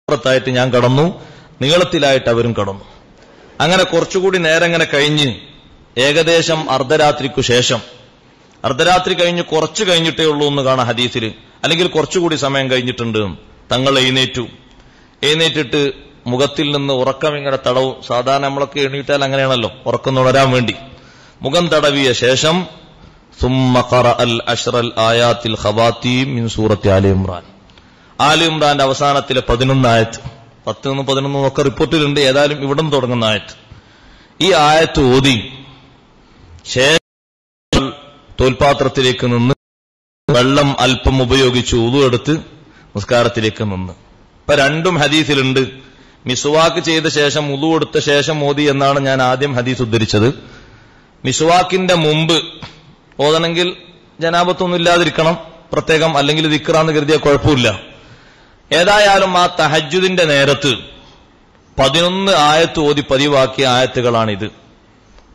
ായിട്ട് ഞാൻ കടന്നു, നീളത്തിലായിട്ട് അവരും കടന്നു. അങ്ങനെ കുറച്ചുകൂടി നേരം ഇങ്ങനെ കഴിഞ്ഞ് ഏകദേശം അർദ്ധരാത്രിക്കു ശേഷം, അർദ്ധരാത്രി കഴിഞ്ഞ് കുറച്ച് കഴിഞ്ഞിട്ടേ ഉള്ളൂ എന്ന് കാണാം ഹദീസിൽ, അല്ലെങ്കിൽ കുറച്ചുകൂടി സമയം കഴിഞ്ഞിട്ടുണ്ട്. തങ്ങൾ എഴുന്നേറ്റിട്ട് മുഖത്തിൽ നിന്ന് ഉറക്കം ഇങ്ങനെ തടവും. സാധാരണ നമ്മളൊക്കെ എണീറ്റാൽ അങ്ങനെയാണല്ലോ, ഉറക്കം തുടരാൻ വേണ്ടി മുഖം തടവിയ ശേഷം സുമ്മ ഖറഅൽ അശ്റൽ ആയാത്തിൽ ഖവാതീം മിൻ സൂറത്തി ആലി ഇംറാൻ, ആലി ഇംറാന്റെ അവസാനത്തിലെ 11 ആയത്ത്, 10-11 ഒക്കെ റിപ്പോർട്ടിലുണ്ട്, ഏതായാലും ഇവിടെ നിന്ന് തുടങ്ങുന്ന ആയത്ത്. ഈ ആയത്ത് ഓതി ശേഷം തോൽപാത്രത്തിലേക്ക് നിന്ന് വെള്ളം അല്പം ഉപയോഗിച്ച് ഉളു എടുത്ത് നിസ്കാരത്തിലേക്ക് നിന്ന്. ഇപ്പൊ രണ്ടും ഹദീസിലുണ്ട്. മിസ്വാക്ക് ചെയ്ത ശേഷം ഉളു എടുത്ത ശേഷം ഓതി എന്നാണ് ഞാൻ ആദ്യം ഹദീസ് ഉദ്ധരിച്ചത്. മിസ്വാക്കിന്റെ മുമ്പ് ഓതണമെങ്കിൽ ജനാബത്തൊന്നും ഇല്ലാതിരിക്കണം പ്രത്യേകം, അല്ലെങ്കിൽ ദിക്റാന്ന് കരുതിയ കുഴപ്പമില്ല. ഏതായാലും ആ തഹജ്ജുദിന്റെ നേരത്ത് 11 ആയത്ത് ഓതി പതിവാക്കിയ ആയത്തുകളാണിത്.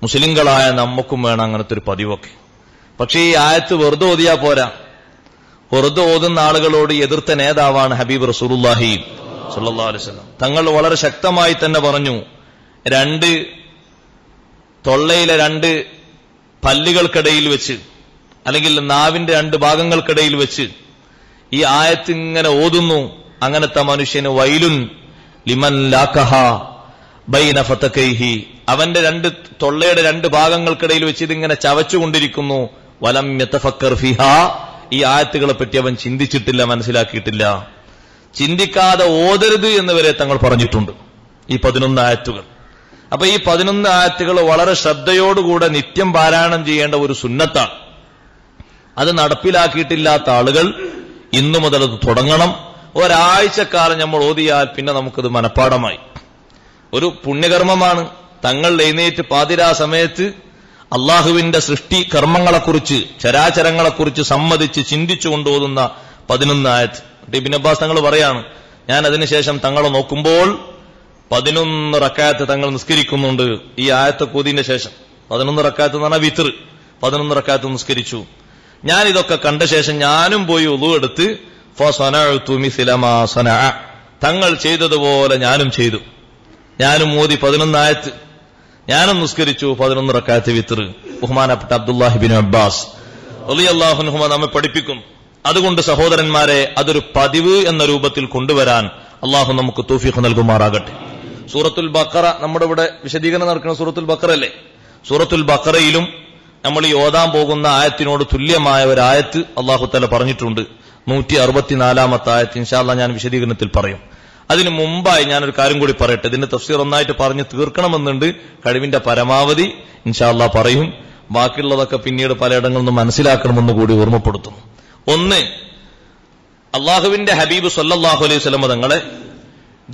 മുസ്ലിങ്ങളായ നമുക്കും വേണം അങ്ങനത്തെ ഒരു പതിവൊക്കെ. പക്ഷേ ഈ ആയത്ത് വെറുതെ ഓതിയാ പോരാ. വെറുതെ ഓതുന്ന ആളുകളോട് എതിർത്ത നേതാവാണ് ഹബീബ് റസൂലുള്ളാഹി സ്വല്ലല്ലാഹു അലൈഹി വസല്ലം. തങ്ങൾ വളരെ ശക്തമായി തന്നെ പറഞ്ഞു, തൊള്ളയിലെ 2 പല്ലുകൾക്കിടയിൽ വെച്ച്, അല്ലെങ്കിൽ നാവിന്റെ 2 ഭാഗങ്ങൾക്കിടയിൽ വെച്ച് ഈ ആയത്ത് ഇങ്ങനെ ഓതുന്നു. അങ്ങനത്തെ മനുഷ്യന് വൈലുൻ ലിമൻ ലാഖഹ ബൈന ഫതകൈഹി, അവന്റെ തൊള്ളയുടെ 2 ഭാഗങ്ങൾക്കിടയിൽ വെച്ച് ഇതിങ്ങനെ ചവച്ചുകൊണ്ടിരിക്കുന്നു. വലം യതഫക്കർ ഫിഹാ, ഈ ആയത്തുകളെ പറ്റി അവൻ ചിന്തിച്ചിട്ടില്ല, മനസ്സിലാക്കിയിട്ടില്ല. ചിന്തിക്കാതെ ഓതരുത് എന്ന് വരെ തങ്ങൾ പറഞ്ഞിട്ടുണ്ട് ഈ 11 ആയത്തുകൾ. അപ്പൊ ഈ 11 ആയത്തുകൾ വളരെ ശ്രദ്ധയോടുകൂടെ നിത്യം പാരായണം ചെയ്യേണ്ട ഒരു സുന്നത്താണ്. അത് നടപ്പിലാക്കിയിട്ടില്ലാത്ത ആളുകൾ ഇന്നു മുതൽ അത് തുടങ്ങണം. ഒരാഴ്ചക്കാലം നമ്മൾ ഓതിയാൽ പിന്നെ നമുക്കത് മനഃപ്പാടമായി. ഒരു പുണ്യകർമ്മമാണ്. തങ്ങൾ എഴുന്നേറ്റ് പാതിരാ സമയത്ത് അള്ളാഹുവിന്റെ സൃഷ്ടി കർമ്മങ്ങളെക്കുറിച്ച്, ചരാചരങ്ങളെക്കുറിച്ച് സമ്മതിച്ച് ചിന്തിച്ചുകൊണ്ട് ഓതുന്ന 11 ആയത്ത്. ഇബ്നു അബ്ബാസ് തങ്ങൾ പറയാണ്, ഞാൻ അതിനുശേഷം തങ്ങളെ നോക്കുമ്പോൾ 11 റക്അത്ത് തങ്ങൾ നിസ്കരിക്കുന്നുണ്ട്. ഈ ആയത്ത് കൂതിന്റെ ശേഷം 11 റക്അത്ത് എന്ന് പറഞ്ഞാൽ വിത്ർ, 11 റക്അത്ത് നിസ്കരിച്ചു. ഞാൻ ഇതൊക്കെ കണ്ട ശേഷം ഞാനും പോയി ഉളു എടുത്ത് ഫസനഅതു മിസ്ല മാ സനഅ, തങ്ങൾ ചെയ്തതുപോലെ ഞാനും ചെയ്തു. ഞാനും ഓതി 11 ആയത്ത്, ഞാനും നിസ്കരിച്ചു 11 റക്അത്ത് വിത്ർ. ബഹുമാനപ്പെട്ട അബ്ദുല്ലാഹി ഇബ്നു അബ്ബാസ് റളിയല്ലാഹു അൻഹുമ നമ്മെ പഠിപ്പിക്കുന്നു. അതുകൊണ്ട് സഹോദരന്മാരെ, അതൊരു പതിവ് എന്ന രൂപത്തിൽ കൊണ്ടുവരാൻ അള്ളാഹു നമുക്ക് തൗഫീഖ് നൽകുമാറാകട്ടെ. സൂറത്തുൽ ബഖറ, നമ്മുടെ ഇവിടെ വിശദീകരണം നടക്കുന്ന സൂറത്തുൽ ബഖറ അല്ലേ? സൂറത്തുൽ ബഖറയിലും നമ്മൾ ഈ ഓതാൻ പോകുന്ന ആയത്തിനോട് തുല്യമായ ഒരു ആയത്ത് അള്ളാഹു തആല പറഞ്ഞിട്ടുണ്ട്. 164-ാമത്തെ ആയത്ത് ഇൻഷാ അല്ലാഹ് ഞാൻ വിശദീകരണത്തിൽ പറയും. അതിനു മുമ്പായി ഞാനൊരു കാര്യം കൂടി പറയട്ടെ. ഇതിന്റെ തഫ്സീർ ഒന്നായിട്ട് പറഞ്ഞു തീർക്കണമെന്നുണ്ട്. കഴിവിന്റെ പരമാവധി ഇൻഷാ അല്ലാഹ് പറയും. ബാക്കിയുള്ളതൊക്കെ പിന്നീട് പലയിടങ്ങളിൽ നിന്ന് മനസ്സിലാക്കണമെന്ന് കൂടി ഓർമ്മപ്പെടുത്തുന്നു. ഒന്ന്, അള്ളാഹുവിന്റെ ഹബീബ് സല്ലല്ലാഹു അലൈഹി വസല്ലം തങ്ങളെ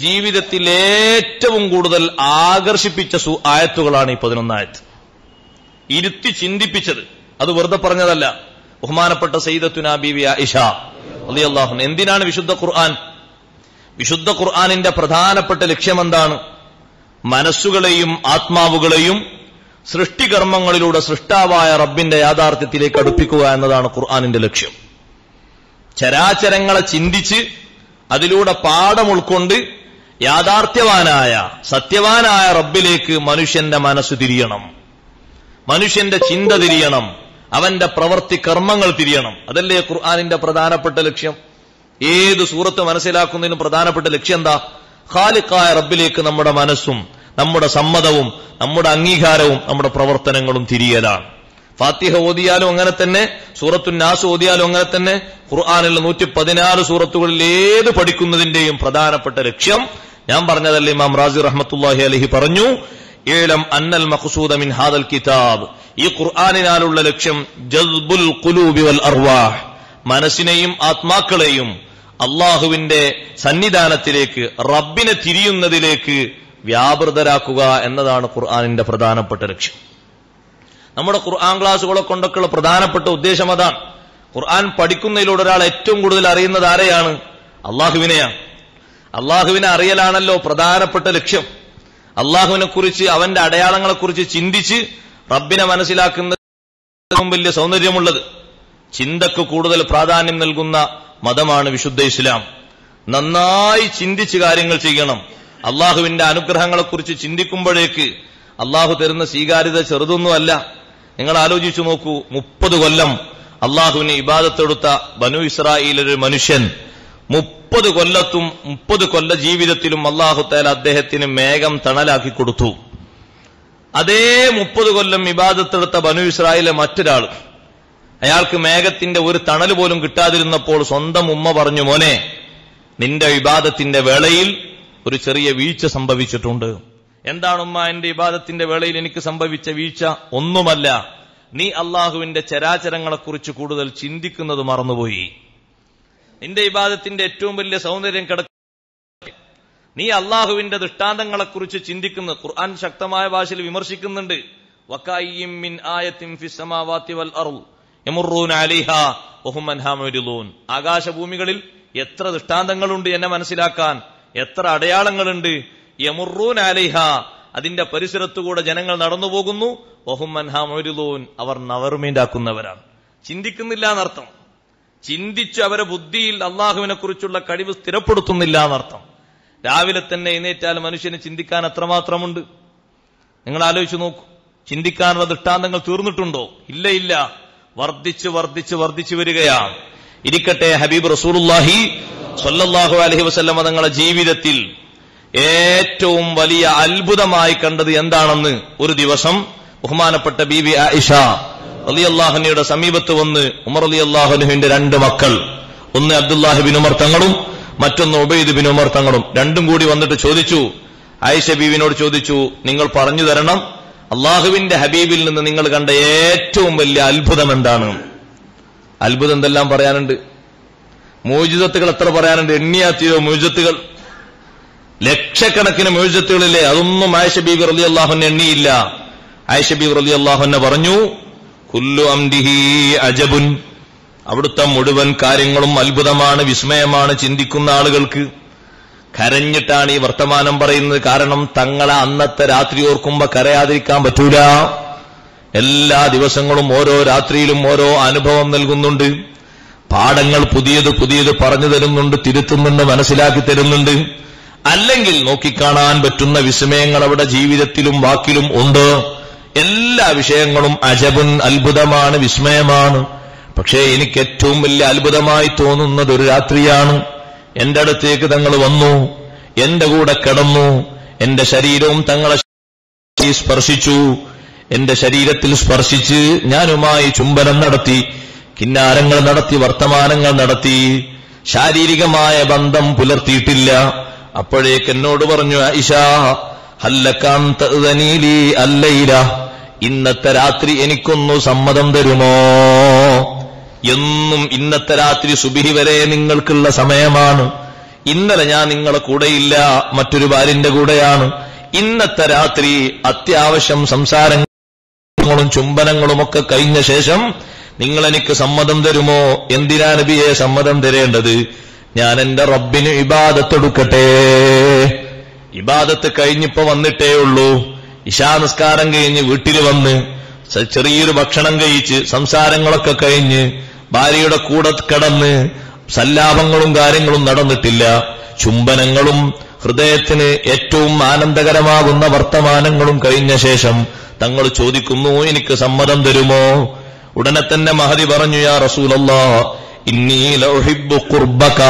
ജീവിതത്തിൽ ഏറ്റവും കൂടുതൽ ആകർഷിപ്പിച്ച ആയത്തുകളാണ് ഈ 11 ആയത്ത്. ഇരുത്തി ചിന്തിപ്പിച്ചത്, അത് വെറുതെ പറഞ്ഞതല്ല. ബഹുമാനപ്പെട്ട സയ്യിദത്തുനാ ബീവി ആയിഷ റളിയല്ലാഹു അൻഹ, എന്തിനാണ് വിശുദ്ധ ഖുർആൻ? വിശുദ്ധ ഖുർആനിന്റെ പ്രധാനപ്പെട്ട ലക്ഷ്യമെന്താണ്? മനസ്സുകളെയും ആത്മാവുകളെയും സൃഷ്ടികർമ്മങ്ങളിലൂടെ സൃഷ്ടാവായ റബ്ബിന്റെ യാഥാർത്ഥ്യത്തിലേക്ക് അടുപ്പിക്കുക എന്നതാണ് ഖുർആനിന്റെ ലക്ഷ്യം. ചരാചരങ്ങളെ ചിന്തിച്ച് അതിലൂടെ പാഠം ഉൾക്കൊണ്ട് യാഥാർത്ഥ്യവാനായ സത്യവാനായ റബ്ബിലേക്ക് മനുഷ്യന്റെ മനസ്സ് തിരിയണം, മനുഷ്യന്റെ ചിന്ത തിരിയണം, അവന്റെ പ്രവൃത്തി കർമ്മങ്ങൾ തിരിയണം. അതല്ലേ ഖുർആനിന്റെ പ്രധാനപ്പെട്ട ലക്ഷ്യം? ഏത് സൂറത്ത് മനസ്സിലാക്കുന്നതിനും പ്രധാനപ്പെട്ട ലക്ഷ്യം എന്താ? ഖാലിഖായ റബ്ബിലേക്ക് നമ്മുടെ മനസ്സും നമ്മുടെ സമ്മതവും നമ്മുടെ അംഗീകാരവും നമ്മുടെ പ്രവർത്തനങ്ങളും തിരിയലാണ്. ഫാത്തിഹ ഓതിയാലും അങ്ങനെ തന്നെ, സൂറത്തുൻ നാസ് ഓതിയാലും അങ്ങനെ തന്നെ, ഖുർആനിലെ 114 സൂറത്തുകളിൽ ഏത് പഠിക്കുന്നതിന്റെയും പ്രധാനപ്പെട്ട ലക്ഷ്യം ഞാൻ പറഞ്ഞതല്ലേ. ഇമാം റാസി റഹ്മത്തുള്ളാഹി അലൈഹി പറഞ്ഞു, ഇഅ്ലം അന്നൽ മഖ്സൂദ മിൻ ഹാദൽ കിതാബ്, ഈ ഖുർആനിനാലുള്ള ലക്ഷ്യം ജസ്ബുൽ ഖുലൂബി വൽ അർവാഹ്, മനസ്സിനെയും ആത്മാക്കളെയും അള്ളാഹുവിന്റെ സന്നിധാനത്തിലേക്ക്, റബ്ബിനെ തിരിയുന്നതിലേക്ക് വ്യാപൃതരാക്കുക എന്നതാണ് ഖുർആനിന്റെ പ്രധാനപ്പെട്ട ലക്ഷ്യം. നമ്മുടെ ഖുർആൻ ക്ലാസുകളെ കൊണ്ടൊക്കെയുള്ള പ്രധാനപ്പെട്ട ഉദ്ദേശം അതാണ്. ഖുർആൻ പഠിക്കുന്നതിലൂടെ ഒരാൾ ഏറ്റവും കൂടുതൽ അറിയുന്നത് ആരെയാണ്? അള്ളാഹുവിനെയാണ്. അള്ളാഹുവിനെ അറിയലാണല്ലോ പ്രധാനപ്പെട്ട ലക്ഷ്യം. അള്ളാഹുവിനെ കുറിച്ച്, അവന്റെ അടയാളങ്ങളെക്കുറിച്ച് ചിന്തിച്ച് റബ്ബിനെ മനസ്സിലാക്കുന്നതും വലിയ സൗന്ദര്യമുള്ളത്. ചിന്തക്ക് കൂടുതൽ പ്രാധാന്യം നൽകുന്ന മതമാണ് വിശുദ്ധ ഇസ്ലാം. നന്നായി ചിന്തിച്ച് കാര്യങ്ങൾ ചെയ്യണം. അള്ളാഹുവിന്റെ അനുഗ്രഹങ്ങളെക്കുറിച്ച് ചിന്തിക്കുമ്പോഴേക്ക് അള്ളാഹു തരുന്ന സ്വീകാര്യത ചെറുതൊന്നുമല്ല. നിങ്ങൾ ആലോചിച്ചു നോക്കൂ, 30 കൊല്ലം അള്ളാഹുവിനെ ഇബാദത്തെടുത്ത ബനു ഇസ്രായേലൊരു മനുഷ്യൻ 30 കൊല്ലത്തും 30 കൊല്ല ജീവിതത്തിലും അള്ളാഹു തആല അദ്ദേഹത്തിന് മേഘം തണലാക്കി കൊടുത്തു. അതേ 30 കൊല്ലം ഇബാദത്തെടുത്ത ബനു ഇസ്രായേലിലെ മറ്റൊരാൾ, അയാൾക്ക് മേഘത്തിന്റെ ഒരു തണൽ പോലും കിട്ടാതിരുന്നപ്പോൾ സ്വന്തം ഉമ്മ പറഞ്ഞു, മോനെ, നിന്റെ ഇബാദത്തിന്റെ വേളയിൽ ഒരു ചെറിയ വീഴ്ച സംഭവിച്ചിട്ടുണ്ട്. എന്താണ് ഉമ്മ, എന്റെ ഇബാദത്തിന്റെ വേളയിൽ എനിക്ക് സംഭവിച്ച വീഴ്ച? ഒന്നുമല്ല, നീ അള്ളാഹുവിന്റെ ചരാചരങ്ങളെക്കുറിച്ച് കൂടുതൽ ചിന്തിക്കുന്നത് മറന്നുപോയി. നിന്റെ ഇബാദത്തിന്റെ ഏറ്റവും വലിയ സൗന്ദര്യം നീ അള്ളാഹുവിന്റെ ദൃഷ്ടാന്തങ്ങളെക്കുറിച്ച് ചിന്തിക്കുന്നത്. ഖുർആൻ ശക്തമായ ഭാഷയിൽ വിമർശിക്കുന്നുണ്ട്. വകഅയ്യിൻ മിൻ ആയത്തിൻ ഫിസ് സമാവാതി വൽ അർള് യമുറൂന അലൈഹാ വഹും അൻഹാ മുഅ്രിദൂൻ. ആകാശഭൂമികളിൽ എത്ര ദൃഷ്ടാന്തങ്ങളുണ്ട് എന്നെ മനസ്സിലാക്കാൻ, എത്ര അടയാളങ്ങളുണ്ട്. യമുറൂന അലൈഹാ, അതിന്റെ പരിസരത്തുകൂടെ ജനങ്ങൾ നടന്നു പോകുന്നു. വഹും അൻഹാ മുഅ്രിദൂൻ, അവർ നവർമീണ്ടാക്കുന്നവരാണ്, ചിന്തിക്കുന്നില്ല എന്നർത്ഥം. ചിന്തിച്ച് അവരെ ബുദ്ധിയിൽ അള്ളാഹുവിനെ കുറിച്ചുള്ള കഴിവ് സ്ഥിരപ്പെടുത്തുന്നില്ല എന്നർത്ഥം. രാവിലെ തന്നെ എഴുന്നേറ്റാൽ മനുഷ്യന് ചിന്തിക്കാൻ എത്രമാത്രമുണ്ട് നിങ്ങൾ ആലോചിച്ചു നോക്കൂ. ചിന്തിക്കാനുള്ള ദൃഷ്ടാന്തങ്ങൾ തീർന്നിട്ടുണ്ടോ? ഇല്ല, വർദ്ധിച്ച് വർദ്ധിച്ച് വർദ്ധിച്ചു വരികയാണ്. ഇരിക്കട്ടെ, ഹബീബ് റസൂലുള്ളാഹി സ്വല്ലല്ലാഹു അലൈഹി വസല്ലം തങ്ങളുടെ ജീവിതത്തിൽ ഏറ്റവും വലിയ അത്ഭുതമായി കണ്ടത് എന്താണെന്ന് ഒരു ദിവസം ബഹുമാനപ്പെട്ട ബീവി ആയിഷ റളിയല്ലാഹു അൻഹയുടെ സമീപത്ത് വന്ന് ഉമർ റളിയല്ലാഹു അൻഹുവിന്റെ 2 മക്കൾ, ഒന്ന് അബ്ദുല്ലാഹി ബിൻ ഉമർ തങ്ങളും മറ്റൊന്ന് ഉബൈദ് ബിൻ ഉമർ തങ്ങളും, രണ്ടും കൂടി വന്നിട്ട് ചോദിച്ചു, ആയിഷ ബീവിനോട് ചോദിച്ചു, നിങ്ങൾ പറഞ്ഞു തരണം, അള്ളാഹുവിന്റെ ഹബീബിൽ നിന്ന് നിങ്ങൾ കണ്ട ഏറ്റവും വലിയ അത്ഭുതം എന്താണ്? അത്ഭുതം എന്തെല്ലാം പറയാനുണ്ട്, മുഅ്ജിസത്തുകൾ എത്ര പറയാനുണ്ട്, എണ്ണിയാത്തിയോ മുഅ്ജിസത്തുകൾ, ലക്ഷക്കണക്കിന് മുഅ്ജിസത്തുകളില്ലേ. അതൊന്നും ആയിഷ ബീവി റളിയല്ലാഹു അൻഹ എണ്ണിയില്ല. ആയിഷ ബീവി റളിയല്ലാഹു അൻഹ പറഞ്ഞു, കുല്ലു അംദിഹി അജബുൻ, അവിടുത്തെ മുഴുവൻ കാര്യങ്ങളും അത്ഭുതമാണ്, വിസ്മയമാണ് ചിന്തിക്കുന്ന ആളുകൾക്ക്. കരഞ്ഞിട്ടാണ് ഈ വർത്തമാനം പറയുന്നത്. കാരണം തങ്ങളെ അന്നത്തെ രാത്രി ഓർക്കുമ്പോ കരയാതിരിക്കാൻ പറ്റൂല. എല്ലാ ദിവസങ്ങളും ഓരോ രാത്രിയിലും ഓരോ അനുഭവം നൽകുന്നുണ്ട്. പാഠങ്ങൾ പുതിയത് പുതിയത് പറഞ്ഞു തരുന്നുണ്ട്, തിരുത്തുന്നുണ്ട്, മനസ്സിലാക്കി തരുന്നുണ്ട്. അല്ലെങ്കിൽ നോക്കിക്കാണാൻ പറ്റുന്ന വിസ്മയങ്ങൾ അവിടെ ജീവിതത്തിലും വാക്കിലും ഉണ്ട്. എല്ലാ വിഷയങ്ങളും അജബുൻ, അത്ഭുതമാണ്, വിസ്മയമാണ്. പക്ഷേ എനിക്ക് ഏറ്റവും വലിയ അത്ഭുതമായി തോന്നുന്നത് ഒരു രാത്രിയാണ്. എന്റെ അടുത്തേക്ക് തങ്ങൾ വന്നു, എന്റെ കൂടെ കിടന്നു, എന്റെ ശരീരവും തങ്ങളെ സ്പർശിച്ചു. എന്റെ ശരീരത്തിൽ സ്പർശിച്ച് ഞാനുമായി ചുംബനം നടത്തി, കിന്നാരങ്ങൾ നടത്തി, വർത്തമാനങ്ങൾ നടത്തി. ശാരീരികമായ ബന്ധം പുലർത്തിയിട്ടില്ല. അപ്പോഴേക്ക് എന്നോട് പറഞ്ഞു, ആയിഷ ഹല്ലകാൻ തഅ്ദനീലി അല്ലൈല, ഇന്നത്തെ രാത്രി എനിക്കൊന്നു സമ്മതം തരുമോ? എന്നും ഇന്നത്തെ രാത്രി സുബഹി വരെ നിങ്ങൾക്കുള്ള സമയമാണ്. ഇന്നലെ ഞാൻ നിങ്ങളെ കൂടെയില്ല, മറ്റൊരു ഭാര്യന്റെ കൂടെയാണ്. ഇന്നത്തെ രാത്രി അത്യാവശ്യം സംസാരങ്ങളും ചുംബനങ്ങളും ഒക്കെ കഴിഞ്ഞ ശേഷം നിങ്ങൾ എനിക്ക് സമ്മതം തരുമോ? എന്തിനാ നബിയെ സമ്മതം തരേണ്ടത്? ഞാൻ എന്റെ റബ്ബിന് ഇബാദത്തെടുക്കട്ടെ. ഇബാദത്ത് കഴിഞ്ഞിപ്പോ വന്നിട്ടേ ഉള്ളൂ. ഇശാ നിസ്കാരം കഴിഞ്ഞ് വീട്ടിൽ വന്ന് ചെറിയൊരു ഭക്ഷണം കഴിച്ച് സംസാരങ്ങളൊക്കെ കഴിഞ്ഞ് ഭാര്യയുടെ കൂടെ കിടന്ന് സല്ലാപങ്ങളും കാര്യങ്ങളും നടന്നിട്ടില്ല. ചുംബനങ്ങളും ഹൃദയത്തിന് ഏറ്റവും ആനന്ദകരമാകുന്ന വർത്തമാനങ്ങളും കഴിഞ്ഞ ശേഷം തങ്ങൾ ചോദിക്കുന്നു, എനിക്ക് സമ്മതം തരുമോ? ഉടനെ തന്നെ മഹദി പറഞ്ഞു, യാ റസൂലല്ലാഹ് ഇന്നി ലഉഹിബ്ബു ഖുർബക,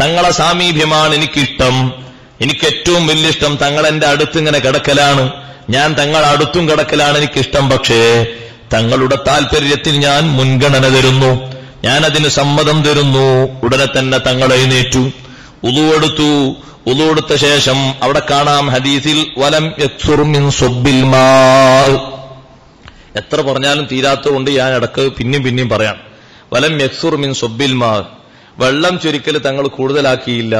തങ്ങളെ സാമീപ്യമാണ് എനിക്കിഷ്ടം. എനിക്ക് ഏറ്റവും വലിയ ഇഷ്ടം തങ്ങൾ എന്റെ അടുത്ത് ഇങ്ങനെ കിടക്കലാണ്, ഞാൻ തങ്ങൾ അടുത്തും കിടക്കലാണ് എനിക്കിഷ്ടം. പക്ഷേ തങ്ങളുടെ താല്പര്യത്തിൽ ഞാൻ മുൻഗണന തരുന്നു, ഞാൻ അതിന് സമ്മതം തരുന്നു. ഉടനെ തന്നെ തങ്ങൾ എഴുന്നേറ്റു, ഉളു എടുത്തു. ഉളു എടുത്ത ശേഷം അവിടെ കാണാം ഹദീസിൽ വലം യക്സുർ മിൻ സുബ്ബിൽ മാ, എത്ര പറഞ്ഞാലും തീരാത്തതുകൊണ്ട് ഞാൻ ഇടക്ക് പിന്നെയും പറയാം. വലം യക്സുർ മിൻ സുബ്ബിൽ മാ, വെള്ളം ചൊരിക്കൽ തങ്ങൾ കൂടുതലാക്കിയില്ല.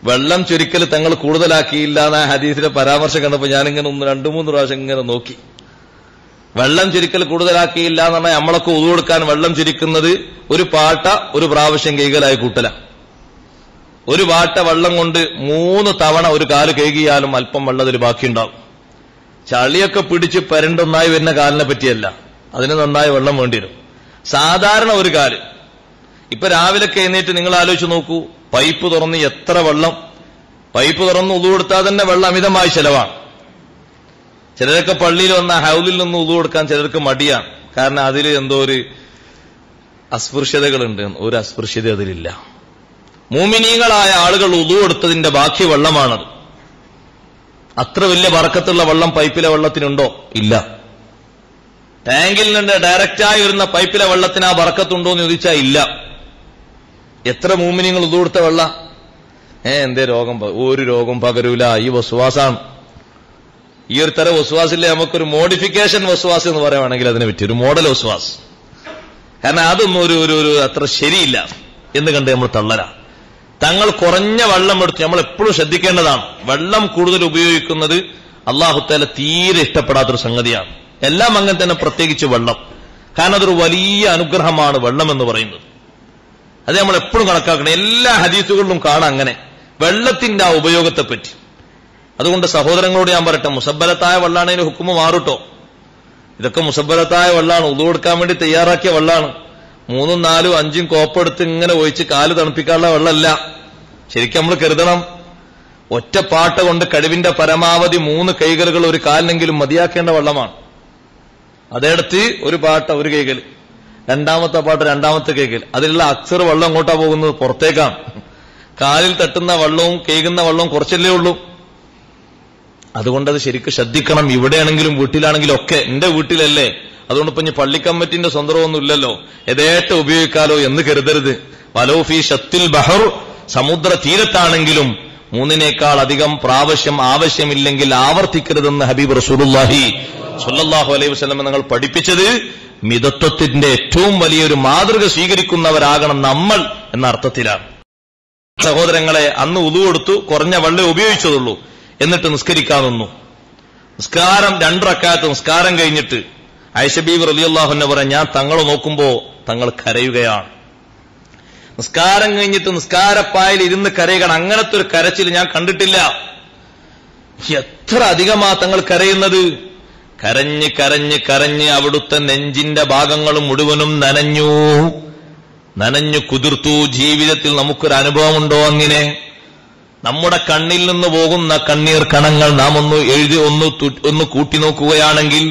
വെള്ളം ചൊരിക്കൽ തങ്ങൾ കൂടുതലാക്കിയില്ല എന്ന ഹദീസിന്റെ പരാമർശം കണ്ടപ്പോ ഞാനിങ്ങനെ 2-3 പ്രാവശ്യം ഇങ്ങനെ നോക്കി. വെള്ളം ചൊരിക്കൽ കൂടുതലാക്കിയില്ല എന്ന് പറഞ്ഞാൽ നമ്മളൊക്കെ ഉളു കൊടുക്കാൻ വെള്ളം ചൊരിക്കുന്നത് ഒരു പാട്ട ഒരു പ്രാവശ്യം കൈകലായി കൂട്ടല. ഒരു പാട്ട വെള്ളം കൊണ്ട് 3 തവണ ഒരു കാല് കഴുകിയാലും അല്പം വെള്ളം അതിൽ ബാക്കിയുണ്ടാവും. ചളിയൊക്കെ പിടിച്ച് പരണ്ടൊന്നായി വരുന്ന കാലിനെ പറ്റിയല്ല, അതിന് നന്നായി വെള്ളം വേണ്ടി വരും. സാധാരണ ഒരു കാല്, ഇപ്പൊ രാവിലെ എഴുന്നേറ്റ് നിങ്ങൾ ആലോചിച്ച് നോക്കൂ, പൈപ്പ് തുറന്ന് എത്ര വെള്ളം, പൈപ്പ് തുറന്ന് ഉളു കൊടുത്താൽ തന്നെ വെള്ളം അമിതമായ ചെലവാണ്. ചിലരൊക്കെ പള്ളിയിൽ വന്ന ഹൗലിൽ നിന്ന് ഉളു കൊടുക്കാൻ ചിലർക്ക് മടിയാണ്. കാരണം അതിൽ എന്തോ ഒരു അസ്പൃശ്യതകളുണ്ട്. ഒരു അസ്പൃശ്യത അതിലില്ല. മുഅ്മിനീങ്ങളായ ആളുകൾ ഉളു കൊടുത്തതിന്റെ ബാക്കി വെള്ളമാണത്. അത്ര വലിയ ബറക്കത്തുള്ള വെള്ളം പൈപ്പിലെ വെള്ളത്തിനുണ്ടോ? ഇല്ല. ടാങ്കിൽ നിന്ന് ഡയറക്റ്റായി വരുന്ന പൈപ്പിലെ വെള്ളത്തിന് ആ ബറക്കത്തുണ്ടോ എന്ന് ചോദിച്ചാൽ ഇല്ല. എത്ര മുഅ്മിനീങ്ങൾ ഉളു കൊടുത്ത വെള്ള എന്തേ രോഗം, ഒരു രോഗം പകരൂല. ഈ വസ്വാസാണ്. ഈ ഒരു തരം വസ്വാസില്ലേ, നമുക്കൊരു മോഡിഫിക്കേഷൻ വസ്വാസ് എന്ന് പറയുവാണെങ്കിൽ അതിനെ പറ്റി ഒരു മോഡൽ വസ്വാസ്. കാരണം അതൊന്നും ഒരു അത്ര ശരിയില്ല എന്ന് കണ്ട് നമ്മൾ തള്ളല. തങ്ങൾ കുറഞ്ഞ വെള്ളം എടുത്ത് നമ്മൾ എപ്പോഴും ശ്രദ്ധിക്കേണ്ടതാണ്. വെള്ളം കൂടുതൽ ഉപയോഗിക്കുന്നത് അല്ലാഹു തആല തീരെ ഇഷ്ടപ്പെടാത്തൊരു സംഗതിയാണ്. എല്ലാം അങ്ങനെ തന്നെ, പ്രത്യേകിച്ച് വെള്ളം. കാരണം അതൊരു വലിയ അനുഗ്രഹമാണ് വെള്ളം എന്ന് പറയുന്നത്. അത് നമ്മൾ എപ്പോഴും കണക്കാക്കണം. എല്ലാ ഹദീസുകളിലും കാണാം അങ്ങനെ വെള്ളത്തിന്റെ ആ ഉപയോഗത്തെപ്പറ്റി. അതുകൊണ്ട് സഹോദരങ്ങളോട് ഞാൻ പറയട്ടെ, മുസബ്ബലത്തായ വെള്ളാണതിന് ഹുക്കുമ് മാറുട്ടോ. ഇതൊക്കെ മുസബ്ബലത്തായ വെള്ളാണ്, ഉളു കൊടുക്കാൻ വേണ്ടി തയ്യാറാക്കിയ വെള്ളാണ്. 3, 4, 5 കോപ്പെടുത്ത് ഇങ്ങനെ ഒഴിച്ച് കാല് തണുപ്പിക്കാനുള്ള വെള്ളമല്ല. ശരിക്കും നമ്മൾ കരുതണം, ഒറ്റ പാട്ട കൊണ്ട് കഴിവിന്റെ പരമാവധി 3 കൈകലുകൾ ഒരു കാലിനെങ്കിലും മതിയാക്കേണ്ട വെള്ളമാണ്. അതെടുത്ത് ഒരു പാട്ട ഒരു കൈകൽ, രണ്ടാമത്തെ പാട്ട് രണ്ടാമത്തെ കൈകൽ. അതിലുള്ള അക്സർ വെള്ളം എങ്ങോട്ടാ പോകുന്നത്? പുറത്തേക്കാണ്. കാലിൽ തട്ടുന്ന വെള്ളവും കേൾക്കുന്ന വെള്ളവും കുറച്ചല്ലേ ഉള്ളൂ. അതുകൊണ്ടത് ശരിക്കും ശ്രദ്ധിക്കണം. ഇവിടെയാണെങ്കിലും വീട്ടിലാണെങ്കിലും ഒക്കെ. എന്റെ വീട്ടിലല്ലേ, അതുകൊണ്ട് ഇപ്പൊ ഇനി പള്ളി കമ്മിറ്റിന്റെ സ്വന്തമൊന്നും ഇല്ലല്ലോ, യഥേഷ്ടം ഉപയോഗിക്കാലോ എന്ന് കരുതരുത്. വലൗഫി ഷത്തിൽ ബഹർ, സമുദ്ര തീരത്താണെങ്കിലും 3 അധികം പ്രാവശ്യം ആവശ്യമില്ലെങ്കിൽ ആവർത്തിക്കരുതെന്ന് ഹബീബ് റസൂലുള്ളാഹി സ്വല്ലല്ലാഹു അലൈഹി വസല്ലം നിങ്ങൾ പഠിപ്പിച്ചത് മിതത്വത്തിന്റെ ഏറ്റവും വലിയൊരു മാതൃക സ്വീകരിക്കുന്നവരാകണം നമ്മൾ എന്ന അർത്ഥത്തിലാണ്. സഹോദരങ്ങളെ, അന്ന് ഉളു കൊടുത്തു, കുറഞ്ഞ വെള്ളം ഉപയോഗിച്ചതുള്ളൂ. എന്നിട്ട് നിസ്കരിക്കാൻ നിന്നു. നിസ്കാരം 2 റക്അത്ത് നിസ്കാരം കഴിഞ്ഞിട്ട് ആയിഷ ബീവി റളിയല്ലാഹു അൻഹ പറയാം, ഞാൻ തങ്ങളെ നോക്കുമ്പോ തങ്ങൾ കരയുകയാണ്. നിസ്കാരം കഴിഞ്ഞിട്ട് നിസ്കാരപ്പായിൽ ഇരുന്ന് കരയുകയാണ്. അങ്ങനത്തെ ഒരു കരച്ചിൽ ഞാൻ കണ്ടിട്ടില്ല. എത്ര അധികമാ തങ്ങൾ കരയുന്നത്. കരഞ്ഞ് കരഞ്ഞ് കരഞ്ഞ് അവിടുത്തെ നെഞ്ചിന്റെ ഭാഗങ്ങൾ മുഴുവനും നനഞ്ഞു കുതിർത്തു. ജീവിതത്തിൽ നമുക്കൊരു അനുഭവമുണ്ടോ അങ്ങനെ? നമ്മുടെ കണ്ണിൽ നിന്ന് പോകുന്ന കണ്ണീർ കണങ്ങൾ നാം ഒന്ന് കൂട്ടി നോക്കുകയാണെങ്കിൽ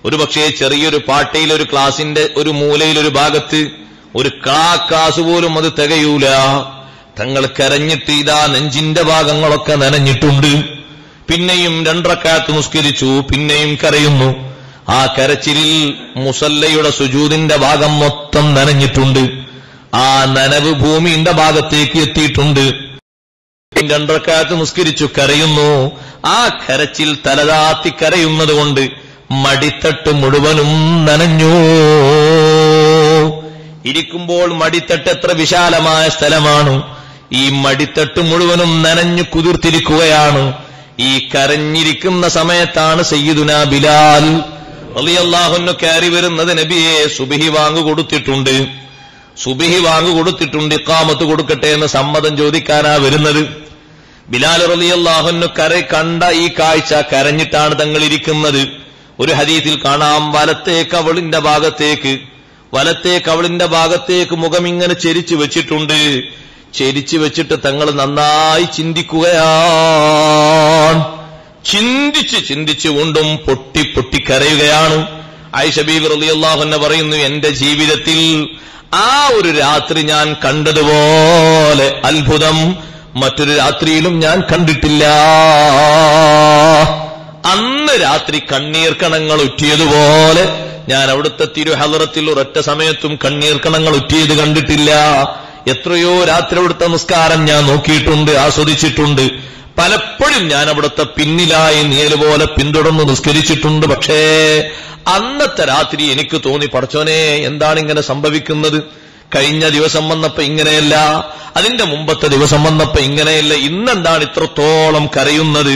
ഒരുപക്ഷെ ചെറിയൊരു പാട്ടയിൽ, ഒരു ക്ലാസിന്റെ ഒരു മൂലയിൽ, ഒരു ഭാഗത്ത് ഒരു ക്ലാസ് പോലും അത് തികയൂല. തങ്ങൾ കരഞ്ഞിട്ട് ഇതാ നെഞ്ചിന്റെ ഭാഗങ്ങളൊക്കെ നനഞ്ഞിട്ടുണ്ട്. പിന്നെയും 2 റക്അത്ത് നിസ്കരിച്ചു, പിന്നെയും കരയുന്നു. ആ കരച്ചിലിൽ മുസല്ലയുടെ സുജൂദിന്റെ ഭാഗം മൊത്തം നനഞ്ഞിട്ടുണ്ട്. ആ നനവ് ഭൂമിയുടെ ഭാഗത്തേക്ക് എത്തിയിട്ടുണ്ട്. 2 റക്അത്ത് നിസ്കരിച്ചു, കരയുന്നു. ആ കരച്ചിൽ തലതാത്തി കരയുന്നത് കൊണ്ട് മടിത്തട്ട് മുഴുവനും നനഞ്ഞു. ഇരിക്കുമ്പോൾ മടിത്തട്ട് എത്ര വിശാലമായ സ്ഥലമാണ്. ഈ മടിത്തട്ട് മുഴുവനും നനഞ്ഞു കുതിർത്തിരിക്കുകയാണ്. ഈ കരഞ്ഞിരിക്കുന്ന സമയത്താണ് സയ്യിദുനാ ബിലാൽ റളിയല്ലാഹു അൻഹു കയറി വരുന്നത്. നബിയെ സുബ്ഹി വാങ്ങു കൊടുത്തിട്ടുണ്ട്, ഇഖാമത്ത് കൊടുക്കട്ടെ എന്ന് സമ്മതം ചോദിക്കാനാ വരുന്നത്. ബിലാൽ റളിയല്ലാഹു അൻഹു കണ്ട ഈ കാഴ്ച കരഞ്ഞിട്ടാണ് തങ്ങൾ ഇരിക്കുന്നത്. ഒരു ഹദീസിൽ കാണാം, വലത്തേ കവളിന്റെ ഭാഗത്തേക്ക് മുഖം ഇങ്ങനെ ചെരിച്ചു വെച്ചിട്ടുണ്ട്. ചെരിച്ചു വെച്ചിട്ട് തങ്ങൾ നന്നായി ചിന്തിക്കുകയാണ്. ചിന്തിച്ച് കൊണ്ടും പൊട്ടി കരയുകയാണ്. ആയിഷ ബീവി റളിയല്ലാഹു അൻഹ പറയുന്നു, എന്റെ ജീവിതത്തിൽ ആ ഒരു രാത്രി ഞാൻ കണ്ടതുപോലെ അത്ഭുതം മറ്റൊരു രാത്രിയിലും ഞാൻ കണ്ടിട്ടില്ല. അന്ന് രാത്രി കണ്ണീർ കണങ്ങൾ ഉറ്റിയതുപോലെ ഞാൻ അവിടുത്തെ തിരുഹളറത്തിൽ ഒരൊറ്റ സമയത്തും കണ്ണീർ കണങ്ങൾ ഉറ്റിയത് കണ്ടിട്ടില്ല. എത്രയോ രാത്രി അവിടുത്തെ നിസ്കാരം ഞാൻ നോക്കിയിട്ടുണ്ട്, ആസ്വദിച്ചിട്ടുണ്ട്. പലപ്പോഴും ഞാൻ അവിടുത്തെ പിന്നിലായി നിഴലുപോലെ പിന്തുടർന്ന് നിസ്കരിച്ചിട്ടുണ്ട്. പക്ഷേ അന്നത്തെ രാത്രി എനിക്ക് തോന്നി, പടച്ചോനെ എന്താണ് ഇങ്ങനെ സംഭവിക്കുന്നത്? കഴിഞ്ഞ ദിവസം വന്നപ്പോ ഇങ്ങനെയല്ല, അതിന്റെ മുമ്പത്തെ ദിവസം വന്നപ്പോ ഇങ്ങനെയല്ല, ഇന്നെന്താണ് ഇത്രത്തോളം കരയുന്നത്?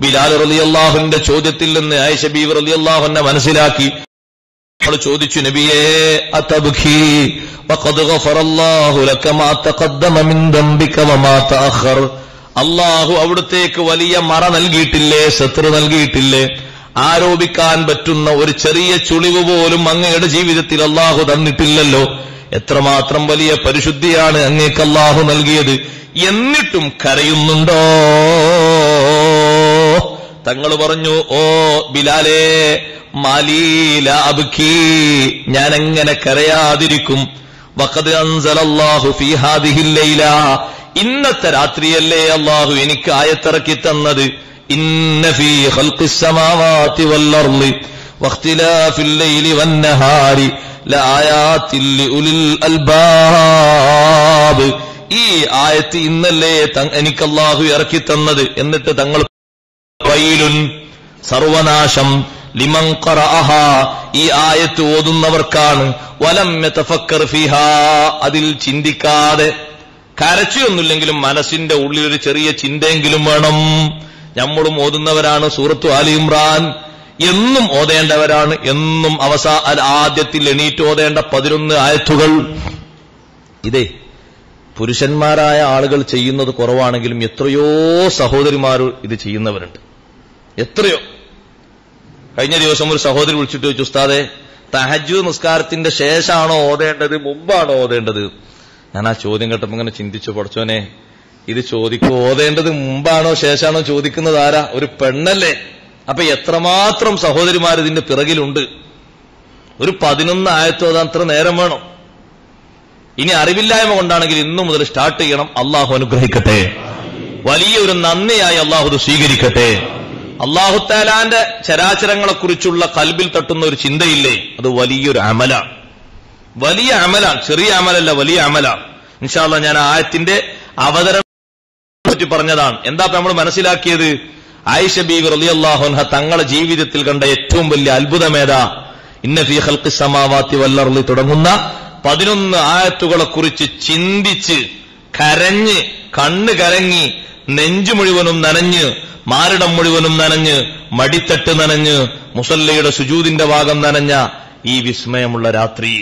ബിലാൽ റളിയല്ലാഹുവിന്റെ ചോദ്യത്തിൽ നിന്ന് ആയിഷ ബീവി റളിയല്ലാഹു അൻഹ മനസ്സിലാക്കി. അവൾ ചോദിച്ചു, നബിയേ അതബ്ഖി വഖദ് ഗഫറല്ലാഹു ലക മാ തഖദ്ദമ മിൻ ദംബിക വമാ തഅഖർ. അല്ലാഹു അവിടുത്തേക്ക് വലിയ മറ നൽകിയിട്ടില്ലേ, സത്ർ നൽകിയിട്ടില്ലേ? ആരോപിക്കാൻ പറ്റുന്ന ഒരു ചെറിയ ചുളിവ് പോലും അങ്ങയുടെ ജീവിതത്തിൽ അല്ലാഹു തന്നിട്ടില്ലല്ലോ. എത്രമാത്രം വലിയ പരിശുദ്ധിയാണ് അങ്ങേക്ക് അല്ലാഹു നൽകിയത്, എന്നിട്ടും കരയുന്നുണ്ടോ? തങ്ങൾ പറഞ്ഞു, ഓ ബിലാലേ, മാലീല അബ്കി, ഞാൻ എങ്ങനെ കരയാതിരിക്കും? വഖദ് അൻസലല്ലാഹു ഫീ ഹാദിഹിൽ ലൈല, ഇന്നത്തെ രാത്രിയല്ലേ അല്ലാഹു എനിക്ക് ആയത്തിറക്കി തന്നത്. ഇന്ന ഫീ ഖൽഖിസ് സമാവാതി വൽ അർളി വഖ്തിലാഫിൽ ലൈലി വൻ നഹാരി ലആയാതിൽ ലിഉലിൽ അൽബാബ്. ഈ ആയത്ത് ഇന്നല്ലേ എനിക്ക് അല്ലാഹു ഇറക്കി തന്നത്. എന്നിട്ട് തങ്ങൾ വൈലുൻ, സർവനാശം, ലിമൻ ഖറഅഹ, ഈ ആയത്ത് ഓതുന്നവർക്കാണ്, വലം യതഫക്കർ ഫീഹാ, അതിൽ ചിന്തിക്കാതെ, കരച്ചൊന്നുമില്ലെങ്കിലും മനസ്സിന്റെ ഉള്ളിലൊരു ചെറിയ ചിന്തയെങ്കിലും വേണം. നമ്മളും ഓതുന്നവരാണ് സൂറത്തു ആലി ഇമ്രാൻ, എന്നും ഓതേണ്ടവരാണ്, എന്നും ആദ്യത്തിൽ എണീറ്റ് ഓതേണ്ട 11 ആയത്തുകൾ. ഇതേ പുരുഷന്മാരായ ആളുകൾ ചെയ്യുന്നത് കുറവാണെങ്കിലും എത്രയോ സഹോദരിമാർ ഇത് ചെയ്യുന്നവരുണ്ട്, എത്രയോ. കഴിഞ്ഞ ദിവസം ഒരു സഹോദരി വിളിച്ചിട്ട് ചോദിച്ചു, ഉസ്താദെ, തഹജ്ജുദ് നിസ്കാരത്തിന്റെ ശേഷമാണോ ഓതേണ്ടത്, മുമ്പാണോ ഓതേണ്ടത്? ഞാൻ ആ ചോദ്യം കേട്ടപ്പോ ഇങ്ങനെ ചിന്തിച്ചു, പഠിച്ചോനെ, ഇത് ഓതേണ്ടത് മുമ്പാണോ ശേഷമാണോ ചോദിക്കുന്നത് ആരാ? ഒരു പെണ്ണല്ലേ. അപ്പൊ എത്രമാത്രം സഹോദരിമാർ ഇതിന്റെ പിറകിലുണ്ട്. ഒരു 11 ആയത്ത് ഓതാൻ അത്ര നേരം വേണം. ഇനി അറിവില്ലായ്മ കൊണ്ടാണെങ്കിൽ ഇന്നു മുതൽ സ്റ്റാർട്ട് ചെയ്യണം. അള്ളാഹു അനുഗ്രഹിക്കട്ടെ, വലിയൊരു നന്ദിയായി അള്ളാഹു ഇത് സ്വീകരിക്കട്ടെ. അള്ളാഹു തആലാന്റെ ചരാചരങ്ങളെക്കുറിച്ചുള്ള കൽബിൽ തട്ടുന്ന ഒരു ചിന്തയില്ലേ, അത് വലിയൊരു അമലാണ്, വലിയ അമലാണ്. ചെറിയ അമലല്ല, വലിയ അമലാണ്. ഇൻഷാ അല്ലാഹ് ഞാൻ ആയത്തിന്റെ അവതരണം പറ്റി പറഞ്ഞതാണ്. എന്താ നമ്മൾ മനസ്സിലാക്കിയത്? ആയിഷ ബീവി റളിയല്ലാഹു അൻഹ തങ്ങളുടെ ജീവിതത്തിൽ കണ്ട ഏറ്റവും വലിയ അത്ഭുതമേതാ? ഇന്ന ഫീ ഖൽഖിസ് സമാവാതി വൽ അർളി തുടങ്ങുന്ന 11 ആയത്തുകളെ കുറിച്ച് ചിന്തിച്ച് കരഞ്ഞ്, കണ്ണ് കരങ്ങി, നെഞ്ചു മുഴുവനും നനഞ്ഞ്, മാറിടം മുഴുവനും നനഞ്ഞ്, മടിത്തട്ട് നനഞ്ഞ്, മുസല്ലയുടെ സുജൂദിന്റെ ഭാഗം നനഞ്ഞ ഈ വിസ്മയമുള്ള രാത്രി.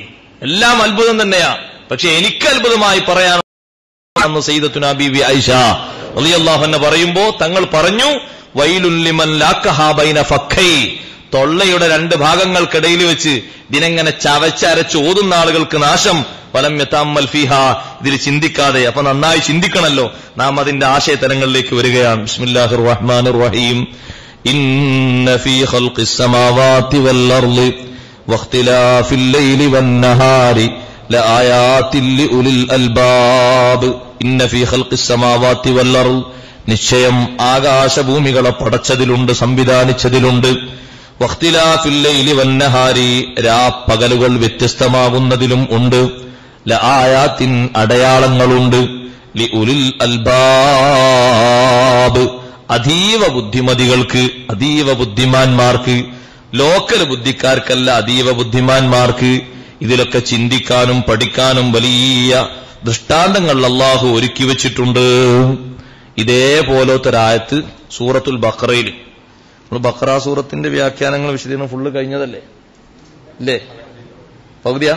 എല്ലാം അത്ഭുതം തന്നെയാ. പക്ഷെ എനിക്ക് അത്ഭുതമായി പറയാൻ സയ്യിദത്തുനാ ബീവി ആയിഷ റളിയല്ലാഹു അൻഹ പറയുമ്പോ തങ്ങൾ പറഞ്ഞു, വൈലുൽ ലിമൻ ലാഖഹാ ബൈന ഫഖൈ, തൊള്ളയുടെ 2 ഭാഗങ്ങൾക്കിടയിൽ വെച്ച് ദിനങ്ങനെ ചവച്ചരച്ച് ഓതുന്ന ആളുകൾക്ക് നാശം. വലം യതഅമ്മൽ ഫീഹാ, ഇതിൽ ചിന്തിക്കാതെ. അപ്പൊ നന്നായി ചിന്തിക്കണല്ലോ. നാം അതിന്റെ ആശയതലങ്ങളിലേക്ക് വരികയാണ്. ബിസ്മില്ലാഹിർ റഹ്മാനിർ റഹീം. ഇന്ന ഫീ ഖൽഖിസ് സമാവാതി വൽ അർളി വഖ്തിലാഫിൽ ലൈലി വൻ നഹാരി ലആയാതിൽ ലിഉലിൽ അൽബാബ്. ഇന്ന ഫീ ഖൽഖിസ് സമാവാതി വൽ അർള്, നിശ്ചയം ആകാശഭൂമികളെ പടച്ചതിലുണ്ട്, സംവിധാനിച്ചതിലുണ്ട്. വഖ്തിലാഫിൽ ലൈലി വൻ നഹാരി, രാപ്പകലുകൾ വ്യത്യസ്തമാകുന്നതിലും ഉണ്ട്. ലആയാത്തിൻ, അടയാളങ്ങളുണ്ട്. ലിഉലിൽ അൽബാബ്, അതീവ ബുദ്ധിമതികൾക്ക്, അതീവ ബുദ്ധിമാന്മാർക്ക്. ലോക്കൽ ബുദ്ധിക്കാർക്കല്ല, അതീവ ബുദ്ധിമാന്മാർക്ക്. ഇതിലൊക്കെ ചിന്തിക്കാനും പഠിക്കാനും വലിയ ദൃഷ്ടാന്തങ്ങൾ അല്ലാഹു ഒരുക്കി വെച്ചിട്ടുണ്ട്. ഇതേപോലത്തൊരായത്ത് സൂറത്തുൽ ബഖറയിൽ, ബഖറ സൂറത്തിന്റെ വ്യാഖ്യാനങ്ങൾ വിശദീകരണം ഫുള്ള് കഴിഞ്ഞതല്ലേ, ഇല്ലേ? പകുതിയാ?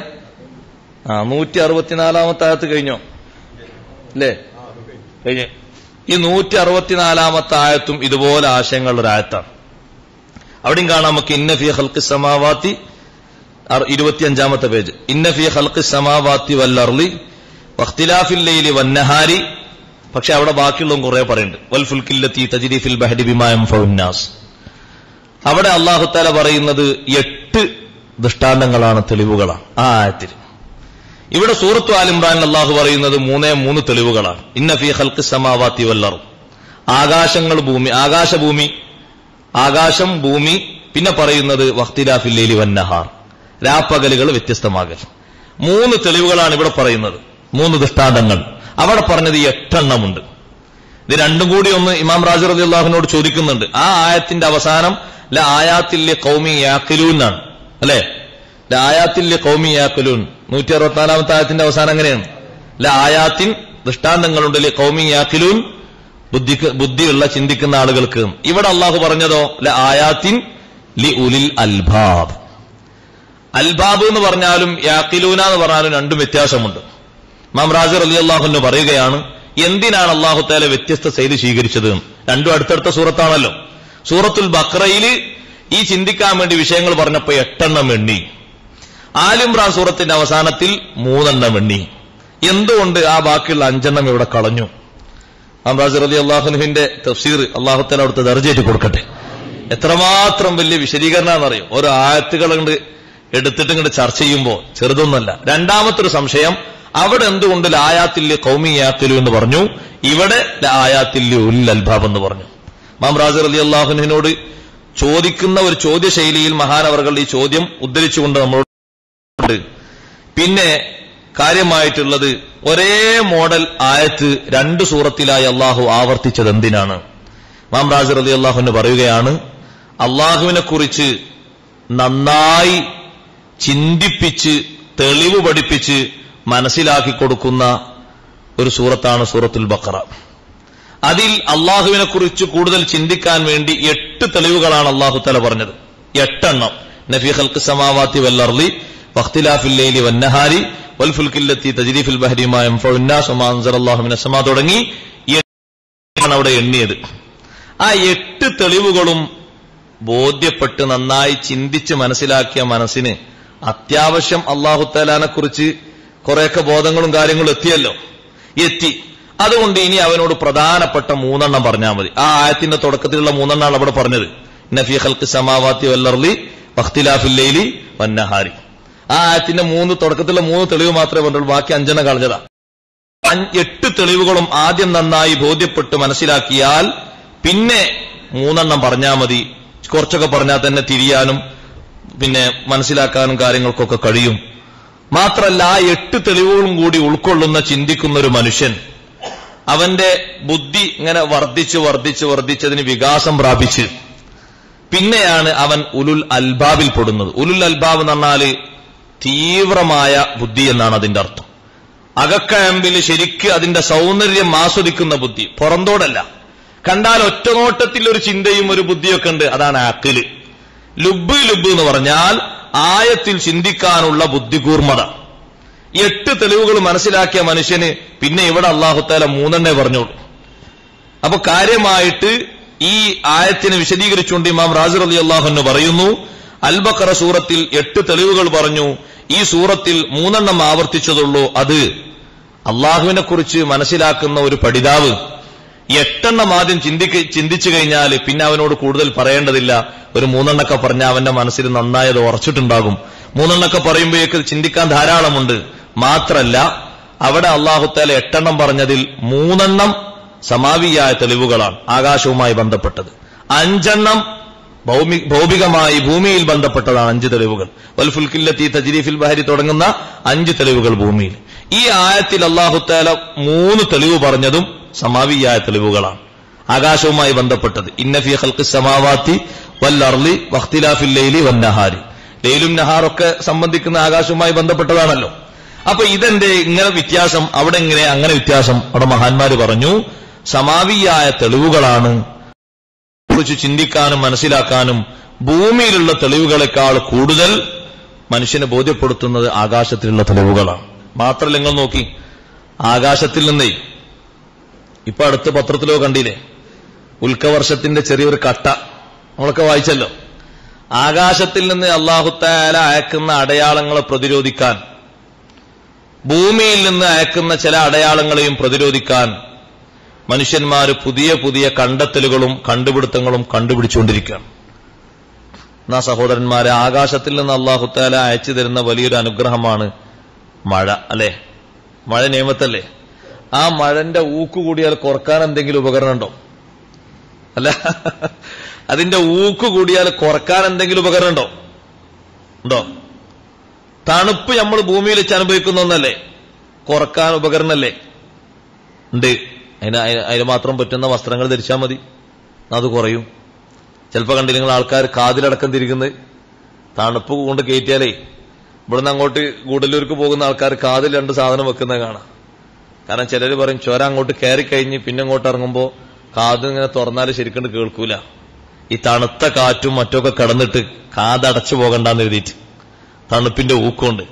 164 ആയത്ത് കഴിഞ്ഞോ? ഇല്ലേ? കഴിഞ്ഞ്. ഈ 164 ആയത്തും ഇതുപോലെ ആശയങ്ങളുടെ ഒരു ആയത്താണ്. അവിടെയും കാണാം നമുക്ക് ഇന്ന ഫീ ഖൽഖിസ് സമാവാതി, 25ാമത്തെ പേജ്. ഇന്ന ഫീ ഖൽഖിസ് സമാവാതി വൽ അർളി വഖ്തിലാഫിൽ ലൈലി വൻ നഹാരി. പക്ഷെ അവിടെ ബാക്കിയുള്ളതും കുറെ പറയുന്നുണ്ട്. വൽ ഫുൽകില്ലതി തജ്രി ഫിൽ ബഹരി ബിമാ യൻഫഉൻ നാസ്. അവിടെ അല്ലാഹു തആല പറയുന്നത് 8 ദൃഷ്ടാന്തങ്ങളാണ്, തെളിവുകളാണ് ആ ആയത്തിൽ. ഇവിടെ സൂറത്തു ആൽ ഇംറാനിൽ അല്ലാഹു പറയുന്നത് 3 തെളിവുകളാണ്. ഇന്ന ഫീ ഖൽഖിസ് സമാവാതി വൽ അർള്, ആകാശങ്ങൾ, ഭൂമി, ആകാശഭൂമി, ആകാശം, ഭൂമി. പിന്നെ പറയുന്നത് വഖ്തിലാഫിൽ ലൈലി വൻ നഹാർ, രാപ്പകലുകൾ വ്യത്യസ്തമാകൽ. 3 തെളിവുകളാണ് ഇവിടെ പറയുന്നത്, 3 ദൃഷ്ടാന്തങ്ങൾ. അവിടെ പറഞ്ഞത് 8 എണ്ണമുണ്ട്. ഇത് രണ്ടും കൂടി ഒന്ന് ഇമാം റാസി റളിയല്ലാഹുവിനോട് ചോദിക്കുന്നുണ്ട്. ആ ആയത്തിന്റെ അവസാനം ല ആയാത്തിൽ ഖൗമി യാഖിലൂൻ എന്നാണ്, അല്ലെ? ല ആയാത്തിൽ ഖൗമി യാഖിലൂൻ. 164ാമത്തെ ആയത്തിന്റെ അവസാനം അങ്ങനെയാണ്. ല ആയാത്തിൻ, ദൃഷ്ടാന്തങ്ങളുണ്ട്, ലി ഖൗമി യാഖിലൂൻ, ബുദ്ധിയുള്ള ചിന്തിക്കുന്ന ആളുകൾക്ക്. ഇവിടെ അള്ളാഹു പറഞ്ഞതോ ല ആയാത്തിൻ ലി ഉലിൽ അൽബാബ്. അൽബാബ് എന്ന് പറഞ്ഞാലും യാഖിലൂന എന്ന് പറഞ്ഞാലും രണ്ടും വ്യത്യാസമുണ്ട്. ഇമാം റാസി റളിയല്ലാഹു അൻഹു പറയുകയാണ്, എന്തിനാണ് അല്ലാഹു തആല വ്യത്യസ്ത ശൈലി സ്വീകരിച്ചത്? രണ്ടും അടുത്തടുത്ത സൂറത്താണല്ലോ. സൂറത്തുൽ ബഖറയിൽ ഈ ചിന്തിക്കാൻ വേണ്ടി വിഷയങ്ങൾ പറഞ്ഞപ്പോ 8 എണ്ണം എണ്ണി. ആലിമ്രാൻ സൂറത്തിന്റെ അവസാനത്തിൽ 3 എണ്ണി. എന്തുകൊണ്ട് ആ ബാക്കിയുള്ള 5 ഇവിടെ കളഞ്ഞു? അംറാസ് റളിയല്ലാഹു അൻഹുവിന്റെ തഫ്സീർ അല്ലാഹു തആല അവിടുത്തെ ദർജയായിട്ട് കൊടുക്കട്ടെ. എത്രമാത്രം വലിയ വിശദീകരണമാണെന്നറിയോ? ഓരോ ആയത്തുകൾ എടുത്തിട്ട് ഇങ്ങോട്ട് ചർച്ച ചെയ്യുമ്പോൾ ചെറുതൊന്നല്ല. രണ്ടാമത്തൊരു സംശയം, അവിടെ എന്തുകൊണ്ട് ലായാത്തിൽ ഖൗമിയാത്തിലു എന്ന് പറഞ്ഞു, ഇവിടെ ലായാത്തിൽ ഉൽ അൽബാബ് എന്ന് പറഞ്ഞു? ഇമാം റാസി റളിയല്ലാഹു അൻഹുവിനോട് ചോദിക്കുന്ന ഒരു ചോദ്യശൈലിയിൽ മഹാനവർകൾ ഈ ചോദ്യം ഉദ്ധരിച്ചുകൊണ്ട് നമ്മളോട്. പിന്നെ കാര്യമായിട്ടുള്ളത്, ഒരേ മോഡൽ ആയത്ത് 2 സൂറത്തിലായി അള്ളാഹു ആവർത്തിച്ചത് എന്തിനാണ്? ഇമാം റാസി റളിയല്ലാഹു അൻഹു പറയുകയാണ്, അള്ളാഹുവിനെ കുറിച്ച് നന്നായി ചിന്തിപ്പിച്ച് തെളിവ് പഠിപ്പിച്ച് മനസ്സിലാക്കി കൊടുക്കുന്ന ഒരു സൂറത്താണ് സൂറത്തുൽ ബഖറ. അതിൽ അള്ളാഹുവിനെ കുറിച്ച് കൂടുതൽ ചിന്തിക്കാൻ വേണ്ടി 8 തെളിവുകളാണ് അള്ളാഹു തആല പറഞ്ഞത്. 8 എണ്ണം. നഫീ ഖൽഖിസ് സമാവാതി വൽ അർളി വഖ്തിലാഫിൽ ലൈലി വന്നഹാരി വൽ ഫുൽകില്ലത്തി തജ്രി ഫിൽ ബഹരി മാ യൻഫഉ അന്നാസ് വമാ അൻസലല്ലാഹു മിനസ് സമാ തുടങ്ങി 8 അവിടെ എണ്ണിയത്. ആ 8 തെളിവുകളും ബോധ്യപ്പെട്ട് നന്നായി ചിന്തിച്ച് മനസ്സിലാക്കിയ മനസ്സിന് അത്യാവശ്യം അല്ലാഹു തആലാനെ കുറിച്ച് കുറെയൊക്കെ ബോധങ്ങളും കാര്യങ്ങളും എത്തി. അതുകൊണ്ട് ഇനി അവനോട് പ്രധാനപ്പെട്ട 3 എണ്ണം പറഞ്ഞാൽ മതി. ആ ആയത്തിന്റെ തുടക്കത്തിലുള്ള 3 എണ്ണമാണ് അവിടെ പറഞ്ഞത്. നഫീ ഖൽഖിസ് സമാവാതി വൽ അർളി വഖ്തിലാഫിൽ ലൈലി വന്നഹാരി. ആ ആയത്തിന്റെ തുടക്കത്തിലുള്ള 3 തെളിവ് മാത്രമേ പറഞ്ഞുള്ളൂ, ബാക്കി 5 എണ്ണം കളഞ്ഞതാ. 8 തെളിവുകളും ആദ്യം നന്നായി ബോധ്യപ്പെട്ട് മനസ്സിലാക്കിയാൽ പിന്നെ 3 എണ്ണം പറഞ്ഞാൽ മതി. കുറച്ചൊക്കെ പറഞ്ഞാൽ തന്നെ തിരിയാനും പിന്നെ മനസ്സിലാക്കാനും കാര്യങ്ങൾക്കൊക്കെ കഴിയും. മാത്രല്ല ആ 8 തെളിവുകളും കൂടി ഉൾക്കൊള്ളുന്ന ചിന്തിക്കുന്ന ഒരു മനുഷ്യൻ, അവന്റെ ബുദ്ധി ഇങ്ങനെ വർദ്ധിച്ചതിന് വികാസം പ്രാപിച്ച് പിന്നെയാണ് അവൻ ഉലുൽ അൽബാബിൽ പെടുന്നത്. ഉലുൽ അൽബാബ് എന്ന് പറഞ്ഞാല് തീവ്രമായ ബുദ്ധി എന്നാണ് അതിന്റെ അർത്ഥം. അകക്കഴമ്പിൽ ശരിക്ക് അതിന്റെ സൗന്ദര്യം ആസ്വദിക്കുന്ന ബുദ്ധി, പുറന്തോടല്ല. കണ്ടാൽ ഒറ്റനോട്ടത്തിൽ ഒരു ചിന്തയും ഒരു ബുദ്ധിയൊക്കെ ഉണ്ട്, അതാണ് അഖില്. ലുബ് എന്ന് പറഞ്ഞാൽ ആയത്തിൽ ചിന്തിക്കാനുള്ള ബുദ്ധികൂർമ്മത. 8 തെളിവുകൾ മനസ്സിലാക്കിയ മനുഷ്യന് പിന്നെ ഇവിടെ അല്ലാഹു തആല 3 എണ്ണേ പറഞ്ഞോളൂ. അപ്പൊ കാര്യമായിട്ട് ഈ ആയത്തിനെ വിശദീകരിച്ചുകൊണ്ട് ഇമാം റാസി റളിയല്ലാഹു അൻഹു പറയുന്നു, അൽ ബഖറ സൂറത്തിൽ 8 തെളിവുകൾ പറഞ്ഞു, ഈ സൂറത്തിൽ 3 എണ്ണം ആവർത്തിച്ചതുള്ളൂ. അത് അള്ളാഹുവിനെ കുറിച്ച് മനസ്സിലാക്കുന്ന ഒരു പഠിതാവ് 8 എണ്ണം ആദ്യം ചിന്തിച്ചു കഴിഞ്ഞാൽ പിന്നെ അവനോട് കൂടുതൽ പറയേണ്ടതില്ല. ഒരു 3 എണ്ണൊക്കെ പറഞ്ഞാൽ അവന്റെ മനസ്സിൽ നന്നായത് ഉറച്ചിട്ടുണ്ടാകും. 3 എണ്ണൊക്കെ പറയുമ്പോഴേക്ക് ചിന്തിക്കാൻ ധാരാളമുണ്ട്. മാത്രല്ല അവിടെ അല്ലാഹു തആല 8 എണ്ണം പറഞ്ഞതിൽ 3 എണ്ണം സമാവിയായ തെളിവുകളാണ്, ആകാശവുമായി ബന്ധപ്പെട്ടത്. 5 എണ്ണം ഭൗമികമായി ഭൂമിയിൽ ബന്ധപ്പെട്ടതാണ് 5 തെളിവുകൾ. വൽ ഫുൽകില്ലത്തി തജ്രി ഫിൽ ബഹരി തുടങ്ങുന്ന 5 തെളിവുകൾ ഭൂമിയിൽ. ഈ ആയത്തിൽ അല്ലാഹു തആല 3 തെളിവ് പറഞ്ഞതും സമാവിയായ തെളിവുകളാണ്, ആകാശവുമായി ബന്ധപ്പെട്ടത്. ഇന്ന ഫീ ഖൽഖിസ് സമാവാതി വൽ അർളി വഖ്തിലാഫിൽ ലൈലി വന്നഹാരി. ലൈലും നഹാറൊക്കെ സംബന്ധിക്കുന്ന ആകാശവുമായി ബന്ധപ്പെട്ടതാണല്ലോ. അപ്പൊ ഇതെന്റെ ഇങ്ങനെ വ്യത്യാസം, അവിടെ ഇങ്ങനെ അങ്ങനെ വ്യത്യാസം? അവിടെ മഹാന്മാര് പറഞ്ഞു, സമാവിയായ തെളിവുകളാണ് കുറിച്ച് ചിന്തിക്കാനും മനസ്സിലാക്കാനും ഭൂമിയിലുള്ള തെളിവുകളെക്കാൾ കൂടുതൽ മനുഷ്യനെ ബോധ്യപ്പെടുത്തുന്നത് ആകാശത്തിലുള്ള തെളിവുകളാണ്. മാത്രമല്ല, നിങ്ങൾ നോക്കി, ആകാശത്തിൽ നിന്നേ ഇപ്പൊ അടുത്ത പത്രത്തിലോ കണ്ടില്ലേ, ഉൽക്കവർഷത്തിന്റെ ചെറിയൊരു കട്ട നമ്മളൊക്കെ വായിച്ചല്ലോ. ആകാശത്തിൽ നിന്ന് അല്ലാഹു തആല അയക്കുന്ന അടയാളങ്ങളെ പ്രതിരോധിക്കാൻ, ഭൂമിയിൽ നിന്ന് അയക്കുന്ന ചില അടയാളങ്ങളെയും പ്രതിരോധിക്കാൻ മനുഷ്യന്മാര് പുതിയ പുതിയ കണ്ടെത്തലുകളും കണ്ടുപിടുത്തങ്ങളും കണ്ടുപിടിച്ചുകൊണ്ടിരിക്കുകയാണ്. എന്നാ സഹോദരന്മാരെ, ആകാശത്തിൽ നിന്ന് അല്ലാഹു തആല അയച്ചു തരുന്ന വലിയൊരു അനുഗ്രഹമാണ് മഴ, അല്ലെ? മഴ നിയമത്തല്ലേ? ആ മഴന്റെ ഊക്ക് കൂടിയാൽ കുറക്കാൻ എന്തെങ്കിലും ഉപകരണം ഉണ്ടോ? അല്ല, അതിന്റെ ഊക്ക് കൂടിയാൽ കുറക്കാൻ എന്തെങ്കിലും ഉപകരണം ഉണ്ടോ? തണുപ്പ് നമ്മൾ ഭൂമിയിൽ വെച്ച് അനുഭവിക്കുന്ന ഒന്നല്ലേ, കുറക്കാൻ ഉപകരണല്ലേ? ഉണ്ട്. അതിന് മാത്രം പറ്റുന്ന വസ്ത്രങ്ങൾ ധരിച്ചാൽ മതി, അത് കുറയും. ചിലപ്പോൾ കണ്ടില്ല നിങ്ങൾ ആൾക്കാർ കാതിലടക്കം തിരിക്കുന്നത്, തണുപ്പ് കൊണ്ട് കയറ്റിയാലേ ഇവിടുന്ന് അങ്ങോട്ട് ഗൂഡല്ലൂർക്ക് പോകുന്ന ആൾക്കാർ കാതിൽ 2 സാധനം വെക്കുന്നത് കാണാം. കാരണം ചിലർ പറയും ചോര അങ്ങോട്ട് കയറി കഴിഞ്ഞ് പിന്നെ അങ്ങോട്ട് ഇറങ്ങുമ്പോൾ കാത് ഇങ്ങനെ തുറന്നാൽ ശരിക്കും കേൾക്കൂല. ഈ തണുത്ത കാറ്റും മറ്റൊക്കെ കടന്നിട്ട് കാതടച്ചു പോകണ്ടെന്ന് എഴുതിയിട്ട് തണുപ്പിന്റെ ഊക്കൊണ്ട്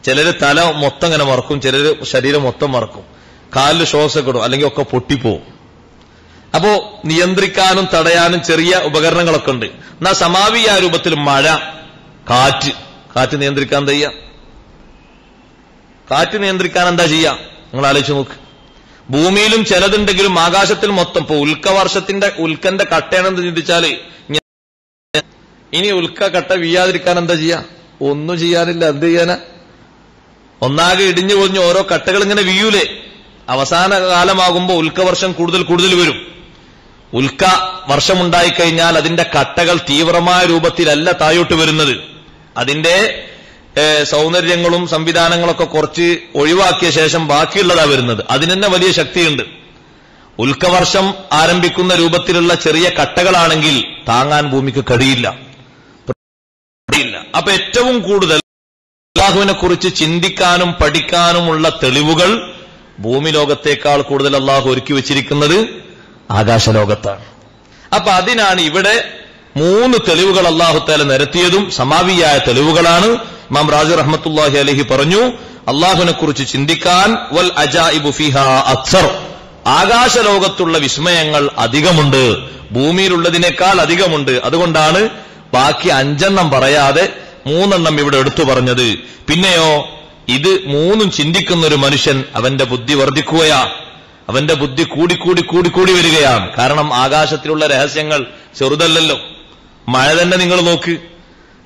ചിലര് തല മൊത്തം ഇങ്ങനെ മറക്കും, ചിലര് ശരീരം മൊത്തം മറക്കും, കാലിൽ ശ്വാസമൊക്കെ ഇടും, അല്ലെങ്കിൽ ഒക്കെ പൊട്ടിപ്പോവും. അപ്പോ നിയന്ത്രിക്കാനും തടയാനും ചെറിയ ഉപകരണങ്ങളൊക്കെ ഉണ്ട്. എന്നാൽ സമാവിയായ രൂപത്തിൽ മഴ, കാറ്റ് നിയന്ത്രിക്കാൻ തയ്യ കാറ്റ് നിയന്ത്രിക്കാൻ എന്താ ചെയ്യാ? നിങ്ങൾ ആലോചിച്ച് നോക്ക്. ഭൂമിയിലും ചിലതുണ്ടെങ്കിലും ആകാശത്തിൽ മൊത്തം. ഇപ്പൊ ഉൽക്കന്റെ കട്ടയാണെന്ന് ചിന്തിച്ചാല് ഇനി ഉൽക്ക കട്ട വീയാതിരിക്കാൻ എന്താ ചെയ്യാ? ഒന്നും ചെയ്യാനില്ല. എന്ത് ചെയ്യാനാ? ഒന്നാകെ ഇടിഞ്ഞു പൊളിഞ്ഞ് ഓരോ കട്ടകൾ ഇങ്ങനെ വീയൂലേ? അവസാന കാലമാകുമ്പോ ഉൽക്കവർഷം കൂടുതൽ കൂടുതൽ വരും. ഉൽക്ക വർഷമുണ്ടായിക്കഴിഞ്ഞാൽ അതിന്റെ കട്ടകൾ തീവ്രമായ രൂപത്തിലല്ല താഴോട്ട് വരുന്നത്. അതിന്റെ സൗന്ദര്യങ്ങളും സംവിധാനങ്ങളൊക്കെ കുറച്ച് ഒഴിവാക്കിയ ശേഷം ബാക്കിയുള്ളതാ വരുന്നത്. അതിന് തന്നെ വലിയ ശക്തിയുണ്ട്. ഉൽക്കവർഷം ആരംഭിക്കുന്ന രൂപത്തിലുള്ള ചെറിയ കട്ടകളാണെങ്കിൽ താങ്ങാൻ ഭൂമിക്ക് കഴിയില്ല. അപ്പൊ ഏറ്റവും കൂടുതൽ അല്ലാഹുവിനെ കുറിച്ച് ചിന്തിക്കാനും പഠിക്കാനുമുള്ള തെളിവുകൾ ഭൂമി ലോകത്തേക്കാൾ കൂടുതൽ അല്ലാഹു ഒരുക്കി വെച്ചിരിക്കുന്നത് ആകാശലോകത്താണ്. അപ്പൊ അതിനാണ് ഇവിടെ 3 തെളിവുകൾ അല്ലാഹു തആല നിരത്തിയതും സമാവിയായ തെളിവുകളാണ്. ഇമാം റാസി റഹ്മത്തുള്ളാഹി അലൈഹി പറഞ്ഞു, അല്ലാഹുവിനെ കുറിച്ച് ചിന്തിക്കാൻ വൽ അജായിബു ഫീഹാ അക്സർ, ആകാശലോകത്തുള്ള വിസ്മയങ്ങൾ അധികമുണ്ട്, ഭൂമിയിലുള്ളതിനേക്കാൾ അധികമുണ്ട്. അതുകൊണ്ടാണ് ബാക്കി 5 പറയാതെ 3 ഇവിടെ എടുത്തു പറഞ്ഞത്. പിന്നെയോ ഇത് 3 ചിന്തിക്കുന്ന ഒരു മനുഷ്യൻ അവന്റെ ബുദ്ധി വർദ്ധിക്കുകയാണ്, അവന്റെ ബുദ്ധി കൂടി വരികയാണ്. കാരണം ആകാശത്തിലുള്ള രഹസ്യങ്ങൾ ചെറുതല്ലല്ലോ. മഴ തന്നെ നിങ്ങൾ നോക്ക്,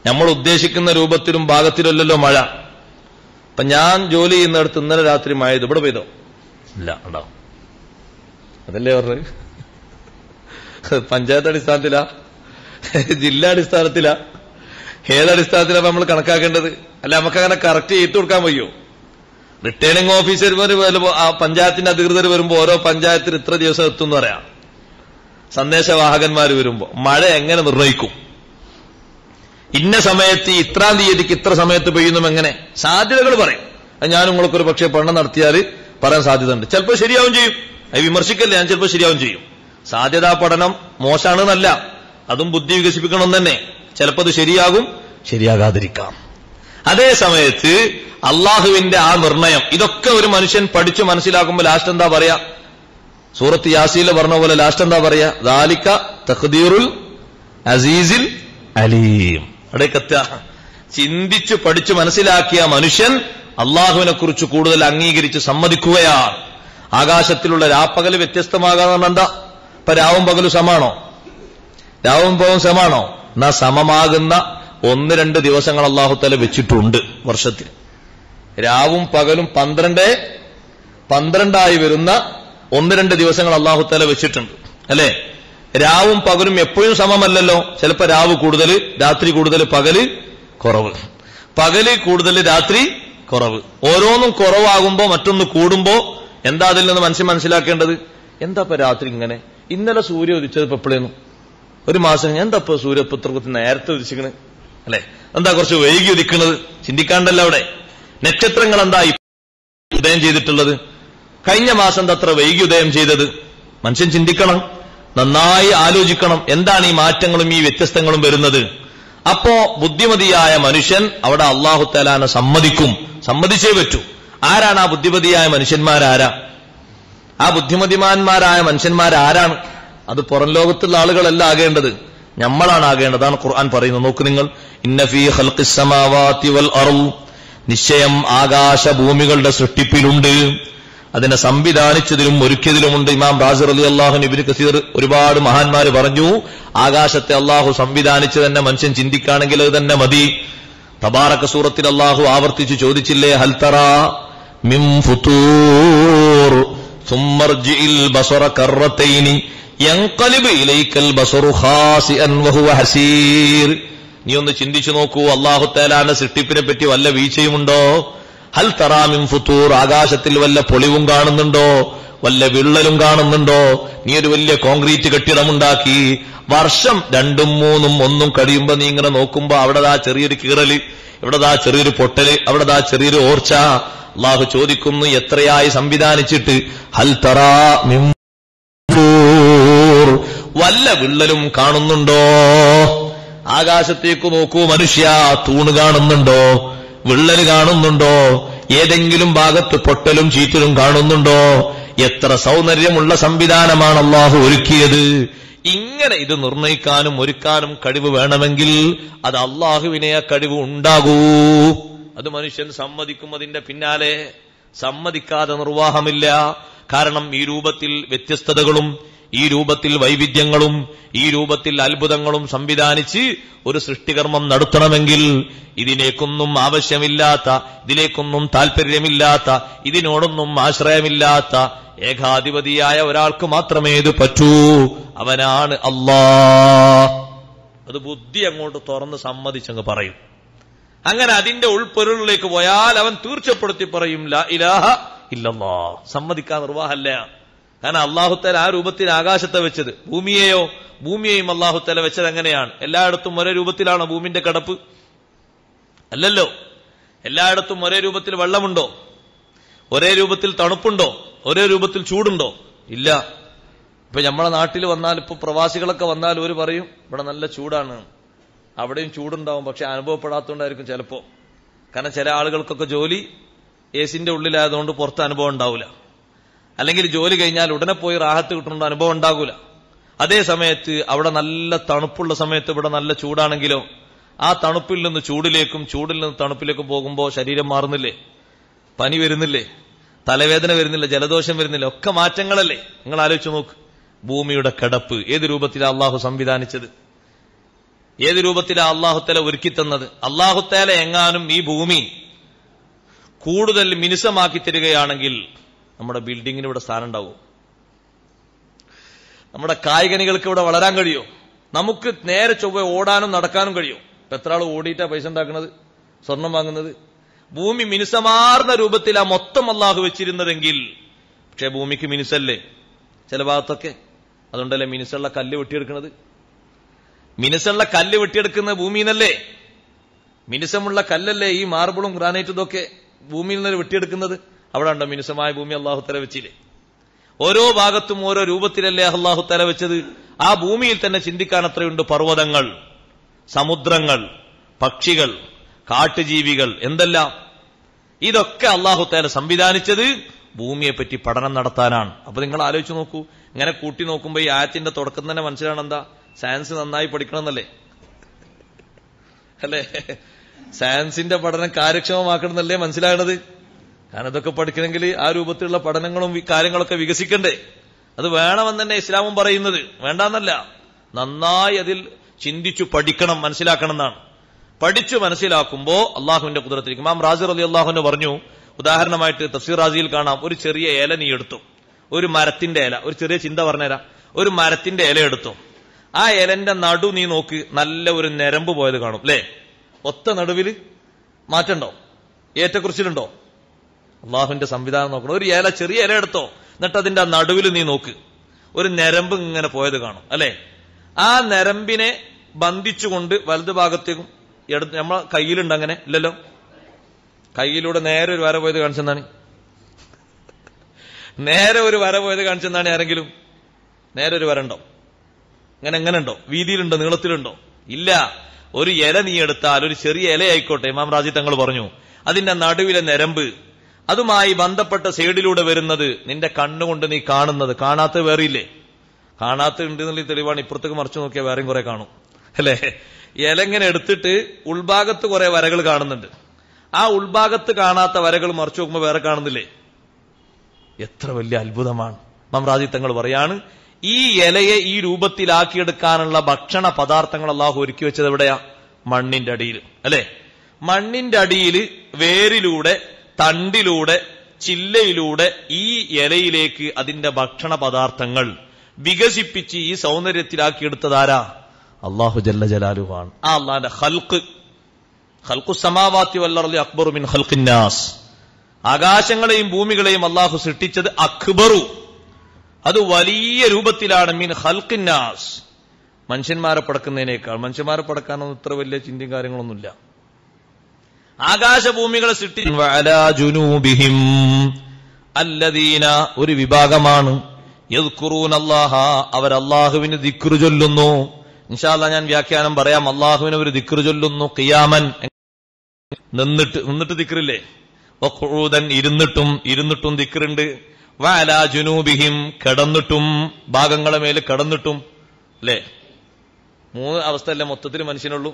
നമ്മൾ ഉദ്ദേശിക്കുന്ന രൂപത്തിലും ഭാഗത്തിലല്ലല്ലോ മഴ. അപ്പൊ ഞാൻ ജോലി ചെയ്യുന്നിടത്ത് ഇന്നലെ രാത്രി മഴ ഇവിടെ പെയ്തോ? ഇല്ല, ഉണ്ടാവും. അതല്ലേ പറഞ്ഞത്? പഞ്ചായത്ത് അടിസ്ഥാനത്തിലാ, ജില്ലാടിസ്ഥാനത്തിലാ, ഏതടിസ്ഥാനത്തിലാണ് നമ്മൾ കണക്കാക്കേണ്ടത്? അല്ല, നമുക്കങ്ങനെ കറക്റ്റ് ചെയ്തു കൊടുക്കാൻ വയ്യോ? റിട്ടേണിംഗ് ഓഫീസർമാർ പഞ്ചായത്തിന്റെ അധികൃതർ വരുമ്പോ ഓരോ പഞ്ചായത്തിന് ഇത്ര ദിവസം എത്തും എന്ന് പറയാം. സന്ദേശവാഹകന്മാർ വരുമ്പോ മഴ എങ്ങനെ നിർണ്ണയിക്കും? ഇന്ന സമയത്ത് ഇത്രാം തീയതിക്ക് ഇത്ര സമയത്ത് പെയ്യുന്നു എങ്ങനെ? സാധ്യതകൾ പറയും. ഞാൻ നിങ്ങൾക്കൊരു പക്ഷേ പഠനം നടത്തിയാൽ പറയാൻ സാധ്യതയുണ്ട്. ചിലപ്പോൾ ശരിയാവും ചെയ്യും. അത് വിമർശിക്കല്ലേ, ഞാൻ ചിലപ്പോൾ ശരിയാവും ചെയ്യും. സാധ്യതാ പഠനം മോശമാണെന്നല്ല, അതും ബുദ്ധി വികസിപ്പിക്കണം തന്നെ. ചിലപ്പോൾ അത് ശരിയാകും, ശരിയാകാതിരിക്കാം. അതേ സമയത്ത് അള്ളാഹുവിന്റെ ആ നിർണയം, ഇതൊക്കെ ഒരു മനുഷ്യൻ പഠിച്ചു മനസ്സിലാക്കുമ്പോൾ ലാസ്റ്റ് എന്താ പറയാ? സൂറത്ത് യാസീൽ പറഞ്ഞ പോലെ ലാസ്റ്റ് എന്താ പറയാ? ദാലിക തഖ്ദീറുൽ അസീസിൽ അലീം. അവിടേക്കെത്ത ചിന്തിച്ചു പഠിച്ചു മനസ്സിലാക്കിയ മനുഷ്യൻ അള്ളാഹുവിനെ കുറിച്ച് കൂടുതൽ അംഗീകരിച്ച് സമ്മതിക്കുകയാണ്. ആകാശത്തിലുള്ള രാപ്പകല് വ്യത്യസ്തമാകാൻ എന്താ? ഇപ്പൊ രാവും പകലും സമാണോ? രാവും പകലും സമാണോ? എന്നാ സമമാകുന്ന 1-2 ദിവസങ്ങൾ അല്ലാഹു തആല വെച്ചിട്ടുണ്ട് വർഷത്തിൽ. രാവും പകലും 12 വരുന്ന 1-2 ദിവസങ്ങൾ അല്ലാഹു തആല വെച്ചിട്ടുണ്ട്, അല്ലെ? രാവും പകലും എപ്പോഴും സമമല്ലല്ലോ. ചിലപ്പോ രാവ് കൂടുതൽ, രാത്രി കൂടുതൽ, പകല് കുറവ്, പകല് കൂടുതൽ, രാത്രി കുറവ്. ഓരോന്നും കുറവാകുമ്പോ മറ്റൊന്ന് കൂടുമ്പോ എന്താ അതിൽ നിന്ന് മനസ്സിലാക്കേണ്ടത്? എന്താ ഇപ്പൊ രാത്രി ഇങ്ങനെ? ഇന്നലെ സൂര്യ ഉദിച്ചത് ഇപ്പൊ എപ്പോഴേന്നു? ഒരു മാസം. എന്താ ഇപ്പൊ സൂര്യപുത്രത്തിൽ നേരത്തെ ഉദിച്ചിക്കണ്, അല്ലെ? എന്താ കുറച്ച് വൈകി ഉദിക്കുന്നത്? ചിന്തിക്കാണ്ടല്ലോ അവിടെ. നക്ഷത്രങ്ങൾ എന്താ ഉദയം ചെയ്തിട്ടുള്ളത്? കഴിഞ്ഞ മാസം എന്താ അത്ര വൈകി ഉദയം ചെയ്തത്? മനുഷ്യൻ ചിന്തിക്കണം, നന്നായി ആലോചിക്കണം. എന്താണ് ഈ മാറ്റങ്ങളും ഈ വ്യത്യസ്തങ്ങളും വരുന്നത്? അപ്പോ ബുദ്ധിമതിയായ മനുഷ്യൻ അവിടെ അല്ലാഹു തആലാനെ സമ്മതിച്ചേ പറ്റൂ. ആരാണ് ആ ബുദ്ധിമതിയായ മനുഷ്യന്മാരാരാ? ആ ബുദ്ധിമതിമാന്മാരായ മനുഷ്യന്മാരാരാണ്? അത് പുറം ലോകത്തുള്ള ആളുകളല്ല ആകേണ്ടത്, നമ്മളാണ് ആകേണ്ടത്. അതാണ് ഖുർആൻ പറയുന്നത്. നോക്ക് നിങ്ങൾ, ഇന്ന ഫീ ഖൽഖിസ് സമാവാതി വൽ അർള്, നിശ്ചയം ആകാശ ഭൂമികളുടെ സൃഷ്ടിപ്പിലുണ്ട്, അതിനെ സംവിധാനിച്ചതിലും ഒരുക്കിയതിലുമുണ്ട്. ഇമാം റാസി റളിയല്ലാഹു അൻഹു, ഇബ്നു കസീർ, ഒരുപാട് മഹാന്മാര് പറഞ്ഞു, ആകാശത്തെ അല്ലാഹു സംവിധാനിച്ച് തന്നെ മനുഷ്യൻ ചിന്തിക്കുകയാണെങ്കിൽ അത് തന്നെ മതി. തബാറക സൂറത്തിൽ അല്ലാഹു ആവർത്തിച്ച് ചോദിച്ചില്ലേ, ഹൽ തറാ മിൻ ഫുതൂർ സുമ്മർജിഇൽ ബസറ കറത്തൈനി യൻഖലിബു ഇലൈക്കൽ ബസറു ഖാസിഅൻ വഹുവ ഹസീർ. നീ ഒന്ന് ചിന്തിച്ചു നോക്കൂ, അല്ലാഹു തആലാന്റെ സൃഷ്ടിപ്പിനെ പറ്റി വല്ല വീഴ്ചയുമുണ്ടോ? ഹൽ തറാ മിൻ ഫുതൂർ, ആകാശത്തിൽ വല്ല പൊളിവും കാണുന്നുണ്ടോ? വല്ല വിള്ളലും കാണുന്നുണ്ടോ? നീ ഒരു വലിയ കോൺക്രീറ്റ് കെട്ടിടമുണ്ടാക്കി, വർഷം 2, 3, 1 കഴിയുമ്പോ നീ ഇങ്ങനെ നോക്കുമ്പോ അവിടെ ദാ ചെറിയൊരു കീറല്, ഇവിടെ ദാ ചെറിയൊരു പൊട്ടല്, അവിടെ ദാ ചെറിയൊരു ഓർച്ച. അല്ലാഹു ചോദിക്കുന്നു, എത്രയായി സംവിധാനിച്ചിട്ട്, ഹൽ തറാ മിൻ ഫുതൂർ, വല്ല വിള്ളലും കാണുന്നുണ്ടോ? ആകാശത്തേക്ക് നോക്കൂ മനുഷ്യ, തൂണ് കാണുന്നുണ്ടോ? വിള്ളല് കാണുന്നുണ്ടോ? ഏതെങ്കിലും ഭാഗത്ത് പൊട്ടലും ചീറ്റലും കാണുന്നുണ്ടോ? എത്ര സൗന്ദര്യമുള്ള സംവിധാനമാണ് അല്ലാഹു ഒരുക്കിയത്. ഇങ്ങനെ ഇത് നിർണയിക്കാനും ഒരുക്കാനും കഴിവ് വേണമെങ്കിൽ അത് അല്ലാഹുവിനെ ആ കഴിവ് ഉണ്ടാകൂ. അത് മനുഷ്യൻ സമ്മതിക്കും. അതിന്റെ പിന്നാലെ സമ്മതിക്കാതെ നിർവാഹമില്ല. കാരണം ഈ രൂപത്തിൽ വ്യത്യസ്തതകളും ഈ രൂപത്തിൽ വൈവിധ്യങ്ങളും ഈ രൂപത്തിൽ അത്ഭുതങ്ങളും സംവിധാനിച്ച് ഒരു സൃഷ്ടികർമ്മം നടത്തണമെങ്കിൽ ഇതിലേക്കൊന്നും ആവശ്യമില്ലാത്ത, ഇതിലേക്കൊന്നും താല്പര്യമില്ലാത്ത, ഇതിനോടൊന്നും ആശ്രയമില്ലാത്ത ഏകാധിപതിയായ ഒരാൾക്ക് മാത്രമേ ഇത് പറ്റൂ. അവനാണ് അല്ലാഹ്. അത് ബുദ്ധി അങ്ങോട്ട് തുറന്ന് സമ്മതിച്ചങ്ങ് പറയും. അങ്ങനെ അതിന്റെ ഉൾപ്പൊരുളിലേക്ക് പോയാൽ അവൻ തീർച്ചപ്പെടുത്തി പറയും ലാ ഇലാഹ ഇല്ലല്ലാഹ്. സമ്മതിക്കാൻ നിർവാഹമല്ല. കാരണം അല്ലാഹുത്തആല ആ രൂപത്തിൽ ആകാശത്തെ വെച്ചത്. ഭൂമിയെയും അല്ലാഹുത്തആല വെച്ചത് എങ്ങനെയാണ്? എല്ലായിടത്തും ഒരേ രൂപത്തിലാണോ ഭൂമിന്റെ കിടപ്പ്? അല്ലല്ലോ. എല്ലായിടത്തും ഒരേ രൂപത്തിൽ വെള്ളമുണ്ടോ? ഒരേ രൂപത്തിൽ തണുപ്പുണ്ടോ? ഒരേ രൂപത്തിൽ ചൂടുണ്ടോ? ഇല്ല. ഇപ്പൊ നമ്മളെ നാട്ടിൽ വന്നാൽ, ഇപ്പൊ പ്രവാസികളൊക്കെ വന്നാൽ ഒരു പറയും ഇവിടെ നല്ല ചൂടാണ്. അവിടെയും ചൂടുണ്ടാവും, പക്ഷെ അനുഭവപ്പെടാത്തതുകൊണ്ടായിരിക്കും ചിലപ്പോ. കാരണം ചില ആളുകൾക്കൊക്കെ ജോലി എസിന്റെ ഉള്ളിലായതുകൊണ്ട് പുറത്ത് അനുഭവം ഉണ്ടാവില്ല. അല്ലെങ്കിൽ ജോലി കഴിഞ്ഞാൽ ഉടനെ പോയി റാഹത്ത് കിട്ടുന്ന അനുഭവം ഉണ്ടാകൂല. അതേ സമയത്ത് അവിടെ നല്ല തണുപ്പുള്ള സമയത്ത് ഇവിടെ നല്ല ചൂടാണെങ്കിലോ ആ തണുപ്പിൽ നിന്ന് ചൂടിലേക്കും ചൂടിൽ നിന്ന് തണുപ്പിലേക്കും പോകുമ്പോൾ ശരീരം മാറുന്നില്ലേ? പനി വരുന്നില്ലേ? തലവേദന വരുന്നില്ല? ജലദോഷം വരുന്നില്ല? ഒക്കെ മാറ്റങ്ങളല്ലേ? നിങ്ങൾ ആലോചിച്ച് നോക്ക്. ഭൂമിയുടെ കിടപ്പ് ഏത് രൂപത്തിലാണ് അള്ളാഹു സംവിധാനിച്ചത്? ഏത് രൂപത്തിലാണ് അള്ളാഹുത്തല ഒരുക്കിത്തന്നത്? അള്ളാഹുത്തല എങ്ങാനും ഈ ഭൂമി കൂടുതൽ മിനുസമാക്കി തരികയാണെങ്കിൽ നമ്മുടെ ബിൽഡിങ്ങിന് ഇവിടെ സ്ഥാനം ഉണ്ടാവും? നമ്മുടെ കായികനികൾക്ക് ഇവിടെ വളരാൻ കഴിയോ? നമുക്ക് നേരെ ചൊവ്വ ഓടാനും നടക്കാനും കഴിയും? ഇപ്പൊ എത്ര ആൾ ഓടിയിട്ടാ പൈസ ഉണ്ടാക്കുന്നത്, സ്വർണം വാങ്ങുന്നത്? ഭൂമി മിനുസമാർന്ന രൂപത്തിലാ മൊത്തം അള്ളാഹു വെച്ചിരുന്നതെങ്കിൽ, പക്ഷെ ഭൂമിക്ക് മിനുസല്ലേ ചില ഭാഗത്തൊക്കെ. അതുകൊണ്ടല്ലേ മിനുസുള്ള കല്ല് വെട്ടിയെടുക്കുന്നത്? മിനുസുള്ള കല്ല് വെട്ടിയെടുക്കുന്നത് ഭൂമിന്നല്ലേ? മിനുസമുള്ള കല്ലല്ലേ ഈ മാർബിളും ഗ്രാനൈറ്റും ഇതൊക്കെ ഭൂമിയിൽ നിന്ന് വെട്ടിയെടുക്കുന്നത്? അവിടെ ഉണ്ടോ മിനുസമായ ഭൂമി അള്ളാഹുത്തല വെച്ചില്ലേ? ഓരോ ഭാഗത്തും ഓരോ രൂപത്തിലല്ലേ അള്ളാഹുത്തല വെച്ചത്? ആ ഭൂമിയിൽ തന്നെ ചിന്തിക്കാൻ അത്രയുണ്ട്. പർവ്വതങ്ങൾ, സമുദ്രങ്ങൾ, പക്ഷികൾ, കാട്ടുജീവികൾ, എന്തെല്ലാം. ഇതൊക്കെ അള്ളാഹുത്തല സംവിധാനിച്ചത് ഭൂമിയെപ്പറ്റി പഠനം നടത്താനാണ്. അപ്പൊ നിങ്ങൾ ആലോചിച്ച് നോക്കൂ. ഇങ്ങനെ കൂട്ടി നോക്കുമ്പോ ഈ ആയത്തിന്റെ തുടക്കം തന്നെ മനസ്സിലാണ് എന്താ? സയൻസ് നന്നായി പഠിക്കണമെന്നല്ലേ? അല്ലേ? സയൻസിന്റെ പഠനം കാര്യക്ഷമമാക്കണമെന്നല്ലേ മനസ്സിലാകണത്? കാരണം ഇതൊക്കെ പഠിക്കണമെങ്കിൽ ആ രൂപത്തിലുള്ള പഠനങ്ങളും കാര്യങ്ങളൊക്കെ വികസിക്കണ്ടേ? അത് വേണമെന്ന് തന്നെ ഇസ്ലാമും പറയുന്നത്. വേണ്ടാന്നല്ല, നന്നായി അതിൽ ചിന്തിച്ചു പഠിക്കണം, മനസ്സിലാക്കണം എന്നാണ്. പഠിച്ചു മനസ്സിലാക്കുമ്പോ അള്ളാഹുവിന്റെ ഖുദ്റത്തിലേക്ക്. ഇമാം റാസി റളിയല്ലാഹു അൻഹു പറഞ്ഞു, ഉദാഹരണമായിട്ട് തഫ്സീർ റാസിയിൽ കാണാം, ഒരു ചെറിയ ഇല നീ എടുത്തു, ഒരു മരത്തിന്റെ ഇല, ഒരു ചെറിയ ചിന്ത പറഞ്ഞുതരാം. ഒരു മരത്തിന്റെ ഇല എടുത്തു, ആ ഇലന്റെ നടു നീ നോക്ക്, നല്ല ഒരു ഞരമ്പ് പോയത് കാണും അല്ലേ? ഒത്ത നടുവില് മാറ്റണ്ടോ? ഏറ്റക്കുറിച്ചിലുണ്ടോ? അള്ളാഹുവിന്റെ സംവിധാനം നോക്കണം. ഒരു ഇല, ചെറിയ ഇല എടുത്തോ, എന്നിട്ട് അതിന്റെ നടുവിൽ നീ നോക്ക്, ഒരു ഞരമ്പ് ഇങ്ങനെ പോയത് കാണും അല്ലെ? ആ ഞരമ്പിനെ ബന്ധിച്ചുകൊണ്ട് വലതു ഭാഗത്തേക്കും നമ്മളെ കയ്യിലുണ്ട്. അങ്ങനെ ഇല്ലല്ലോ. കയ്യിലൂടെ നേരെ ഒരു വര പോയത് കാണിച്ചെന്നാണ്? നേരെ ഒരു വര പോയത് കാണിച്ചെന്നാണ് ആരെങ്കിലും? നേരെ ഒരു വര ഉണ്ടോ? എങ്ങനെ ഉണ്ടോ? വീതിയിലുണ്ടോ? നീളത്തിലുണ്ടോ? ഇല്ല. ഒരു ഇല നീ എടുത്താൽ, ഒരു ചെറിയ ഇല ആയിക്കോട്ടെ, ഇമാം റാസി തങ്ങൾ പറഞ്ഞു, അതിന്റെ നടുവിലെ ഞരമ്പ്, അതുമായി ബന്ധപ്പെട്ട സൈഡിലൂടെ വരുന്നത് നിന്റെ കണ്ണുകൊണ്ട് നീ കാണുന്നത്. കാണാത്ത വേറെയില്ലേ? കാണാത്ത ഉണ്ട് എന്നുള്ള തെളിവാണ്. ഇപ്പുറത്തേക്ക് മറിച്ചു നോക്കിയാൽ വേറെയും കുറെ കാണും അല്ലേ? ഇലങ്ങനെ എടുത്തിട്ട് ഉൾഭാഗത്ത് കുറെ വരകൾ കാണുന്നുണ്ട്. ആ ഉൾഭാഗത്ത് കാണാത്ത വരകൾ മറിച്ചു നോക്കുമ്പോൾ വേറെ കാണുന്നില്ലേ? എത്ര വലിയ അത്ഭുതമാണ്! ഇമാം റാസി തങ്ങൾ പറയാണ്, ഈ ഇലയെ ഈ രൂപത്തിലാക്കിയെടുക്കാനുള്ള ഭക്ഷണ പദാർത്ഥങ്ങൾ അള്ളാഹു ഒരുക്കി വെച്ചത് എവിടെയാ? മണ്ണിന്റെ അടിയിൽ അല്ലെ? മണ്ണിന്റെ അടിയിൽ വേരിലൂടെ, തണ്ടിലൂടെ, ചില്ലയിലൂടെ ഈ ഇലയിലേക്ക് അതിന്റെ ഭക്ഷണ പദാർത്ഥങ്ങൾ വികസിപ്പിച്ച് ഈ സൗന്ദര്യത്തിലാക്കിയെടുത്തതാരാ? അള്ളാഹു ജല്ല ജലാലുഹാണ്. ആ അള്ളാന്റെ ഖൽഖു സമാവാതി വൽ അർളി അക്ബറു മിൻ ഖൽഖിൻ നാസ്. ആകാശങ്ങളെയും ഭൂമികളെയും അള്ളാഹു സൃഷ്ടിച്ചത് അക്ബറു, അത് വലിയ രൂപത്തിലാണ്. മിൻ ഖൽഖിൻ നാസ്, മനുഷ്യന്മാരെ പടക്കുന്നതിനേക്കാൾ. മനുഷ്യന്മാരെ പടക്കാനൊന്നും ഇത്ര വലിയ ചിന്തയും കാര്യങ്ങളൊന്നുമില്ല. ആകാശഭൂമികളെ സൃഷ്ടിച്ചു. വഅലാ ജുനൂബിഹിം, അല്ലദീന, ഒരു വിഭാഗമാണ്, യദ്കുറൂനല്ലാഹ, അവർ അല്ലാഹുവിന് ദിക്ർ ചൊല്ലുന്നു. ഇൻഷാ അല്ലാഹ് ഞാൻ വ്യാഖ്യാനം പറയാം. അല്ലാഹുവിനെ ഒരു ദിക്ർ ചൊല്ലുന്നു. ഖിയാമൻ, നിന്നിട്ട് ദിക്റില്ലേ? വഖുഊദൻ, ഇരുന്നിട്ടും ദിക്റുണ്ട്. വഅലാ ജുനൂബിഹിം, കിടന്നിട്ടും, ഭാഗങ്ങളെ മേൽ കിടന്നിട്ടും അല്ലേ? മൂന്ന് അവസ്ഥയല്ലേ മൊത്തത്തിൽ മനുഷ്യനുള്ളൂ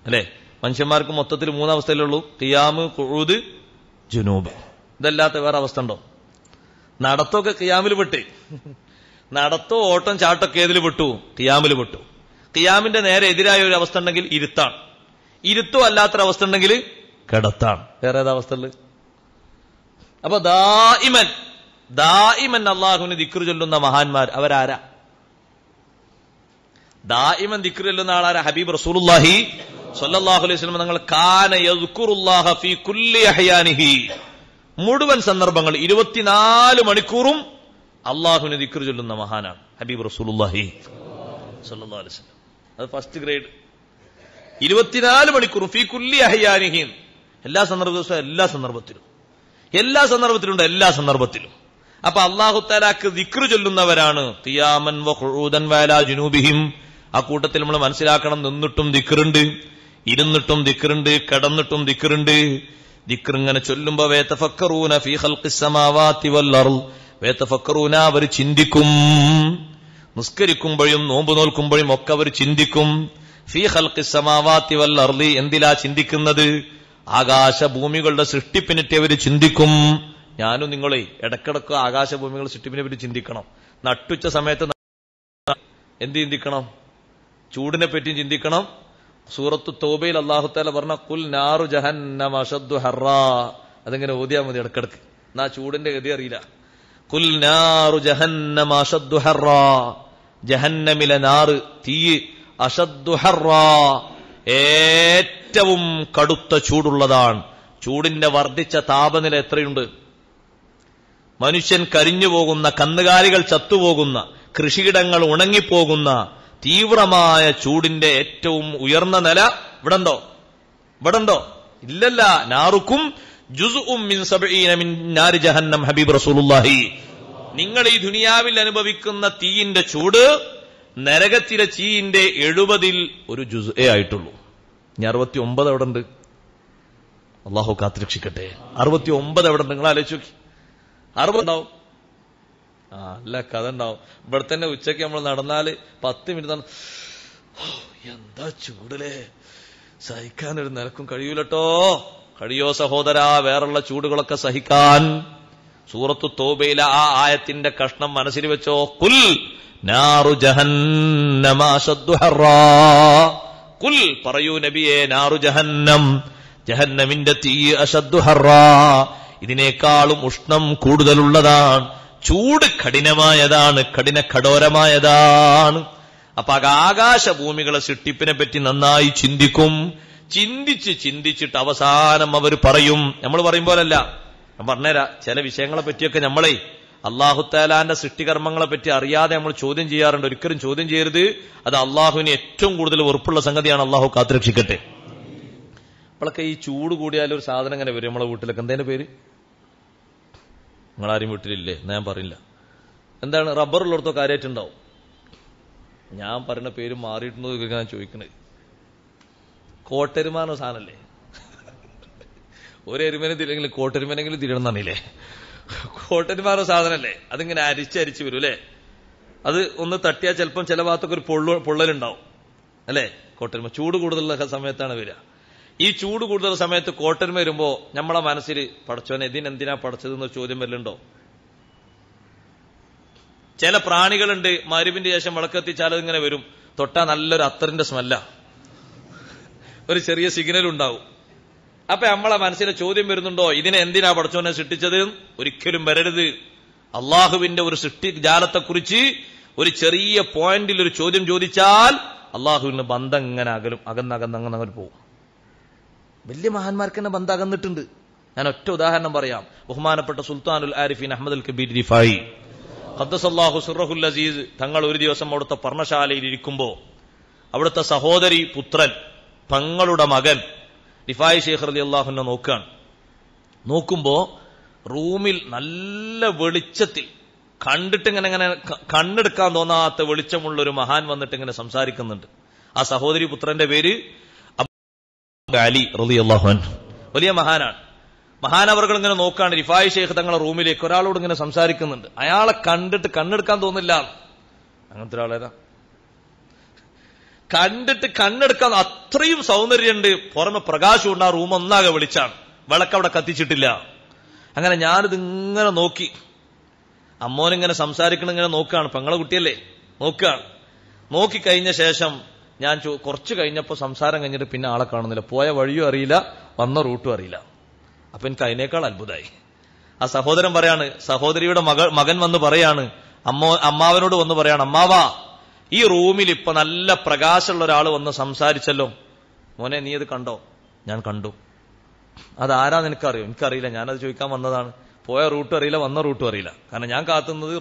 അല്ലേ? മനുഷ്യന്മാർക്ക് മൊത്തത്തിൽ 3 അവസ്ഥയിലുള്ളൂ: ഖിയാമ്, ഖുഊദ്, ജുനൂബ്. ഇതല്ലാത്ത വേറെ അവസ്ഥ ഉണ്ടോ? നടത്തൊക്കെ ഖിയാമിൽ പെട്ട്. നടത്തോ ഓട്ടം ചാട്ടൊക്കെ ഏതിൽ പെട്ടു? ഖിയാമിൽ പെട്ടു. ഖിയാമിന്റെ നേരെ എതിരായ ഒരു അവസ്ഥ ഉണ്ടെങ്കിൽ ഇരുത്താണ്. ഇരുത്തോ അല്ലാത്തൊരവസ്ഥ ഉണ്ടെങ്കിൽ കിടത്താണ്. വേറെ ഏതവസ്ഥ ഉള്ളത്? അപ്പൊ ദായിമൻ അള്ളാഹുവിന് ദിക്ർ ചൊല്ലുന്ന മഹാന്മാർ അവരാരാ? ദായിമൻ ദിക്ർ ചൊല്ലുന്ന ആളാരാ? ഹബീബ് റസൂലുള്ളാഹി സ്വല്ലല്ലാഹു അലൈഹി വസല്ലം തങ്ങൾ കാന യദ്കുറുല്ലാഹ ഫീ കുല്ലി അഹ്യാനിഹി, മുഴുവൻ സന്ദർഭങ്ങൾ 24 മണിക്കൂറും അള്ളാഹുവിന് ദിക്ർ ചൊല്ലുന്ന മഹാനാണ് ഹബീബ് റസൂലുള്ളാഹി സ്വല്ലല്ലാഹു അലൈഹി വസല്ലം. അത് ഫസ്റ്റ് ഗ്രേഡ്. 24 മണിക്കൂറും ഫീ കുല്ലി അഹ്യാനിഹി, എല്ലാ സന്ദർഭത്തിലും എല്ലാ സന്ദർഭത്തിലും. അപ്പൊ അല്ലാഹു തആലാക്ക് ദിക്ർ ചൊല്ലുന്നവരാണ് ഖിയാമൻ വഖുഊദൻ വഅലാ ജുനൂബിഹിം. ആ കൂട്ടത്തിൽ നമ്മൾ മനസ്സിലാക്കണം, നിന്നിട്ടും ദിക്റുണ്ട്, ഇരുന്നിട്ടും ദിക്റുണ്ട്, കിടന്നിട്ടും ദിക്റുണ്ട്. ദിക്ർ ഇങ്ങനെ ചൊല്ലുമ്പോ വയതഫക്കറൂന ഫീ ഖൽഖിസ് സമാവാതി വൽ അർദ്, വയതഫക്കറൂന അവർ ചിന്തിക്കും. നിസ്കരിക്കുമ്പോഴും നോമ്പ് നോൽക്കുമ്പോഴും ഒക്കെ അവർ ചിന്തിക്കും. ഫീ ഖൽഖിസ് സമാവാതി വൽ അർദ്, എന്തിലാ ചിന്തിക്കുന്നത്? ആകാശഭൂമികളുടെ സൃഷ്ടിപ്പിനിട്ട് അവർ ചിന്തിക്കും. ഞാനും നിങ്ങളെ ഇടക്കിടക്ക് ആകാശഭൂമികളുടെ സൃഷ്ടിപ്പിനെ പറ്റി ചിന്തിക്കണം. നട്ടുച്ച സമയത്ത് എന്ത് ചിന്തിക്കണം? ചൂടിനെ പറ്റിയും ചിന്തിക്കണം. സൂറത്തു തൗബയിൽ അല്ലാഹു തആല പറഞ്ഞ ഖുൽ നാറു ജഹന്നമ അശദ്ദു ഹർറാ, അതെങ്ങനെ ഓതിയാ മതി ഇടക്കിടക്ക്, എന്നാ ചൂടിന്റെ ഗതി അറിയില്ല. ഖുൽ നാറു ജഹന്നമ അശദ്ദു ഹർറാ, ജഹന്നമിലെ നാറ്, തീ, അശദ്ദു ഹർറാ, ഏറ്റവും കടുത്ത ചൂടുള്ളതാണ്. ചൂടിന്റെ വർദ്ധിച്ച താപനില എത്രയുണ്ട്? മനുഷ്യൻ കരിഞ്ഞു പോകുന്ന, കന്നുകാലികൾ ചത്തുപോകുന്ന, കൃഷിയിടങ്ങൾ ഉണങ്ങിപ്പോകുന്ന തീവ്രമായ ചൂടിന്റെ ഏറ്റവും ഉയർന്ന നില ഇവിടുണ്ടോ? ഇല്ലല്ല. നാറുക്കും ജുസ്ഉം മിൻ 70 മിൻ നാരി ജഹന്നം. ഹബീബ് റസൂലുള്ളാഹി, നിങ്ങൾ ഈ ദുനിയാവിൽ അനുഭവിക്കുന്ന തീയിന്റെ ചൂട് നരകത്തിലെ തീയിന്റെ 70 ഒരു ജുസ്അേ ആയിട്ടുള്ളൂ. ഇനി 69 എവിടെ ഉണ്ട്? അള്ളാഹു കാത്തുരക്ഷിക്കട്ടെ. 69 എവിടെ ഉണ്ട്? നിങ്ങൾ ആലോചിച്ച് നോക്കി. 60 ഉണ്ടാവും. അല്ല, കഥ ഉണ്ടാവും. ഇവിടെ തന്നെ ഉച്ചയ്ക്ക് നമ്മൾ നടന്നാല് 10 മിനിറ്റ് എന്താ ചൂടല്ലേ, സഹിക്കാനൊരു നിലക്കും കഴിയൂലട്ടോ. കഴിയോ സഹോദരാ വേറുള്ള ചൂടുകളൊക്കെ സഹിക്കാൻ? സൂറത്തു തൗബയിലെ ആ ആയത്തിന്റെ കഷ്ണം മനസ്സിൽ വെച്ചോ. ഖുൽ നാറു ജഹന്നമ അശദ്ദു ഹർറാ, ഖുൽ പറയൂ നബിയേ, നാറു ജഹന്നം, ജഹന്നമിന്റെ തീ, അശദ്ദു ഹർറാ, ഇതിനേക്കാളും ഉഷ്ണം കൂടുതലുള്ളതാണ്, ചൂട് കഠിനമായതാണ്, കഠോരമായതാണ്. അപ്പൊ ആകാശഭൂമികളെ സൃഷ്ടിപ്പിനെ പറ്റി നന്നായി ചിന്തിക്കും. ചിന്തിച്ചിട്ട് അവസാനം അവർ പറയും. നമ്മൾ പറയും പോലല്ല. ഞാൻ പറഞ്ഞുതരാം, ചില വിഷയങ്ങളെ പറ്റിയൊക്കെ നമ്മളെ അല്ലാഹു തആലാന്റെ സൃഷ്ടികർമ്മങ്ങളെ പറ്റി അറിയാതെ നമ്മൾ ചോദ്യം ചെയ്യാറുണ്ട്. ഒരിക്കലും ചോദ്യം ചെയ്യരുത്. അത് അള്ളാഹുവിന് ഏറ്റവും കൂടുതൽ വെറുപ്പുള്ള സംഗതിയാണ്. അള്ളാഹു കാത്തുരക്ഷിക്കട്ടെ. നമ്മളൊക്കെ ഈ ചൂട് കൂടിയാലും ഒരു സാധനം ഇങ്ങനെ വരും നമ്മളെ വീട്ടിലൊക്കെ. എന്തേന്റെ പേര്? നിങ്ങളാരും വീട്ടിലില്ലേ? ഞാൻ പറയില്ല. എന്താണ്? റബ്ബറുള്ളിടത്തോ കാര്യമായിട്ടുണ്ടാവും. ഞാൻ പറയുന്ന പേര് മാറിയിട്ടുണ്ടോ ഞാൻ ചോദിക്കണേ. കോട്ടെരുമാനോ സാധനല്ലേ? ഒരു എരുമനെ തിരില്ലെങ്കിൽ കോട്ടെരുമനെങ്കിലും തിരിയണം തന്നില്ലേ? കോട്ടെരുമാനോ സാധനല്ലേ? അതിങ്ങനെ അരിച്ച് വരും അല്ലേ? അത് ഒന്ന് തട്ടിയാൽ ചിലപ്പം ചില ഭാഗത്തൊക്കെ ഒരു പൊള്ളലുണ്ടാവും അല്ലേ? കോട്ടെരുമ ചൂട് കൂടുതലുള്ള സമയത്താണ് വരിക. ഈ ചൂട് കൂടുതൽ സമയത്ത് കോട്ടെരുമ വരുമ്പോ നമ്മളെ മനസ്സിൽ പടച്ചോനെ ഇതിനെന്തിനാ പടച്ചതെന്നൊരു ചോദ്യം വരലുണ്ടോ? ചില പ്രാണികളുണ്ട്, മരുവിന്റെ ശേഷം വിളക്കെത്തിച്ചാൽ അതിങ്ങനെ വരും, തൊട്ടാ നല്ലൊരു അത്തറിന്റെ സ്മെല്ല, ഒരു ചെറിയ സിഗ്നൽ ഉണ്ടാവും. അപ്പൊ നമ്മളെ മനസ്സിലെ ചോദ്യം വരുന്നുണ്ടോ, ഇതിനെ എന്തിനാ പടച്ചോനെ സൃഷ്ടിച്ചത്? ഒരിക്കലും വരരുത്. അള്ളാഹുവിന്റെ ഒരു സൃഷ്ടിജാലത്തെക്കുറിച്ച് ഒരു ചെറിയ പോയിന്റിൽ ഒരു ചോദ്യം ചോദിച്ചാൽ അള്ളാഹുവിന് ബന്ധം ഇങ്ങനെ അകന്നങ്ങനെ പോകും. വലിയ മഹാന്മാർക്ക് തന്നെ ബന്ധം അകന്നിട്ടുണ്ട്. ഞാൻ ഒറ്റ ഉദാഹരണം പറയാം. ബഹുമാനപ്പെട്ട സുൽത്താനുൽ ആരിഫീൻ അഹ്മദ് അൽ കബീർ റിഫായി ഖദ്ദസല്ലാഹു സിർറഹുൽ അസീസ് തങ്ങൾ ഒരു ദിവസം അവിടുത്തെ പർണശാലയിൽ ഇരിക്കുമ്പോ അവിടുത്തെ സഹോദരി പുത്രൻ തങ്ങളുടെ മകൻ റിഫായി ശൈഖ് റളിയല്ലാഹു അൻഹു നോക്കുകയാണ്. നോക്കുമ്പോ റൂമിൽ നല്ല വെളിച്ചത്തിൽ കണ്ടിട്ട് ഇങ്ങനെ കണ്ണെടുക്കാൻ തോന്നാത്ത വെളിച്ചമുള്ള ഒരു മഹാൻ വന്നിട്ട് ഇങ്ങനെ സംസാരിക്കുന്നുണ്ട്. ആ സഹോദരി പുത്രന്റെ പേര് അലി റളിയല്ലാഹു അൻഹു. വലിയ മഹാനാണ്. മഹാനവർകൾ ഇങ്ങനെ നോക്കാണ്. റിഫായി ശൈഖ് തങ്ങളുടെ റൂമിലേക്ക് ഒരാളോട് ഇങ്ങനെ സംസാരിക്കുന്നുണ്ട്. അയാളെ കണ്ടിട്ട് കണ്ണെടുക്കാൻ തോന്നില്ല. അങ്ങനത്തെ ഒരാളേതാ? കണ്ടിട്ട് കണ്ണെടുക്കാൻ അത്രയും സൗന്ദര്യമുണ്ട്, പുറമെ പ്രകാശമുണ്ട്. ആ റൂം ഒന്നാകെ വെളിച്ചാണ്, വിളക്കവിടെ കത്തിച്ചിട്ടില്ല. അങ്ങനെ ഞാനിത് ഇങ്ങനെ നോക്കി, അമ്മോനിങ്ങനെ സംസാരിക്കണം ഇങ്ങനെ നോക്കുകയാണ്, പെങ്ങളെ കുട്ടിയല്ലേ, നോക്കുകയാണ്. നോക്കിക്കഴിഞ്ഞ ശേഷം ഞാൻ കുറച്ച് കഴിഞ്ഞപ്പോൾ സംസാരം കഴിഞ്ഞിട്ട് പിന്നെ ആളെ കാണുന്നില്ല, പോയ വഴിയും അറിയില്ല, വന്ന റൂട്ടും അറിയില്ല. അപ്പൊ എനിക്ക് അതിനേക്കാൾ അത്ഭുതമായി. ആ സഹോദരൻ പറയാണ്, സഹോദരിയുടെ മകൻ വന്ന് പറയാണ്, അമ്മാവനോട് വന്ന് പറയാണ്, അമ്മാവാ ഈ റൂമിൽ ഇപ്പൊ നല്ല പ്രകാശമുള്ള ഒരാൾ വന്ന് സംസാരിച്ചല്ലോ, മോനെ നീ അത് കണ്ടോ? ഞാൻ കണ്ടു. അതാരാന്ന് എനിക്കറിയോ? എനിക്കറിയില്ല, ഞാനത് ചോദിക്കാൻ വന്നതാണ്. പോയ റൂട്ടും അറിയില്ല, വന്ന റൂട്ടും അറിയില്ല. കാരണം ഞാൻ കാത്തുന്നത്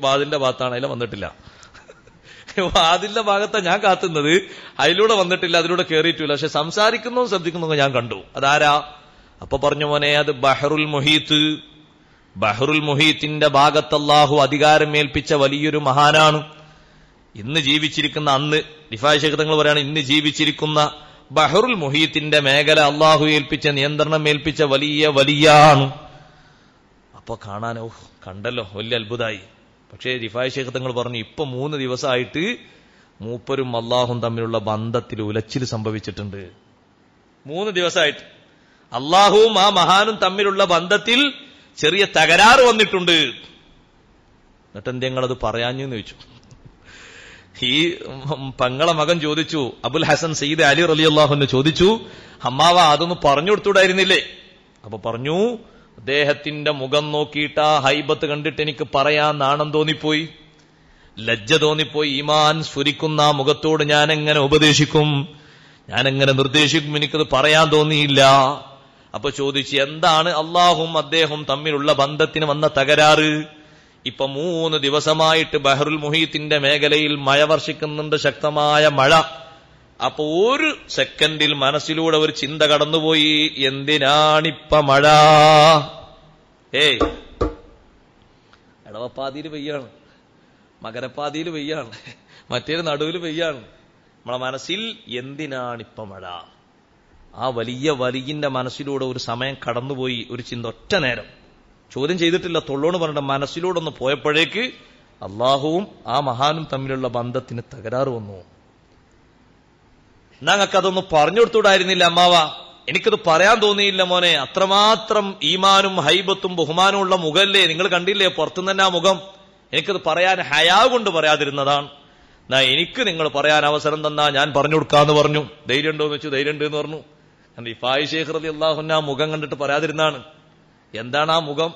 വാതിലിന്റെ ഭാഗത്താണ്, അതിലെ വന്നിട്ടില്ല. വാതിലിന്റെ ഭാഗത്താണ് ഞാൻ കാത്തുന്നത്, അതിലൂടെ വന്നിട്ടില്ല, അതിലൂടെ കയറിയിട്ടില്ല. പക്ഷെ സംസാരിക്കുന്നതും ശ്രദ്ധിക്കുന്നതും ഞാൻ കണ്ടു. അതാരാ? അപ്പൊ പറഞ്ഞു, മോനെ അത് ബഹറുൽ മുഹീത്ത്. ബഹറുൽ മുഹീത്തിന്റെ ഭാഗത്ത് അല്ലാഹു അധികാരം ഏൽപ്പിച്ച വലിയൊരു മഹാനാണ്. ഇന്ന് ജീവിച്ചിരിക്കുന്ന, അന്ന് റിഫായി ശൈഖ് തങ്ങൾ പറയാണ്, ഇന്ന് ജീവിച്ചിരിക്കുന്ന ബഹറുൽ മുഹീത്തിന്റെ മേഖല അല്ലാഹു ഏൽപ്പിച്ച, നിയന്ത്രണം ഏൽപ്പിച്ച വലിയ വലിയാണ്. അപ്പൊ കാണാനോ കണ്ടല്ലോ, വലിയ അത്ഭുതമായി. പക്ഷേ റിഫായി ശൈഖ് തങ്ങൾ പറഞ്ഞു, ഇപ്പൊ 3 ദിവസമായിട്ട് മൂപ്പരും അള്ളാഹും തമ്മിലുള്ള ബന്ധത്തിൽ ഉലച്ചിൽ സംഭവിച്ചിട്ടുണ്ട്. 3 ദിവസമായിട്ട് അള്ളാഹുവും ആ മഹാനും തമ്മിലുള്ള ബന്ധത്തിൽ ചെറിയ തകരാറ് വന്നിട്ടുണ്ട്. എന്നിട്ട് എന്തെങ്ങളത് പറയാഞ്ഞെന്ന് ചോദിച്ചു. ഈ പെങ്ങളെ മകൻ ചോദിച്ചു, അബുൽ ഹസൻ സയ്യിദ് അലി റളിയല്ലാഹു ചോദിച്ചു, അമ്മാവ അതൊന്ന് പറഞ്ഞു കൊടുത്തുകൂടായിരുന്നില്ലേ? അപ്പൊ പറഞ്ഞു, അദ്ദേഹത്തിന്റെ മുഖം നോക്കിയിട്ട് ആ ഹൈബത്ത് കണ്ടിട്ട് എനിക്ക് പറയാൻ നാണം തോന്നിപ്പോയി, ലജ്ജ തോന്നിപ്പോയി. ഈമാൻ സ്ഫുരിക്കുന്ന ആ മുഖത്തോട് ഞാൻ എങ്ങനെ ഉപദേശിക്കും, ഞാൻ എങ്ങനെ നിർദ്ദേശിക്കും, എനിക്കത് പറയാൻ തോന്നിയില്ല. അപ്പൊ ചോദിച്ചു, എന്താണ് അള്ളാഹും അദ്ദേഹം തമ്മിലുള്ള ബന്ധത്തിന് വന്ന തകരാറ്? ഇപ്പൊ 3 ദിവസമായിട്ട് ബഹറുൽ മുഹീത്തിന്റെ മേഖലയിൽ മഴ വർഷിക്കുന്നുണ്ട്, ശക്തമായ മഴ. അപ്പൊ ഒരു സെക്കൻഡിൽ മനസ്സിലൂടെ ഒരു ചിന്ത കടന്നുപോയി, എന്തിനാണിപ്പ മഴ? എടവപ്പാതിയിൽ പെയ്യാണ്, മകരപ്പാതിയിൽ പെയ്യാണ്, മറ്റേ നടുവിൽ പെയ്യാണ്. നമ്മളെ മനസ്സിൽ എന്തിനാണിപ്പ മഴ? ആ വലിയ വലിയന്റെ മനസ്സിലൂടെ ഒരു സമയം കടന്നുപോയി, ഒരു ചിന്ത, ഒറ്റ നേരം. ചോദ്യം ചെയ്തിട്ടില്ല, തൊള്ളോണ് പറഞ്ഞിട്ട് മനസ്സിലൂടെ ഒന്ന് പോയപ്പോഴേക്ക് അള്ളാഹുവും ആ മഹാനും തമ്മിലുള്ള ബന്ധത്തിന് തകരാറ് വന്നു. ഞങ്ങൾക്കതൊന്ന് പറഞ്ഞു കൊടുത്തുകൂടായിരുന്നില്ല അമ്മാവ? എനിക്കത് പറയാൻ തോന്നിയില്ല മോനെ, അത്രമാത്രം ഈമാനും ഹൈബത്തും ബഹുമാനവും ഉള്ള മുഖല്ലേ, നിങ്ങൾ കണ്ടില്ലേ പുറത്തുനിന്ന് തന്നെ ആ മുഖം. എനിക്കത് പറയാൻ ഹയാ കൊണ്ട് പറയാതിരുന്നതാണ്. എനിക്ക് നിങ്ങൾ പറയാൻ അവസരം തന്നാ ഞാൻ പറഞ്ഞു കൊടുക്കാന്ന് പറഞ്ഞു. ധൈര്യം ഉണ്ടോ എന്ന് വെച്ചു, ധൈര്യം ഉണ്ട് എന്ന് പറഞ്ഞു. റിഫായി ശൈഖ് റളിയല്ലാഹു അൻഹു ആ മുഖം കണ്ടിട്ട് പറയാതിരുന്നാണ്. എന്താണ് ആ മുഖം?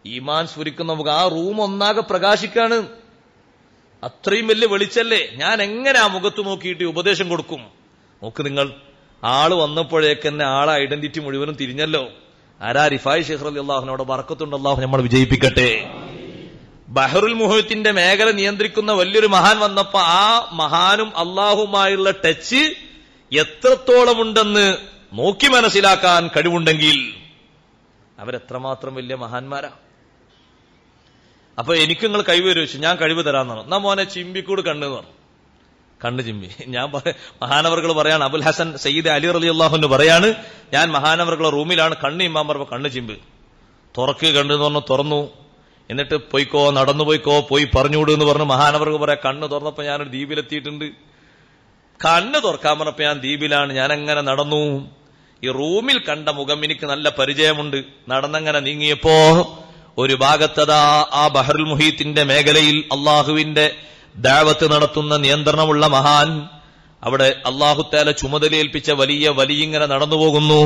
ഈമാൻ സ്ഫുരിക്കുന്ന മുഖം. ആ റൂം ഒന്നാകെ പ്രകാശിക്കാണ്, അത്രയും വലിയ വെളിച്ചല്ലേ. ഞാൻ എങ്ങനെ ആ മുഖത്ത് നോക്കിയിട്ട് ഉപദേശം കൊടുക്കും? നോക്ക് നിങ്ങൾ, ആള് വന്നപ്പോഴേക്ക് തന്നെ ആളെ ഐഡന്റിറ്റി മുഴുവനും തിരിഞ്ഞല്ലോ. ആരാ? റിഫായി ശൈഖ് റളിയല്ലാഹു അൻഹു. ബറക്കത്തുണ്ട്, അല്ലാഹു നമ്മൾ വിജയിപ്പിക്കട്ടെ. ബഹറുൽ മുഹീത്തിന്റെ മേഖല നിയന്ത്രിക്കുന്ന വലിയൊരു മഹാൻ വന്നപ്പോ ആ മഹാനും അള്ളാഹുമായുള്ള ടച്ച് എത്രത്തോളം ഉണ്ടെന്ന് നോക്കി മനസ്സിലാക്കാൻ കഴിവുണ്ടെങ്കിൽ അവരെത്രമാത്രം വലിയ മഹാന്മാരാ. അപ്പൊ എനിക്ക് നിങ്ങൾ കഴിവ് വെച്ചു, ഞാൻ കഴിവ് തരാമെന്നാണ്. എന്നാ മോനെ ചിമ്പിക്കൂട് കണ്ണ് എന്ന് പറഞ്ഞു. കണ്ണ് ചിമ്പി. ഞാൻ മഹാനവർകൾ പറയാണ്, അബുൽ ഹസൻ സയ്യിദ് അലി റളിയല്ലാഹു അൻഹു പറയാണ്, ഞാൻ മഹാനവർകളുടെ റൂമിലാണ്, കണ്ണ് ഇമ്മാൻ പറഞ്ഞപ്പോ കണ്ണ് ചിമ്പ്. തുറക്ക് കണ്ണ് എന്ന് പറഞ്ഞു, തുറന്നു. എന്നിട്ട് പോയിക്കോ, നടന്നു പോയിക്കോ, പോയി പറഞ്ഞുകൂട് എന്ന് പറഞ്ഞു. മഹാനവർക്ക് പറയാം, കണ്ണ് തുറന്നപ്പോ ഞാനൊരു ദ്വീപിലെത്തിയിട്ടുണ്ട്. കണ്ണ് തുറക്കാൻ പറഞ്ഞപ്പോ ഞാൻ ദ്വീപിലാണ്. ഞാൻ അങ്ങനെ നടന്നു. ഈ റൂമിൽ കണ്ട മുഖം എനിക്ക് നല്ല പരിചയമുണ്ട്. നടന്നങ്ങനെ നീങ്ങിയപ്പോ ഒരു ഭാഗത്തതാ ആ ബഹറുൽ മുഹീത്തിന്റെ മേഖലയിൽ അള്ളാഹുവിന്റെ ദഅവത്ത് നടത്തുന്ന നിയന്ത്രണമുള്ള മഹാൻ, അവിടെ അള്ളാഹു തആല ചുമതലയേൽപ്പിച്ച വലിയ വലിയിങ്ങനെ നടന്നു പോകുന്നു.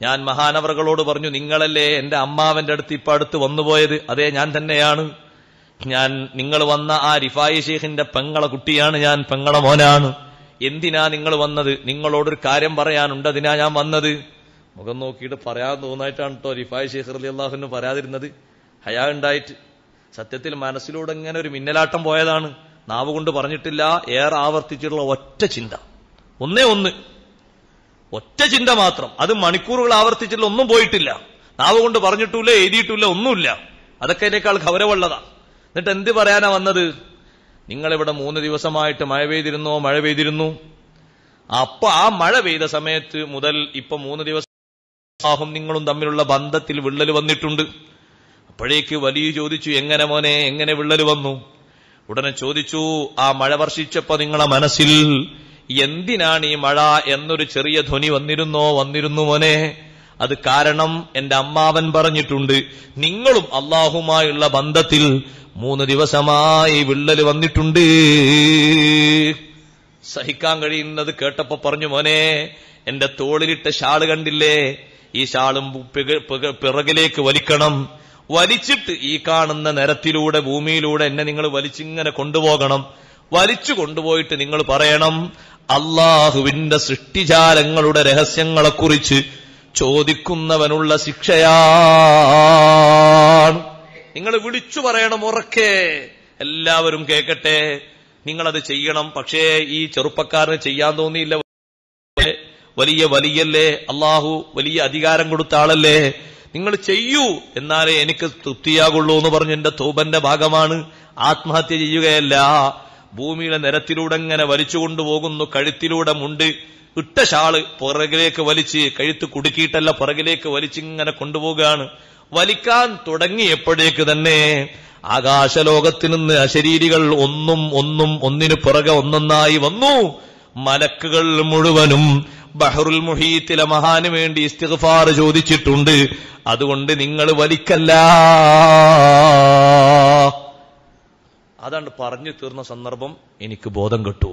ഞാൻ മഹാനവറുകളോട് പറഞ്ഞു, നിങ്ങളല്ലേ എന്റെ അമ്മാവന്റെ അടുത്ത് ഇപ്പൊ അടുത്ത് വന്നുപോയത്? അതേ, ഞാൻ തന്നെയാണ്. ഞാൻ നിങ്ങൾ വന്ന ആ റിഫായി ശൈഖിന്റെ പെങ്ങളെ കുട്ടിയാണ് ഞാൻ, പെങ്ങളെ മോനാണ്. എന്തിനാ നിങ്ങൾ വന്നത്? നിങ്ങളോടൊരു കാര്യം പറയാനുണ്ട്, അതിനാ ഞാൻ വന്നത്. മുഖം നോക്കിയിട്ട് പറയാൻ തോന്നായിട്ടാണ് കേട്ടോ റിഫായി ശൈഖ് റളിയല്ലാഹു അൻഹു പറയാതിരുന്നത്, ഹയാ ഉണ്ടായിട്ട്. സത്യത്തിൽ മനസ്സിലൂടെ ഇങ്ങനെ ഒരു മിന്നലാട്ടം പോയതാണ്, നാവ് കൊണ്ട് പറഞ്ഞിട്ടില്ല. ഏറെ ആവർത്തിച്ചിട്ടുള്ള ഒറ്റ ചിന്ത, ഒറ്റ ചിന്ത മാത്രം. അത് മണിക്കൂറുകൾ ആവർത്തിച്ചിട്ടുള്ള ഒന്നും പോയിട്ടില്ല, നാവ് കൊണ്ട് പറഞ്ഞിട്ടില്ല, എഴുതിയിട്ടില്ല, ഒന്നുമില്ല. അതൊക്കെ അതിനേക്കാൾ ഗൗരവമുള്ളതാ. എന്നിട്ട് എന്ത് പറയാനാ വന്നത്? നിങ്ങളിവിടെ 3 ദിവസമായിട്ട് മഴ പെയ്തിരുന്നു. അപ്പൊ ആ മഴ പെയ്ത സമയത്ത് മുതൽ ഇപ്പൊ 3 ദിവസം നിങ്ങളും തമ്മിലുള്ള ബന്ധത്തിൽ വിള്ളൽ വന്നിട്ടുണ്ട്. അപ്പോഴേക്ക് വലിയ ചോദിച്ചു, എങ്ങനെ മോനെ, എങ്ങനെ വിള്ളൽ വന്നു? ഉടനെ ചോദിച്ചു, ആ മഴ വർഷിച്ചപ്പോ നിങ്ങളെ മനസ്സിൽ എന്തിനാണ് ഈ മഴ എന്നൊരു ചെറിയ ധ്വനി വന്നിരുന്നു മോനെ? അത് കാരണം എന്റെ അമ്മാവൻ പറഞ്ഞിട്ടുണ്ട്, നിങ്ങളും അള്ളാഹുമായുള്ള ബന്ധത്തിൽ 3 ദിവസമായി വിള്ളൽ വന്നിട്ടുണ്ട്. സഹിക്കാൻ കഴിയുന്നത് കേട്ടപ്പോ പറഞ്ഞു, മോനെ എന്റെ തോളിലിട്ട ഷാള് കണ്ടില്ലേ, ഈ ഷാളും പിറകിലേക്ക് വലിക്കണം, വലിച്ചിട്ട് ഈ കാണുന്ന നിരത്തിലൂടെ ഭൂമിയിലൂടെ എന്നെ നിങ്ങൾ വലിച്ചിങ്ങനെ കൊണ്ടുപോകണം. വലിച്ചു കൊണ്ടുപോയിട്ട് നിങ്ങൾ പറയണം, അള്ളാഹുവിന്റെ സൃഷ്ടിജാലങ്ങളുടെ രഹസ്യങ്ങളെക്കുറിച്ച് ചോദിക്കുന്നവനുള്ള ശിക്ഷയാണ്. നിങ്ങൾ വിളിച്ചു പറയണം ഉറക്കെ, എല്ലാവരും കേൾക്കട്ടെ. നിങ്ങളത് ചെയ്യണം. പക്ഷേ ഈ ചെറുപ്പക്കാരന് ചെയ്യാൻ തോന്നിയില്ല. വലിയ വലിയല്ലേ, അള്ളാഹു വലിയ അധികാരം കൊടുത്ത ആളല്ലേ, നിങ്ങൾ ചെയ്യൂ, എന്നാലേ എനിക്ക് തൃപ്തിയാകുള്ളൂ എന്ന് പറഞ്ഞു. എന്റെ തൗബന്റെ ഭാഗമാണ്, ആത്മഹത്യ ചെയ്യുകയല്ല. ഭൂമിയുടെ നിരത്തിലൂടെ ഇങ്ങനെ വലിച്ചുകൊണ്ടുപോകുന്നു. കഴുത്തിലൂടെ മുണ്ട് ഇട്ട ഷാള് പുറകിലേക്ക് വലിച്ച്, കഴുത്ത് കുടുക്കിയിട്ടല്ല, പുറകിലേക്ക് വലിച്ചിങ്ങനെ കൊണ്ടുപോകുകയാണ്. വലിക്കാൻ തുടങ്ങിയപ്പോഴേക്ക് തന്നെ ആകാശലോകത്ത് നിന്ന് അശരീരികൾ ഒന്നിനു പുറകെ ഒന്നൊന്നായി വന്നു. മലക്കുകൾ മുഴുവനും ബഹറുൽ മുഹീത്തിലെ മഹാന് വേണ്ടി ഇസ്തിഗ്ഫാർ ചോദിച്ചിട്ടുണ്ട്. അതുകൊണ്ട് നിങ്ങൾ വലിക്കല്ല. അതാണ് പറഞ്ഞു തീർന്ന സന്ദർഭം. എനിക്ക് ബോധം കെട്ടു.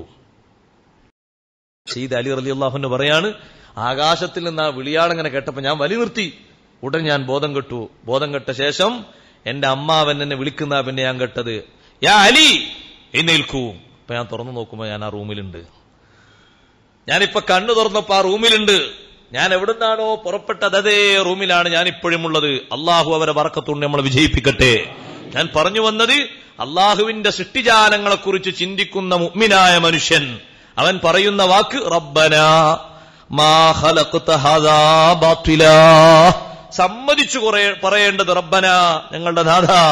സയ്യിദ് അലി റളിയല്ലാഹു അൻഹു പറയാണ്, ആകാശത്തിൽ നിന്ന് ആ വിളിയാളങ്ങനെ കേട്ടപ്പോ ഞാൻ വലി നിർത്തി. ഉടൻ ഞാൻ ബോധം കെട്ടു. ബോധം കെട്ട ശേഷം എന്റെ അമ്മാവൻ എന്നെ വിളിക്കുന്ന പിന്നെ ഞാൻ കേട്ടത്, യാ അലി എഴുന്നേൽക്കൂ. അപ്പൊ ഞാൻ തുറന്നു നോക്കുമ്പോ ഞാൻ ആ റൂമിലുണ്ട്. ഞാനിപ്പോ കണ്ണു തുറന്നപ്പോ ആ റൂമിലുണ്ട്. ഞാൻ എവിടുന്നാണോ പുറപ്പെട്ടത് അതേ റൂമിലാണ് ഞാൻ ഇപ്പോഴും ഉള്ളത്. അള്ളാഹു അവരെ ബറക്കത്തുകൊണ്ട് നമ്മളെ വിജയിപ്പിക്കട്ടെ. ഞാൻ പറഞ്ഞു വന്നത്, അള്ളാഹുവിന്റെ സൃഷ്ടിജാലങ്ങളെക്കുറിച്ച് ചിന്തിക്കുന്ന മുഅ്മിനായ മനുഷ്യൻ അവൻ പറയുന്ന വാക്ക് റബ്ബനാ മാ ഖലഖ്ത ഹാദാ ബാത്തിലാ. സമ്മതിച്ചു പറയേണ്ടത് റബ്ബനാ, ഞങ്ങളുടെ നാഥാ,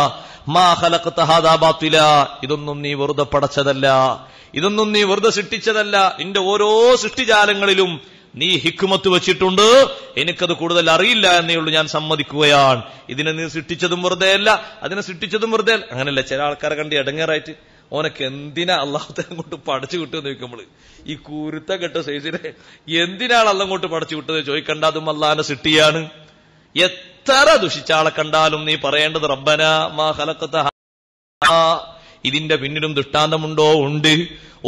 മാ ഖലഖ്ത ഹാദാ ബാത്തിലാ, ഇതൊന്നും നീ വെറുതെ പടച്ചതല്ല, ഇതൊന്നും നീ വെറുതെ സൃഷ്ടിച്ചതല്ല. നിന്റെ ഓരോ സൃഷ്ടിജാലങ്ങളിലും നീ ഹിക്മത്ത് വെച്ചിട്ടുണ്ട്. എനിക്കത് കൂടുതൽ അറിയില്ല എന്നേ ഉള്ളൂ. ഞാൻ സമ്മതിക്കുകയാണ്. ഇതിനെ നീ സൃഷ്ടിച്ചതും വെറുതെ അല്ല, അതിനെ സൃഷ്ടിച്ചതും വെറുതെ അല്ല. അങ്ങനെയല്ല, ചില ആൾക്കാരെ കണ്ട് ഇടങ്ങേറായിട്ട് ഓനക്ക് എന്തിനാ അള്ളാഹുത്തരം കൊണ്ട് പടച്ചു വിട്ടതെന്ന് ചോദിക്കുമ്പോൾ, ഈ കുരുത്ത കെട്ട സൈസിനെ എന്തിനാണ് അള്ളം കൊണ്ട് പടച്ചു വിട്ടത് ചോദിക്കണ്ട. അതും അള്ളാഹിന്റെ സൃഷ്ടിയാണ്. എത്ര ദുഷിച്ച ആളെ കണ്ടാലും നീ പറയേണ്ടത് റബ്ബനാ മാ ഖലഖ്ത. ഇതിന്റെ പിന്നിലും ദൃഷ്ടാന്തമുണ്ടോ? ഉണ്ട്.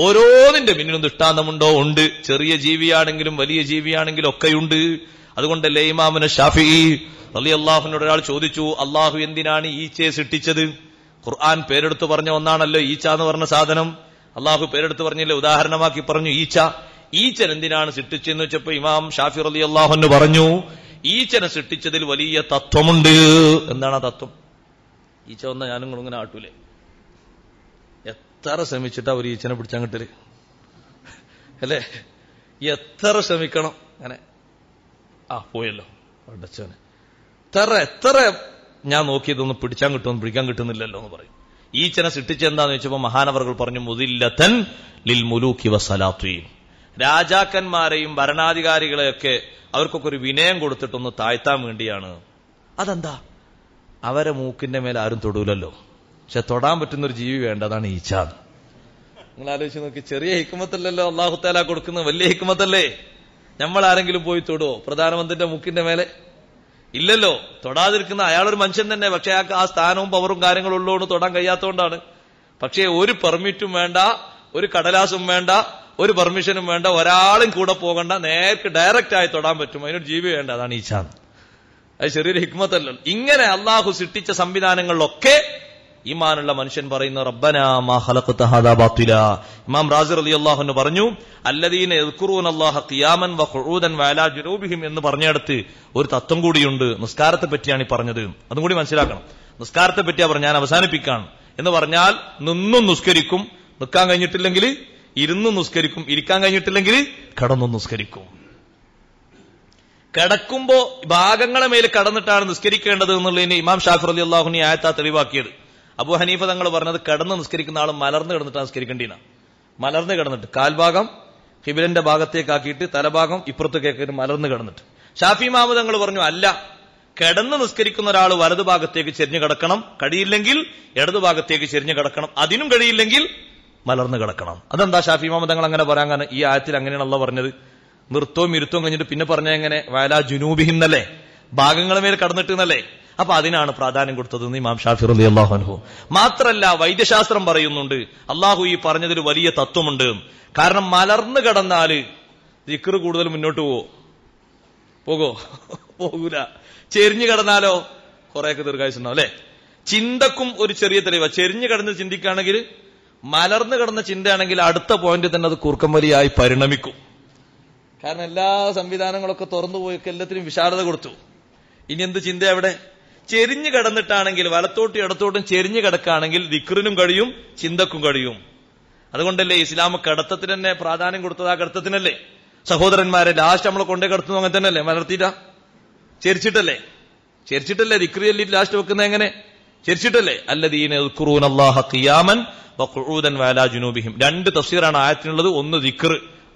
ഓരോന്നിന്റെ പിന്നിലും ദൃഷ്ടാന്തമുണ്ടോ? ഉണ്ട്. ചെറിയ ജീവിയാണെങ്കിലും വലിയ ജീവിയാണെങ്കിലും ഒക്കെയുണ്ട്. അതുകൊണ്ടല്ലേ ഇമാമുന ശാഫിഈ റളിയല്ലാഹുവിനോട് ഒരാൾ ചോദിച്ചു, അള്ളാഹു എന്തിനാണ് ഈച്ചയെ സൃഷ്ടിച്ചത്? ഖുർആൻ പേരെടുത്ത് പറഞ്ഞ ഒന്നാണല്ലോ ഈച്ച എന്ന് പറഞ്ഞ സാധനം. അള്ളാഹു പേരെടുത്ത് പറഞ്ഞില്ലേ, ഉദാഹരണമാക്കി പറഞ്ഞു ഈച്ച. ഈച്ചൻ എന്തിനാണ് സൃഷ്ടിച്ചെന്ന് വെച്ചപ്പോ ഇമാം ഷാഫി റളിയല്ലാഹു അൻഹു പറഞ്ഞു, ഈച്ചനെ സൃഷ്ടിച്ചതിൽ വലിയ തത്വമുണ്ട്. എന്താണ് ആ തത്വം? ഈച്ച വന്നാൽ ഞാനും ഇങ്ങനെ ആട്ടൂലേ? എത്ര ശ്രമിച്ചിട്ടാ ഒരു ഈച്ചനെ പിടിച്ചാൻ കിട്ടല് അല്ലേ? എത്ര ശ്രമിക്കണം. അങ്ങനെ പോയല്ലോ അടച്ചവനെ, എത്ര ഞാൻ നോക്കിയതൊന്ന് പിടിക്കാൻ കിട്ടുന്നില്ലല്ലോ എന്ന് പറയും. ഈച്ചനെ സൃഷ്ടിച്ചെന്താന്ന് വെച്ചപ്പോ മഹാനവറുകൾ പറഞ്ഞു, മുദില്ലതൻ ലിൽ മുലൂക്കി വസലാത്തീൻ. രാജാക്കന്മാരെയും ഭരണാധികാരികളെയൊക്കെ അവർക്കൊക്കെ ഒരു വിനയം കൊടുത്തിട്ടൊന്ന് താഴ്ത്താൻ വേണ്ടിയാണ്. അതെന്താ? അവരെ മൂക്കിന്റെ മേലെ ആരും തൊടൂലല്ലോ. പക്ഷെ തൊടാൻ പറ്റുന്നൊരു ജീവി വേണ്ട, അതാണ് ഈച്ച. നിങ്ങൾ ആലോചിച്ച് നോക്കി, ചെറിയ ഹിക്മത്തല്ലല്ലോ അല്ലാഹു തആല കൊടുക്കുന്നത്, വലിയ ഹിക്മത്തല്ലേ. നമ്മൾ ആരെങ്കിലും പോയി തൊടുവോ പ്രധാനമന്ത്രിന്റെ മൂക്കിന്റെ മേലെ? ഇല്ലല്ലോ. തൊടാതിരിക്കുന്ന അയാളൊരു മനുഷ്യൻ തന്നെ, പക്ഷെ അയാൾക്ക് ആ സ്ഥാനവും പവറും കാര്യങ്ങളും ഉള്ളതുകൊണ്ട് തൊടാൻ കഴിയാത്തതുകൊണ്ടാണ്. പക്ഷേ ഒരു പെർമിറ്റും വേണ്ട, ഒരു കടലാസും വേണ്ട, ഒരു പെർമിഷനും വേണ്ട, ഒരാളും കൂടെ പോകണ്ട, നേർക്ക് ഡയറക്റ്റ് ആയി തൊടാൻ പറ്റും. അതിനൊരു ജീവി വേണ്ട, അതാണ് ഈച്ച. അത് ചെറിയൊരു ഹിക്മത്തല്ലോ. ഇങ്ങനെ അള്ളാഹു സൃഷ്ടിച്ച സംവിധാനങ്ങളിലൊക്കെ ഈമാനുള്ള മനുഷ്യൻ പറയുന്ന റബ്ബനാ മാ ഖലഖ്ത ഹാദാ ബാത്തിലാ. ഇമാം റാസി റളിയല്ലാഹു അൻഹു പറഞ്ഞു, അല്ലദീന യദ്കുറൂനല്ലാഹ ഖിയാമൻ വഖുഊദൻ വഅലാ ജുനൂബിഹിം എന്ന് പറഞ്ഞിടത്ത് ഒരു തത്വം കൂടിയുണ്ട്. നിസ്കാരത്തെ പറ്റിയാണ് ഈ പറഞ്ഞത്, അതും കൂടി മനസ്സിലാക്കണം. നിസ്കാരത്തെ പറ്റിയാ പറഞ്ഞു, ഞാൻ അവസാനിപ്പിക്കാണ്. എന്ന് പറഞ്ഞാൽ നിന്നും നിസ്കരിക്കും, നിൽക്കാൻ കഴിഞ്ഞിട്ടില്ലെങ്കിൽ ഇരുന്നും നിസ്കരിക്കും, ഇരിക്കാൻ കഴിഞ്ഞിട്ടില്ലെങ്കിൽ കിടന്നും നിസ്കരിക്കും. കിടക്കുമ്പോ ഭാഗങ്ങളെ മേൽ കടന്നിട്ടാണ് നിസ്കരിക്കേണ്ടത് എന്നുള്ളതിന് ഇമാം ഷാഫി റളിയല്ലാഹു അൻഹു ആയത്താ തെളിവാക്കിയത്. അബൂ ഹനീഫ തങ്ങൾ പറഞ്ഞത് കിടന്ന് നിസ്കരിക്കുന്ന ആൾ മലർന്ന് കിടന്നിട്ടാണ് നിസ്കരിക്കേണ്ടിന. മലർന്ന് കിടന്നിട്ട് കാൽഭാഗം ഖിബിലന്റെ ഭാഗത്തേക്കാക്കിയിട്ട് തലഭാഗം ഇപ്പുറത്തേക്കാക്കിയിട്ട് മലർന്ന് കിടന്നിട്ട്. ഷാഫി ഇമാം തങ്ങൾ പറഞ്ഞു, അല്ല, കിടന്ന് നിസ്കരിക്കുന്ന ഒരാൾ വലതുഭാഗത്തേക്ക് ചെരിഞ്ഞു കിടക്കണം, കഴിയില്ലെങ്കിൽ ഇടതുഭാഗത്തേക്ക് ചെരിഞ്ഞു കിടക്കണം, അതിനും കഴിയില്ലെങ്കിൽ മലർന്നു കിടക്കണം. അതെന്താ ഷാഫി ഇമാം തങ്ങൾ അങ്ങനെ പറയാൻ കാരണം? ഈ ആയത്തിൽ അങ്ങനെയാണ് അല്ലാഹു പറഞ്ഞത്. നൃത്തവും ഇരുത്തവും കഴിഞ്ഞിട്ട് പിന്നെ പറഞ്ഞ എങ്ങനെ? വഅലാ ജുനൂബിഹിം എന്നല്ലേ, ഭാഗങ്ങളെ മേൽ കടന്നിട്ട് എന്നല്ലേ. അപ്പൊ അതിനാണ് പ്രാധാന്യം കൊടുത്തത് ഇമാം ഷാഫി റളിയല്ലാഹു അൻഹു. മാത്രല്ല വൈദ്യശാസ്ത്രം പറയുന്നുണ്ട് അള്ളാഹു ഈ പറഞ്ഞതിൽ വലിയ തത്വമുണ്ട്. കാരണം മലർന്നു കിടന്നാല് ദിക്ർ കൂടുതൽ മുന്നോട്ട് പോകൂല. ചെരിഞ്ഞു കിടന്നാലോ കുറെയൊക്കെ ദീർഘായുസുണ്ടാവും അല്ലെ. ചിന്തക്കും ഒരു ചെറിയ തെളിവാ. ചെരിഞ്ഞു കിടന്ന് ചിന്തിക്കുകയാണെങ്കിൽ, മലർന്നു കിടന്ന ചിന്തയാണെങ്കിൽ അടുത്ത പോയിന്റ് തന്നെ അത് കൂർക്കം വലിയായി പരിണമിക്കും. കാരണം എല്ലാ സംവിധാനങ്ങളൊക്കെ തുറന്നു പോയൊക്കെ എല്ലാത്തിനും വിശാലത കൊടുത്തു. ഇനി എന്ത് ചിന്ത എവിടെ? ചെരിഞ്ഞു കിടന്നിട്ടാണെങ്കിൽ വലത്തോട്ടും ഇടത്തോട്ടും ചെരിഞ്ഞു കിടക്കുകയാണെങ്കിൽ ദിക്റിനും കഴിയും, ചിന്തക്കും കഴിയും. അതുകൊണ്ടല്ലേ ഇസ്ലാം കിടത്തത്തിന് തന്നെ പ്രാധാന്യം കൊടുത്തത്. ആ കിടത്തത്തിനല്ലേ സഹോദരന്മാരെ ലാസ്റ്റ് നമ്മളെ കൊണ്ടേ കിടത്തുന്നു. അങ്ങനെ തന്നെയല്ലേ, മലർത്തിയിട്ടാ ചെരിച്ചിട്ടല്ലേ ദിക്ർ ചൊല്ലിട്ട് ലാസ്റ്റ് വെക്കുന്നത്. എങ്ങനെ? ചെരിച്ചിട്ടല്ലേ. അല്ലദീന യദ്കുറൂനല്ലാഹ ഖിയാമൻ വഖുഊദൻ വഅലാ ജുനൂബിഹിം. രണ്ട് തഫ്സീറാണ് ആയത്തിനുള്ളത്. ഒന്ന് ദിക്ർ,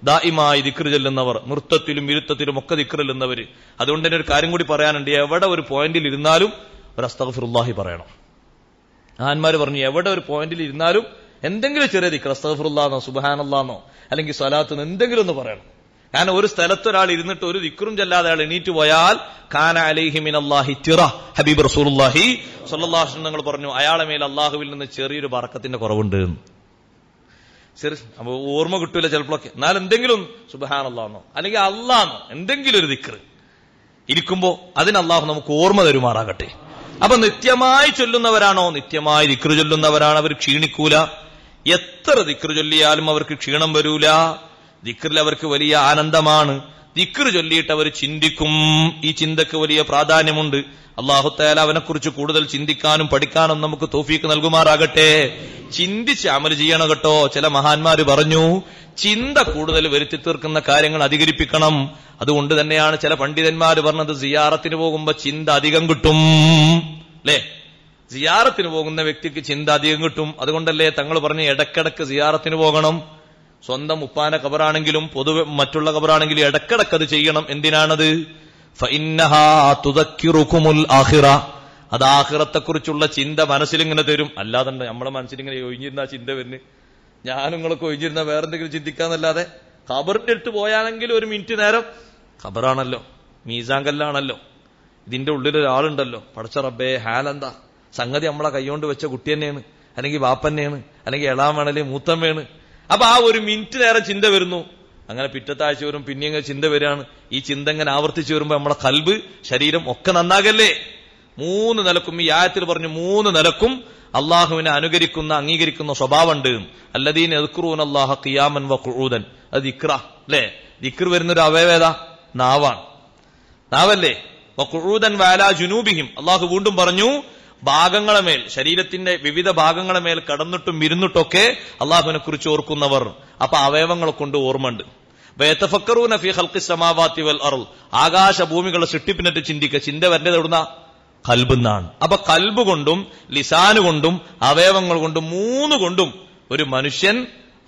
ദായിമായി ദിക്ർ ചൊല്ലുന്നവർ, നൃത്തത്തിലും ഇരുത്തത്തിലും ഒക്കെ ദിക്ർ ചൊല്ലുന്നവർ. അതുകൊണ്ട് തന്നെ ഒരു കാര്യം കൂടി പറയാനുണ്ട്. എവിടെ ഒരു പോയിന്റിൽ ഇരുന്നാലും ഒരു അസ്തഗ്ഫിറുല്ലാഹി പറയണം. മഹാന്മാര് പറഞ്ഞു എവിടെ ഒരു പോയിന്റിൽ ഇരുന്നാലും എന്തെങ്കിലും ചെറിയ ദിക്ർ, അസ്തഗ്ഫിറുല്ലാഹ്ന്നോ സുബ്ഹാനല്ലാഹ്ന്നോ അല്ലെങ്കിൽ സ്വലാത്ത് എന്തെങ്കിലും ഒന്ന് പറയണം. കാരണം ഒരു സ്ഥലത്ത് ഒരാൾ ഇരുന്നിട്ട് ഒരു ദിക്റും ചെല്ലാതെ അയാൾ എണീറ്റ് പോയാൽ കാന അലൈഹി മിനല്ലാഹി തിറ. ഹബീബ് റസൂലുള്ളാഹി സ്വല്ലല്ലാഹു അലൈഹി വസല്ലം തങ്ങൾ പറഞ്ഞു അയാളെ മേൽ അള്ളാഹുവിൽ നിന്ന് ചെറിയൊരു ബറക്കത്തിന്റെ കുറവുണ്ട്. അപ്പൊ ഓർമ്മ കിട്ടൂല ചിലപ്പോഴൊക്കെ. എന്നാൽ എന്തെങ്കിലും സുബ്ഹാനല്ലാഹ്ന്നോ അല്ലെങ്കിൽ അല്ലാഹ്ന്നോ എന്തെങ്കിലും ഒരു ദിക്ർ ഇരിക്കുമ്പോ അതിന് അള്ളാഹു നമുക്ക് ഓർമ്മ തരുമാറാകട്ടെ. അപ്പൊ നിത്യമായി ചൊല്ലുന്നവരാണോ? നിത്യമായി ദിക്ർ ചൊല്ലുന്നവരാണ്. അവർ ക്ഷീണിക്കൂല. എത്ര ദിക്ർ ചൊല്ലിയാലും അവർക്ക് ക്ഷീണം വരൂല. ദിക്റിൽ അവർക്ക് വലിയ ആനന്ദമാണ്. ദിക്ർ ചൊല്ലിയിട്ട് അവർ ചിന്തിക്കും. ഈ ചിന്തക്ക് വലിയ പ്രാധാന്യമുണ്ട്. അല്ലാഹു തആല അവനെക്കുറിച്ച് കൂടുതൽ ചിന്തിക്കാനും പഠിക്കാനും നമുക്ക് തൗഫീഖ് നൽകുമാറാകട്ടെ. ചിന്തിച്ച് അമൽ ചെയ്യണം കേട്ടോ. ചില മഹാന്മാര് പറഞ്ഞു ചിന്ത കൂടുതൽ വരുത്തി തീർക്കുന്ന കാര്യങ്ങൾ അധികരിപ്പിക്കണം. അതുകൊണ്ട് തന്നെയാണ് ചില പണ്ഡിതന്മാര് പറഞ്ഞത് സിയാറത്തിന് പോകുമ്പോ ചിന്ത അധികം കിട്ടും അല്ലേ. സിയാറത്തിന് പോകുന്ന വ്യക്തിക്ക് ചിന്ത അധികം കിട്ടും. അതുകൊണ്ടല്ലേ തങ്ങൾ പറഞ്ഞ് ഇടക്കിടക്ക് സിയാറത്തിന് പോകണം. സ്വന്തം ഉപ്പാന്റെ ഖബറാണെങ്കിലും പൊതുവെ മറ്റുള്ള ഖബറാണെങ്കിലും ഇടക്കിടക്ക് അത് ചെയ്യണം. എന്തിനാണത്? ഫഇന്നഹാ തുദക്കിറുകുമുൽ ആഖിറ. അത് ആഖിറത്തെക്കുറിച്ചുള്ള ചിന്ത മനസ്സിലിങ്ങനെ തരും. അല്ലാതെ നമ്മളെ മനസ്സിലിങ്ങനെ ഒഴിഞ്ഞിരുന്ന ചിന്ത വരുന്നു. ഞാനും നിങ്ങളൊക്കെ ഒഴിഞ്ഞിരുന്ന വേറെന്തെങ്കിലും ചിന്തിക്കാന്നല്ലാതെ. ഖബറിന്റെ അടുത്ത് പോയാണെങ്കിൽ ഒരു മിനിറ്റ് നേരം ഖബറാണല്ലോ, മീസാങ്കല്ലാണല്ലോ, ഇതിന്റെ ഉള്ളിലൊരാളുണ്ടല്ലോ, പടച്ച റബ്ബേ ഹാലെന്താ സംഗതി നമ്മളെ കൈകൊണ്ട് വെച്ച കുട്ടി തന്നെയാണ്, അല്ലെങ്കിൽ വാപ്പന്നെയാണ്, അല്ലെങ്കിൽ എളാമണല് മൂത്തമ്മയാണ്. അപ്പൊ ആ ഒരു മിനിറ്റ് നേരം ചിന്ത വരുന്നു. അങ്ങനെ പിറ്റത്താഴ്ച വരും, പിന്നെയും ചിന്ത വരികയാണ്. ഈ ചിന്ത ഇങ്ങനെ ആവർത്തിച്ചു വരുമ്പോ നമ്മളെ കൽബ് ശരീരം ഒക്കെ നന്നാകല്ലേ. 3 നിലക്കും ഈ ആയത്തിൽ പറഞ്ഞു 3 നിലക്കും അള്ളാഹുവിനെ അനുകരിക്കുന്ന അംഗീകരിക്കുന്ന സ്വഭാവമുണ്ട്. അല്ലദീന യദ്കുറൂനല്ലാഹ ഖിയാമൻ വഖുഊദൻ. അത് ദിക്റാ അല്ലേ. ദിക്ർ വരുന്നൊരു അവയവേദ നാവാണ്. നാവല്ലേ. വഖുഊദൻ വഅലാ ജുനൂബിഹിം. അള്ളാഹു വീണ്ടും പറഞ്ഞു ഭാഗങ്ങളെ മേൽ, ശരീരത്തിന്റെ വിവിധ ഭാഗങ്ങളെ മേൽ കടന്നിട്ടും ഇരുന്നിട്ടൊക്കെ അള്ളാഹുവിനെ കുറിച്ച് ഓർക്കുന്നവർ. അപ്പൊ അവയവങ്ങളെ കൊണ്ട് ഓർമ്മയുണ്ട്. വയതഫക്കറൂന ഫീ ഖൽഖിസ് സമാവാതി വൽ അർള്. ആകാശ ഭൂമികളെ സൃഷ്ടിപ്പിന്നിട്ട് ചിന്തിക്കുക. ചിന്ത വരേണ്ടത് എവിടുന്ന? കൽബിന്നാണ്. അപ്പൊ കൽബ് കൊണ്ടും ലിസാന് കൊണ്ടും അവയവങ്ങൾ കൊണ്ടും 3 കൊണ്ടും ഒരു മനുഷ്യൻ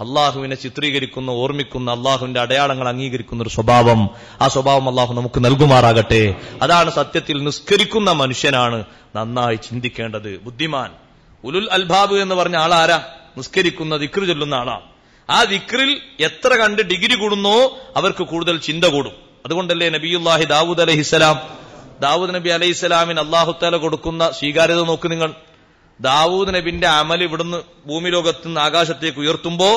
അള്ളാഹുവിനെ ചിത്രീകരിക്കുന്ന, ഓർമ്മിക്കുന്ന, അള്ളാഹുവിന്റെ അടയാളങ്ങൾ അംഗീകരിക്കുന്ന ഒരു സ്വഭാവം. ആ സ്വഭാവം അള്ളാഹു നമുക്ക് നൽകുമാറാകട്ടെ. അതാണ് സത്യത്തിൽ നിസ്കരിക്കുന്ന മനുഷ്യനാണ് നന്നായി ചിന്തിക്കേണ്ടത്. ബുദ്ധിമാൻ ഉലുൽ അൽബാബ് എന്ന് പറഞ്ഞ ആളാരാ? നിസ്കരിക്കുന്ന ദിക്ർ ചൊല്ലുന്ന ആളാണ്. ആ ദിക്റിൽ എത്ര കണ്ട് ഡിഗ്രി കൂടുന്നോ അവർക്ക് കൂടുതൽ ചിന്ത കൂടും. അതുകൊണ്ടല്ലേ നബിയുല്ലാഹി ദാവൂദ് അലൈഹിസ്സലാം, ദാവൂദ് നബി അലൈഹിസ്സലാമിന് അല്ലാഹു തആല കൊടുക്കുന്ന സ്വീകാര്യത നോക്ക് നിങ്ങൾ. ദാവൂദ് നബിന്റെ അമൽ ഇവിടുന്ന് ഭൂമി ലോകത്ത് നിന്ന് ആകാശത്തേക്ക് ഉയർത്തുമ്പോ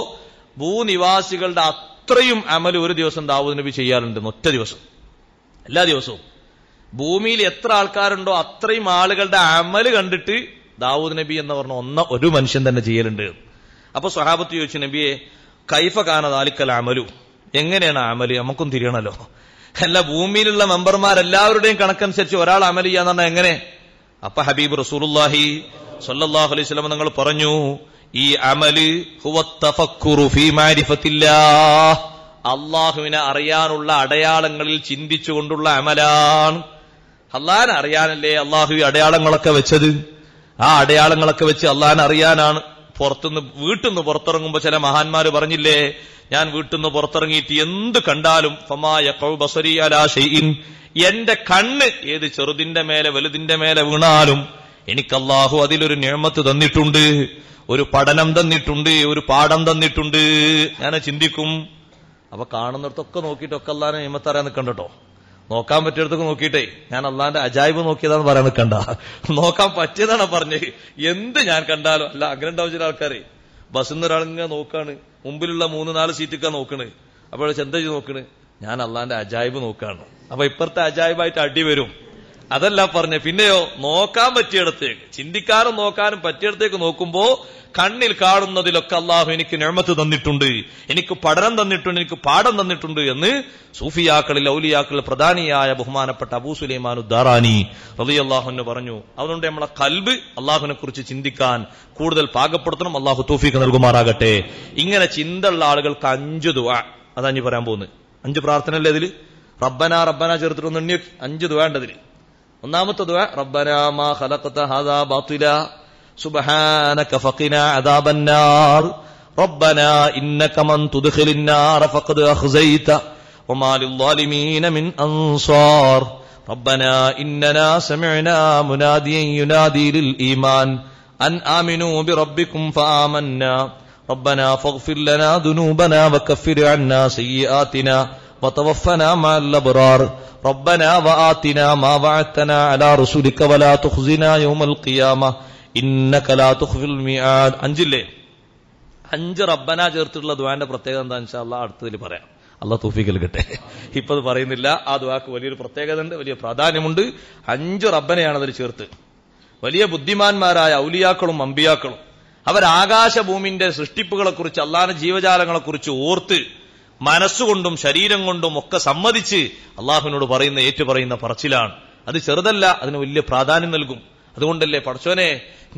ഭൂനിവാസികളുടെ അത്രയും അമൽ ഒരു ദിവസം ദാവൂദ് നബി ചെയ്യാറുണ്ട്. ഒറ്റ ദിവസം, എല്ലാ ദിവസവും ഭൂമിയിൽ എത്ര ആൾക്കാരുണ്ടോ അത്രയും ആളുകളുടെ അമല് കണ്ടിട്ട് ദാവൂദ് നബി എന്ന് പറഞ്ഞ ഒരു മനുഷ്യൻ തന്നെ ചെയ്യലുണ്ട്. അപ്പൊ സ്വഹാബത്ത് ചോദിച്ചു, നബിയെ കൈഫ കാന ദാലിക്കൽ അമലു, എങ്ങനെയാണ് അമല്? നമുക്കും തിരിയണല്ലോ. അല്ല, ഭൂമിയിലുള്ള മെമ്പർമാരെല്ലാവരുടെയും കണക്കനുസരിച്ച് ഒരാൾ അമൽ ചെയ്യാന്ന് പറഞ്ഞാൽ എങ്ങനെ? അപ്പൊ ഹബീബ് റസൂലുള്ളാഹി സ്വല്ലല്ലാഹു അലൈഹി വസല്ലം നിങ്ങൾ പറഞ്ഞു, ഈ അമല് ഹുവ തഫക്കുറു ഫീ മാരിഫത്തില്ലാഹ്, അള്ളാഹുവിനെ അറിയാനുള്ള അടയാളങ്ങളിൽ ചിന്തിച്ചുകൊണ്ടുള്ള അമലാണ്. അള്ളാഹിനെ അറിയാനല്ലേ അള്ളാഹു ഈ അടയാളങ്ങളൊക്കെ വെച്ചത്. ആ അടയാളങ്ങളൊക്കെ വെച്ച് അള്ളാഹിനെ അറിയാനാണ്. പുറത്തുനിന്ന് വീട്ടിൽ നിന്ന് പുറത്തിറങ്ങുമ്പോ ചില മഹാന്മാര് പറഞ്ഞില്ലേ, ഞാൻ വീട്ടിൽ നിന്ന് പുറത്തിറങ്ങിയിട്ട് എന്ത് കണ്ടാലും ഫമാ യഖഉ ബസരി അലാ ഷൈഇൻ, എന്റെ കണ്ണ് ഏത് ചെറുതിന്റെ മേലെ വലുതിന്റെ മേലെ വീണാലും എനിക്ക് അല്ലാഹു അതിലൊരു നിഅമത്ത് തന്നിട്ടുണ്ട്, ഒരു പഠനം തന്നിട്ടുണ്ട്, ഒരു പാഠം തന്നിട്ടുണ്ട്. ഞാൻ ചിന്തിക്കും. അപ്പൊ കാണുന്നിടത്തൊക്കെ നോക്കിയിട്ടൊക്കെ അല്ലാഹുവിനെ നിഅമത്ത് അറിയാൻ നിൽക്കണ്ടോ. നോക്കാൻ പറ്റിയിടത്തൊക്കെ നോക്കിയിട്ടേ ഞാൻ അള്ളാന്റെ അജായിബ് നോക്കിയതാന്ന് പറയാൻ നിൽക്കണ്ട. നോക്കാൻ പറ്റിയതാണ് പറഞ്ഞത്. എന്ത് ഞാൻ കണ്ടാലും അല്ല. അങ്ങനെ ഉണ്ടാവും ചില ആൾക്കാരെ. ബസ്സിൽ നിന്ന് ഒരാളിങ്ങനെ നോക്കാണ്, മുമ്പിലുള്ള 3-4 സീറ്റൊക്കെ നോക്കണ്. അപ്പോൾ എന്താ നോക്കണ്? ഞാൻ അള്ളാന്റെ അജായിബ് നോക്കാണ്. അപ്പൊ ഇപ്പുറത്തെ അജായിബായിട്ട് അടി വരും. അതല്ല പറഞ്ഞ. പിന്നെയോ നോക്കാൻ പറ്റിയിടത്തേക്ക്, ചിന്തിക്കാനും നോക്കാനും പറ്റിയിടത്തേക്ക് നോക്കുമ്പോ കണ്ണിൽ കാണുന്നതിലൊക്കെ അള്ളാഹു എനിക്ക് നിഅമത്ത് തന്നിട്ടുണ്ട്, എനിക്ക് പഠനം തന്നിട്ടുണ്ട്, എനിക്ക് പാഠം തന്നിട്ടുണ്ട് എന്ന് സൂഫിയാക്കളിൽ ഔലിയാക്കളിൽ പ്രധാനിയായ ബഹുമാനപ്പെട്ട അബൂ സുലൈമാൻ ദാറാനി റളിയല്ലാഹു അൻഹു പറഞ്ഞു. അതുകൊണ്ട് നമ്മളെ ഖൽബ് അള്ളാഹുവിനെ കുറിച്ച് ചിന്തിക്കാൻ കൂടുതൽ പാകപ്പെടുത്തണം. അള്ളാഹു തൗഫീഖ് നൽകുമാറാകട്ടെ. ഇങ്ങനെ ചിന്തയുള്ള ആളുകൾക്ക് 5 ദുആ, അതാ ഞാൻ പറയാൻ പോകുന്നത്. 5 പ്രാർത്ഥനയല്ലേ ഇതില്? റബ്ബന റബ്ബന ചേർത്തിട്ടൊന്ന് എണ്ണി 5 ദുആ ഉണ്ട് അതില്. ഒന്നാമത്തെ ദുആ റബ്ബനാ മാ ഖലഖത ഹാദാ ബാതില സുബ്ഹാനക ഫഖിനാ അദാബന്നാർ റബ്ബനാ ഇന്നക മൻ തുദ്ഖിലിൻ നാർ ഫഖദ് അഖ്സൈത വമാ ലിൽസാലിമീന മിൻ അൻസാർ റബ്ബനാ ഇന്നനാ സമിഅനാ മുനാദിയൻ യുനാദി ലിൽ ഈമാൻ അൻ ആമിനൂ ബിറബ്ബികും ഫആമന്നാ റബ്ബനാ ഫഗ്ഫിർ ലനാ ദുനൂബനാ വകഫിർ അന്നാ സയ്യിആതിനാ وتوفنا مع الأبرار ربنا وآتنا ما وعدتنا على رسلك ولا تخزنا يوم القيامة إنك لا تخلف الميعاد. 5 റബ്ബന ചേർത്തിട്ടുള്ള ദുആന്റെ പ്രത്യേകത എന്താ ഇൻഷാ അല്ലാഹ് അടുത്തതിൽ പറയാം. അല്ലാഹു തൗഫീഖ് നൽകട്ടെ. ഇപ്പൊ അത് പറയുന്നില്ല. ആ ദുആക്ക് വലിയൊരു പ്രത്യേകത ഉണ്ട്, വലിയ പ്രാധാന്യമുണ്ട്. 5 റബ്ബനയാണ് അതിൽ ചേർത്ത്. വലിയ ബുദ്ധിമാന്മാരായ ഔലിയാക്കളും അമ്പിയാക്കളും അവർ ആകാശഭൂമിന്റെ സൃഷ്ടിപ്പുകളെ കുറിച്ച്, അള്ളാഹുവിന്റെ ജീവജാലങ്ങളെ കുറിച്ച് ഓർത്ത് മനസ്സുകൊണ്ടും ശരീരം കൊണ്ടും ഒക്കെ സമ്മതിച്ച് അള്ളാഹുവിനോട് പറയുന്ന ഏറ്റുപറയുന്ന പറച്ചിലാണ്. അത് ചെറുതല്ല, അതിന് വലിയ പ്രാധാന്യം നൽകും. അതുകൊണ്ടല്ലേ പടച്ചോനെ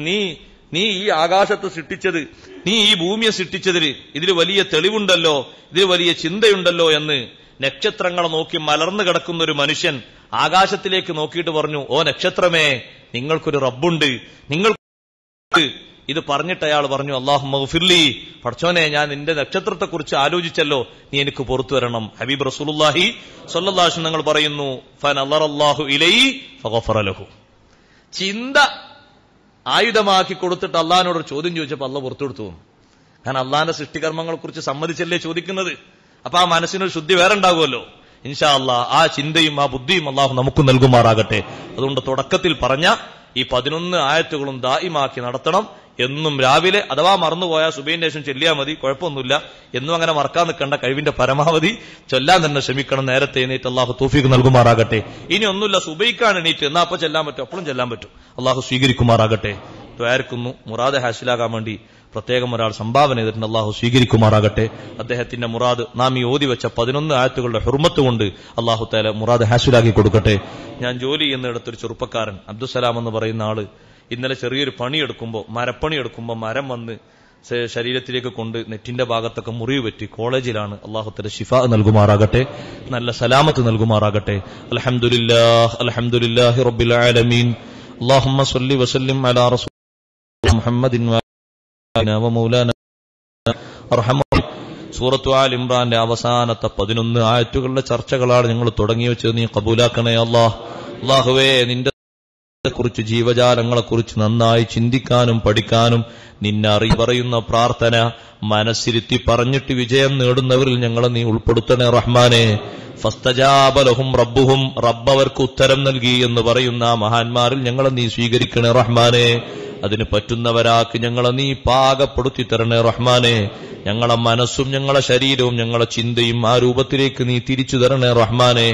നീ ഈ ആകാശത്ത് സൃഷ്ടിച്ചത്, നീ ഈ ഭൂമിയെ സൃഷ്ടിച്ചതിന് ഇതിൽ വലിയ തെളിവുണ്ടല്ലോ, ഇതിൽ വലിയ ചിന്തയുണ്ടല്ലോ എന്ന് നക്ഷത്രങ്ങളെ നോക്കി മലർന്നു കിടക്കുന്ന ഒരു മനുഷ്യൻ ആകാശത്തിലേക്ക് നോക്കിയിട്ട് പറഞ്ഞു, ഓ നക്ഷത്രമേ, നിങ്ങൾക്കൊരു റബ്ബുണ്ട്, നിങ്ങൾക്ക് ഇത് പറഞ്ഞിട്ട് അയാൾ പറഞ്ഞു, അല്ലാഹുമ്മ ഗ്ഫിർലി, പടച്ചോനെ ഞാൻ നിന്റെ നക്ഷത്രത്തെക്കുറിച്ച് ആലോചിച്ചല്ലോ, നീ എനിക്ക് പുറത്തു വരണം. ഹബീബ് റസൂലുള്ളാഹി സ്വല്ലല്ലാഹു അലൈഹി വസല്ലം പറയുന്നു, ഫനളറല്ലാഹു ഇലൈഹി ഫഗഫറ ലഹു. ചിന്ത ആയുധമാക്കി കൊടുത്തിട്ട് അള്ളാഹിനോട് ചോദ്യം ചോദിച്ചപ്പോൾ അള്ളാഹ് പുറത്തു കൊടുത്തു. കാരണം അള്ളാഹിന്റെ സൃഷ്ടികർമ്മങ്ങളെ കുറിച്ച് സമ്മതിച്ചല്ലേ ചോദിക്കുന്നത്. അപ്പൊ ആ മനസ്സിനൊരു ശുദ്ധി വേറെ ഉണ്ടാകുമല്ലോ. ഇൻഷാ അല്ലാഹ് ആ ചിന്തയും ആ ബുദ്ധിയും അള്ളാഹു നമുക്ക് നൽകുമാറാകട്ടെ. അതുകൊണ്ട് തുടക്കത്തിൽ പറഞ്ഞ ഈ 11 ആയത്തുകളും ദായിമാക്കി നടത്തണം. എന്നും രാവിലെ അഥവാ മറന്നുപോയാൽ സുബഹിന്റെ ശേഷം ചൊല്ലിയാൽ മതി, കുഴപ്പമൊന്നുമില്ല. എന്നും അങ്ങനെ മറക്കാൻ നിൽക്കേണ്ട, കഴിവിന്റെ പരമാവധി ചൊല്ലാൻ തന്നെ ശ്രമിക്കണം. നേരത്തെ എണീറ്റ് അള്ളാഹു തൗഫീഖ് നൽകുമാറാകട്ടെ. ഇനി ഒന്നുമില്ല, സുബഹിക്കാണ് എണീറ്റ് എന്നാ അപ്പൊ ചെല്ലാൻ പറ്റും, അപ്പോഴും ചെല്ലാൻ പറ്റും. അള്ളാഹു സ്വീകരിക്കുമാറാകട്ടെ. ദ്വാരക്കുന്നു മുറാദ് ഹാസിലാകാൻ വേണ്ടി പ്രത്യേകം ഒരാൾ സംഭാവന ചെയ്തിട്ടുണ്ട്. അള്ളാഹു സ്വീകരിക്കുമാറാകട്ടെ. അദ്ദേഹത്തിന്റെ മുറാദ് നാം ഈ ഓതി വെച്ച 11 ആയത്തുകളുടെ ഹുർമത്ത് കൊണ്ട് അള്ളാഹു തആല മുറാദ് ഹാസിലാക്കി കൊടുക്കട്ടെ. ഞാൻ ജോലി ചെയ്യുന്നിടത്തൊരു ചെറുപ്പക്കാരൻ അബ്ദുസലാം എന്ന് പറയുന്ന ആള് ഇന്നലെ ചെറിയൊരു പണിയെടുക്കുമ്പോൾ, മരപ്പണിയെടുക്കുമ്പോൾ മരം വന്ന് ശരീരത്തിലേക്ക് കൊണ്ട് നെറ്റിന്റെ ഭാഗത്തൊക്കെ മുറിവ് പറ്റി. കോളേജിലാണ്. അള്ളാഹു തആല ശിഫാ നൽകുമാറാകട്ടെ, നല്ല സലാമത്ത് നൽകുമാറാകട്ടെ. അൽഹംദുലില്ലാഹ് അൽഹംദുലില്ലാഹി റബ്ബിൽ ആലമീൻ. അല്ലാഹുമ്മ സ്വല്ലി വസല്ലിം അലാ റസൂലിനാ മുഹമ്മദിൻ വമൗലാന അർഹമർ. സൂറത്തു ആൽ ഇംറാന്റെ അവസാനത്തെ 11 ആയത്തുകളുടെ ചർച്ചകളാണ് ഞങ്ങൾ തുടങ്ങി വെച്ചത്. നീ കബൂലാക്കണേ അല്ലാഹ്. അല്ലാഹുവേ, നിന്റെ കുറിച്ച് ജീവജാലങ്ങളെ കുറിച്ച് നന്നായി ചിന്തിക്കാനും പഠിക്കാനും നിന്നെ പറയുന്ന പ്രാർത്ഥന മനസ്സിരുത്തി പറഞ്ഞിട്ട് വിജയം നേടുന്നവരിൽ ഞങ്ങളെ നീ ഉൾപ്പെടുത്തണേ റഹ്മാനെ. ഫസ്തജാബ ലഹും റബ്ബുഹും, റബ്ബ് അവർക്ക് ഉത്തരം നൽകി എന്ന് പറയുന്ന മഹാന്മാരിൽ ഞങ്ങളെ നീ സ്വീകരിക്കണേ റഹ്മാനെ. അതിന് പറ്റുന്നവരാക്കി ഞങ്ങളെ നീ പാകപ്പെടുത്തി തരണേ റഹ്മാനെ. ഞങ്ങളെ മനസ്സും ഞങ്ങളെ ശരീരവും ഞങ്ങളെ ചിന്തയും ആ രൂപത്തിലേക്ക് നീ തിരിച്ചു തരണേ റഹ്മാനെ.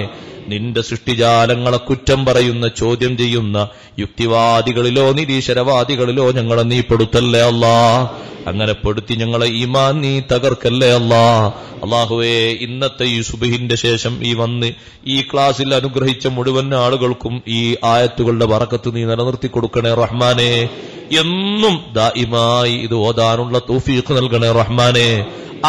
നിന്റെ സൃഷ്ടിജാലങ്ങളെ കുറ്റം പറയുന്ന, ചോദ്യം ചെയ്യുന്ന യുക്തിവാദികളിലോ നിരീശ്വരവാദികളിലോ ഞങ്ങളെ നീ പെടുത്തല്ലേ അല്ലാ. അങ്ങനെ പെടുത്തി ഞങ്ങളെ ഈമാൻ നീ തകർക്കല്ലേ അല്ലാ. അല്ലാഹുവേ, ഇന്നത്തെ ഈ സുബ്ഹിന്റെ ശേഷം ഈ വന്ന് ഈ ക്ലാസ്സിൽ അനുഗ്രഹിച്ച മുഴുവൻ ആളുകൾക്കും ഈ ആയത്തുകളുടെ ബറക്കത്ത് നീ നിലനിർത്തി കൊടുക്കണേ റഹ്മാനെ. എന്നും ദായിമായി ഇത് ഓതാനുള്ള തൗഫീഖ് നൽകണേ റഹ്മാനെ.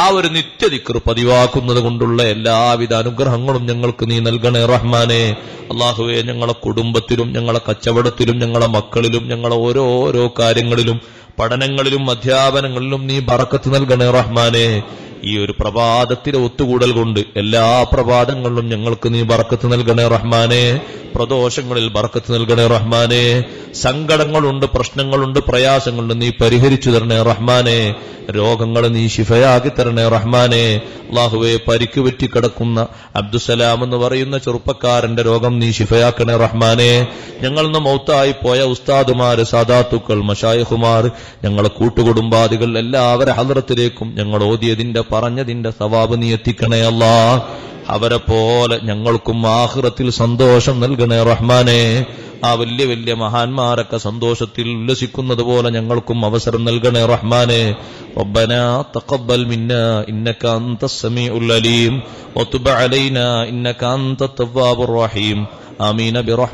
ആ ഒരു നിത്യദിക്ർ പതിവാക്കുന്നത് കൊണ്ടുള്ള എല്ലാവിധ അനുഗ്രഹങ്ങളും ഞങ്ങൾക്ക് നീ നൽകണേ റഹ്മാനെ. അല്ലാഹുവേ, ഞങ്ങളെ കുടുംബത്തിലും ഞങ്ങളെ കച്ചവടത്തിലും ഞങ്ങളെ മക്കളിലും ഞങ്ങളെ ഓരോരോ കാര്യങ്ങളിലും പഠനങ്ങളിലും അധ്യാപനങ്ങളിലും നീ ബറക്കത്ത് നൽകണേ റഹ്മാനെ. ഈ ഒരു പ്രഭാതത്തിലെ ഒത്തുകൂടൽ കൊണ്ട് എല്ലാ പ്രഭാതങ്ങളിലും ഞങ്ങൾക്ക് നീ ബറക്കത്ത് നൽകണേ റഹ്മാനെ. പ്രദോഷങ്ങളിൽ ബറക്കത്ത് നൽകണേ റഹ്മാനെ. സങ്കടങ്ങളുണ്ട്, പ്രശ്നങ്ങളുണ്ട്, പ്രയാസങ്ങളുണ്ട്, നീ പരിഹരിച്ചു തരണേ റഹ്മാനെ. രോഗങ്ങൾ നീ ശിഫയാക്കി തരണേ റഹ്മാനെ. അല്ലാഹുവേ, പരിക്ക് പറ്റി കിടക്കുന്ന അബ്ദുസലാം എന്ന് പറയുന്ന ചെറുപ്പക്കാരന്റെ രോഗം നീ ശിഫയാക്കണേ റഹ്മാനെ. ഞങ്ങളിന്ന് മൗത്തായി പോയ ഉസ്താദുമാര്, സാദാത്തുക്കൾ, മശായിഖുമാർ, ഞങ്ങളെ കൂട്ടുകുടുംബാദികൾ എല്ലാവരെ ഹദ്റത്തിലേക്കും ഞങ്ങൾ ഓതിയതിന്റെ പറഞ്ഞതിന്റെ സവാബ് നീ എത്തിക്കണേ അല്ലാ. അവരെ പോലെ ഞങ്ങൾക്കും ആഖിറത്തിൽ സന്തോഷം നൽകണേ റഹ്മാനെ. ആ വലിയ വലിയ മഹാന്മാരൊക്കെ സന്തോഷത്തിൽ ഉല്ലസിക്കുന്നത് പോലെ ഞങ്ങൾക്കും അവസരം നൽകണേ റഹ്മാനെ. റബ്ബനാ തഖബ്ബൽ മിന്നാ ഇന്നക അൻതസ് സമീഉൽ അലീം വതുബ് അലൈനാ ഇന്നക അൻതത് തവ്വാബുർ റഹീം. ആമീൻ ബിറഹ്മ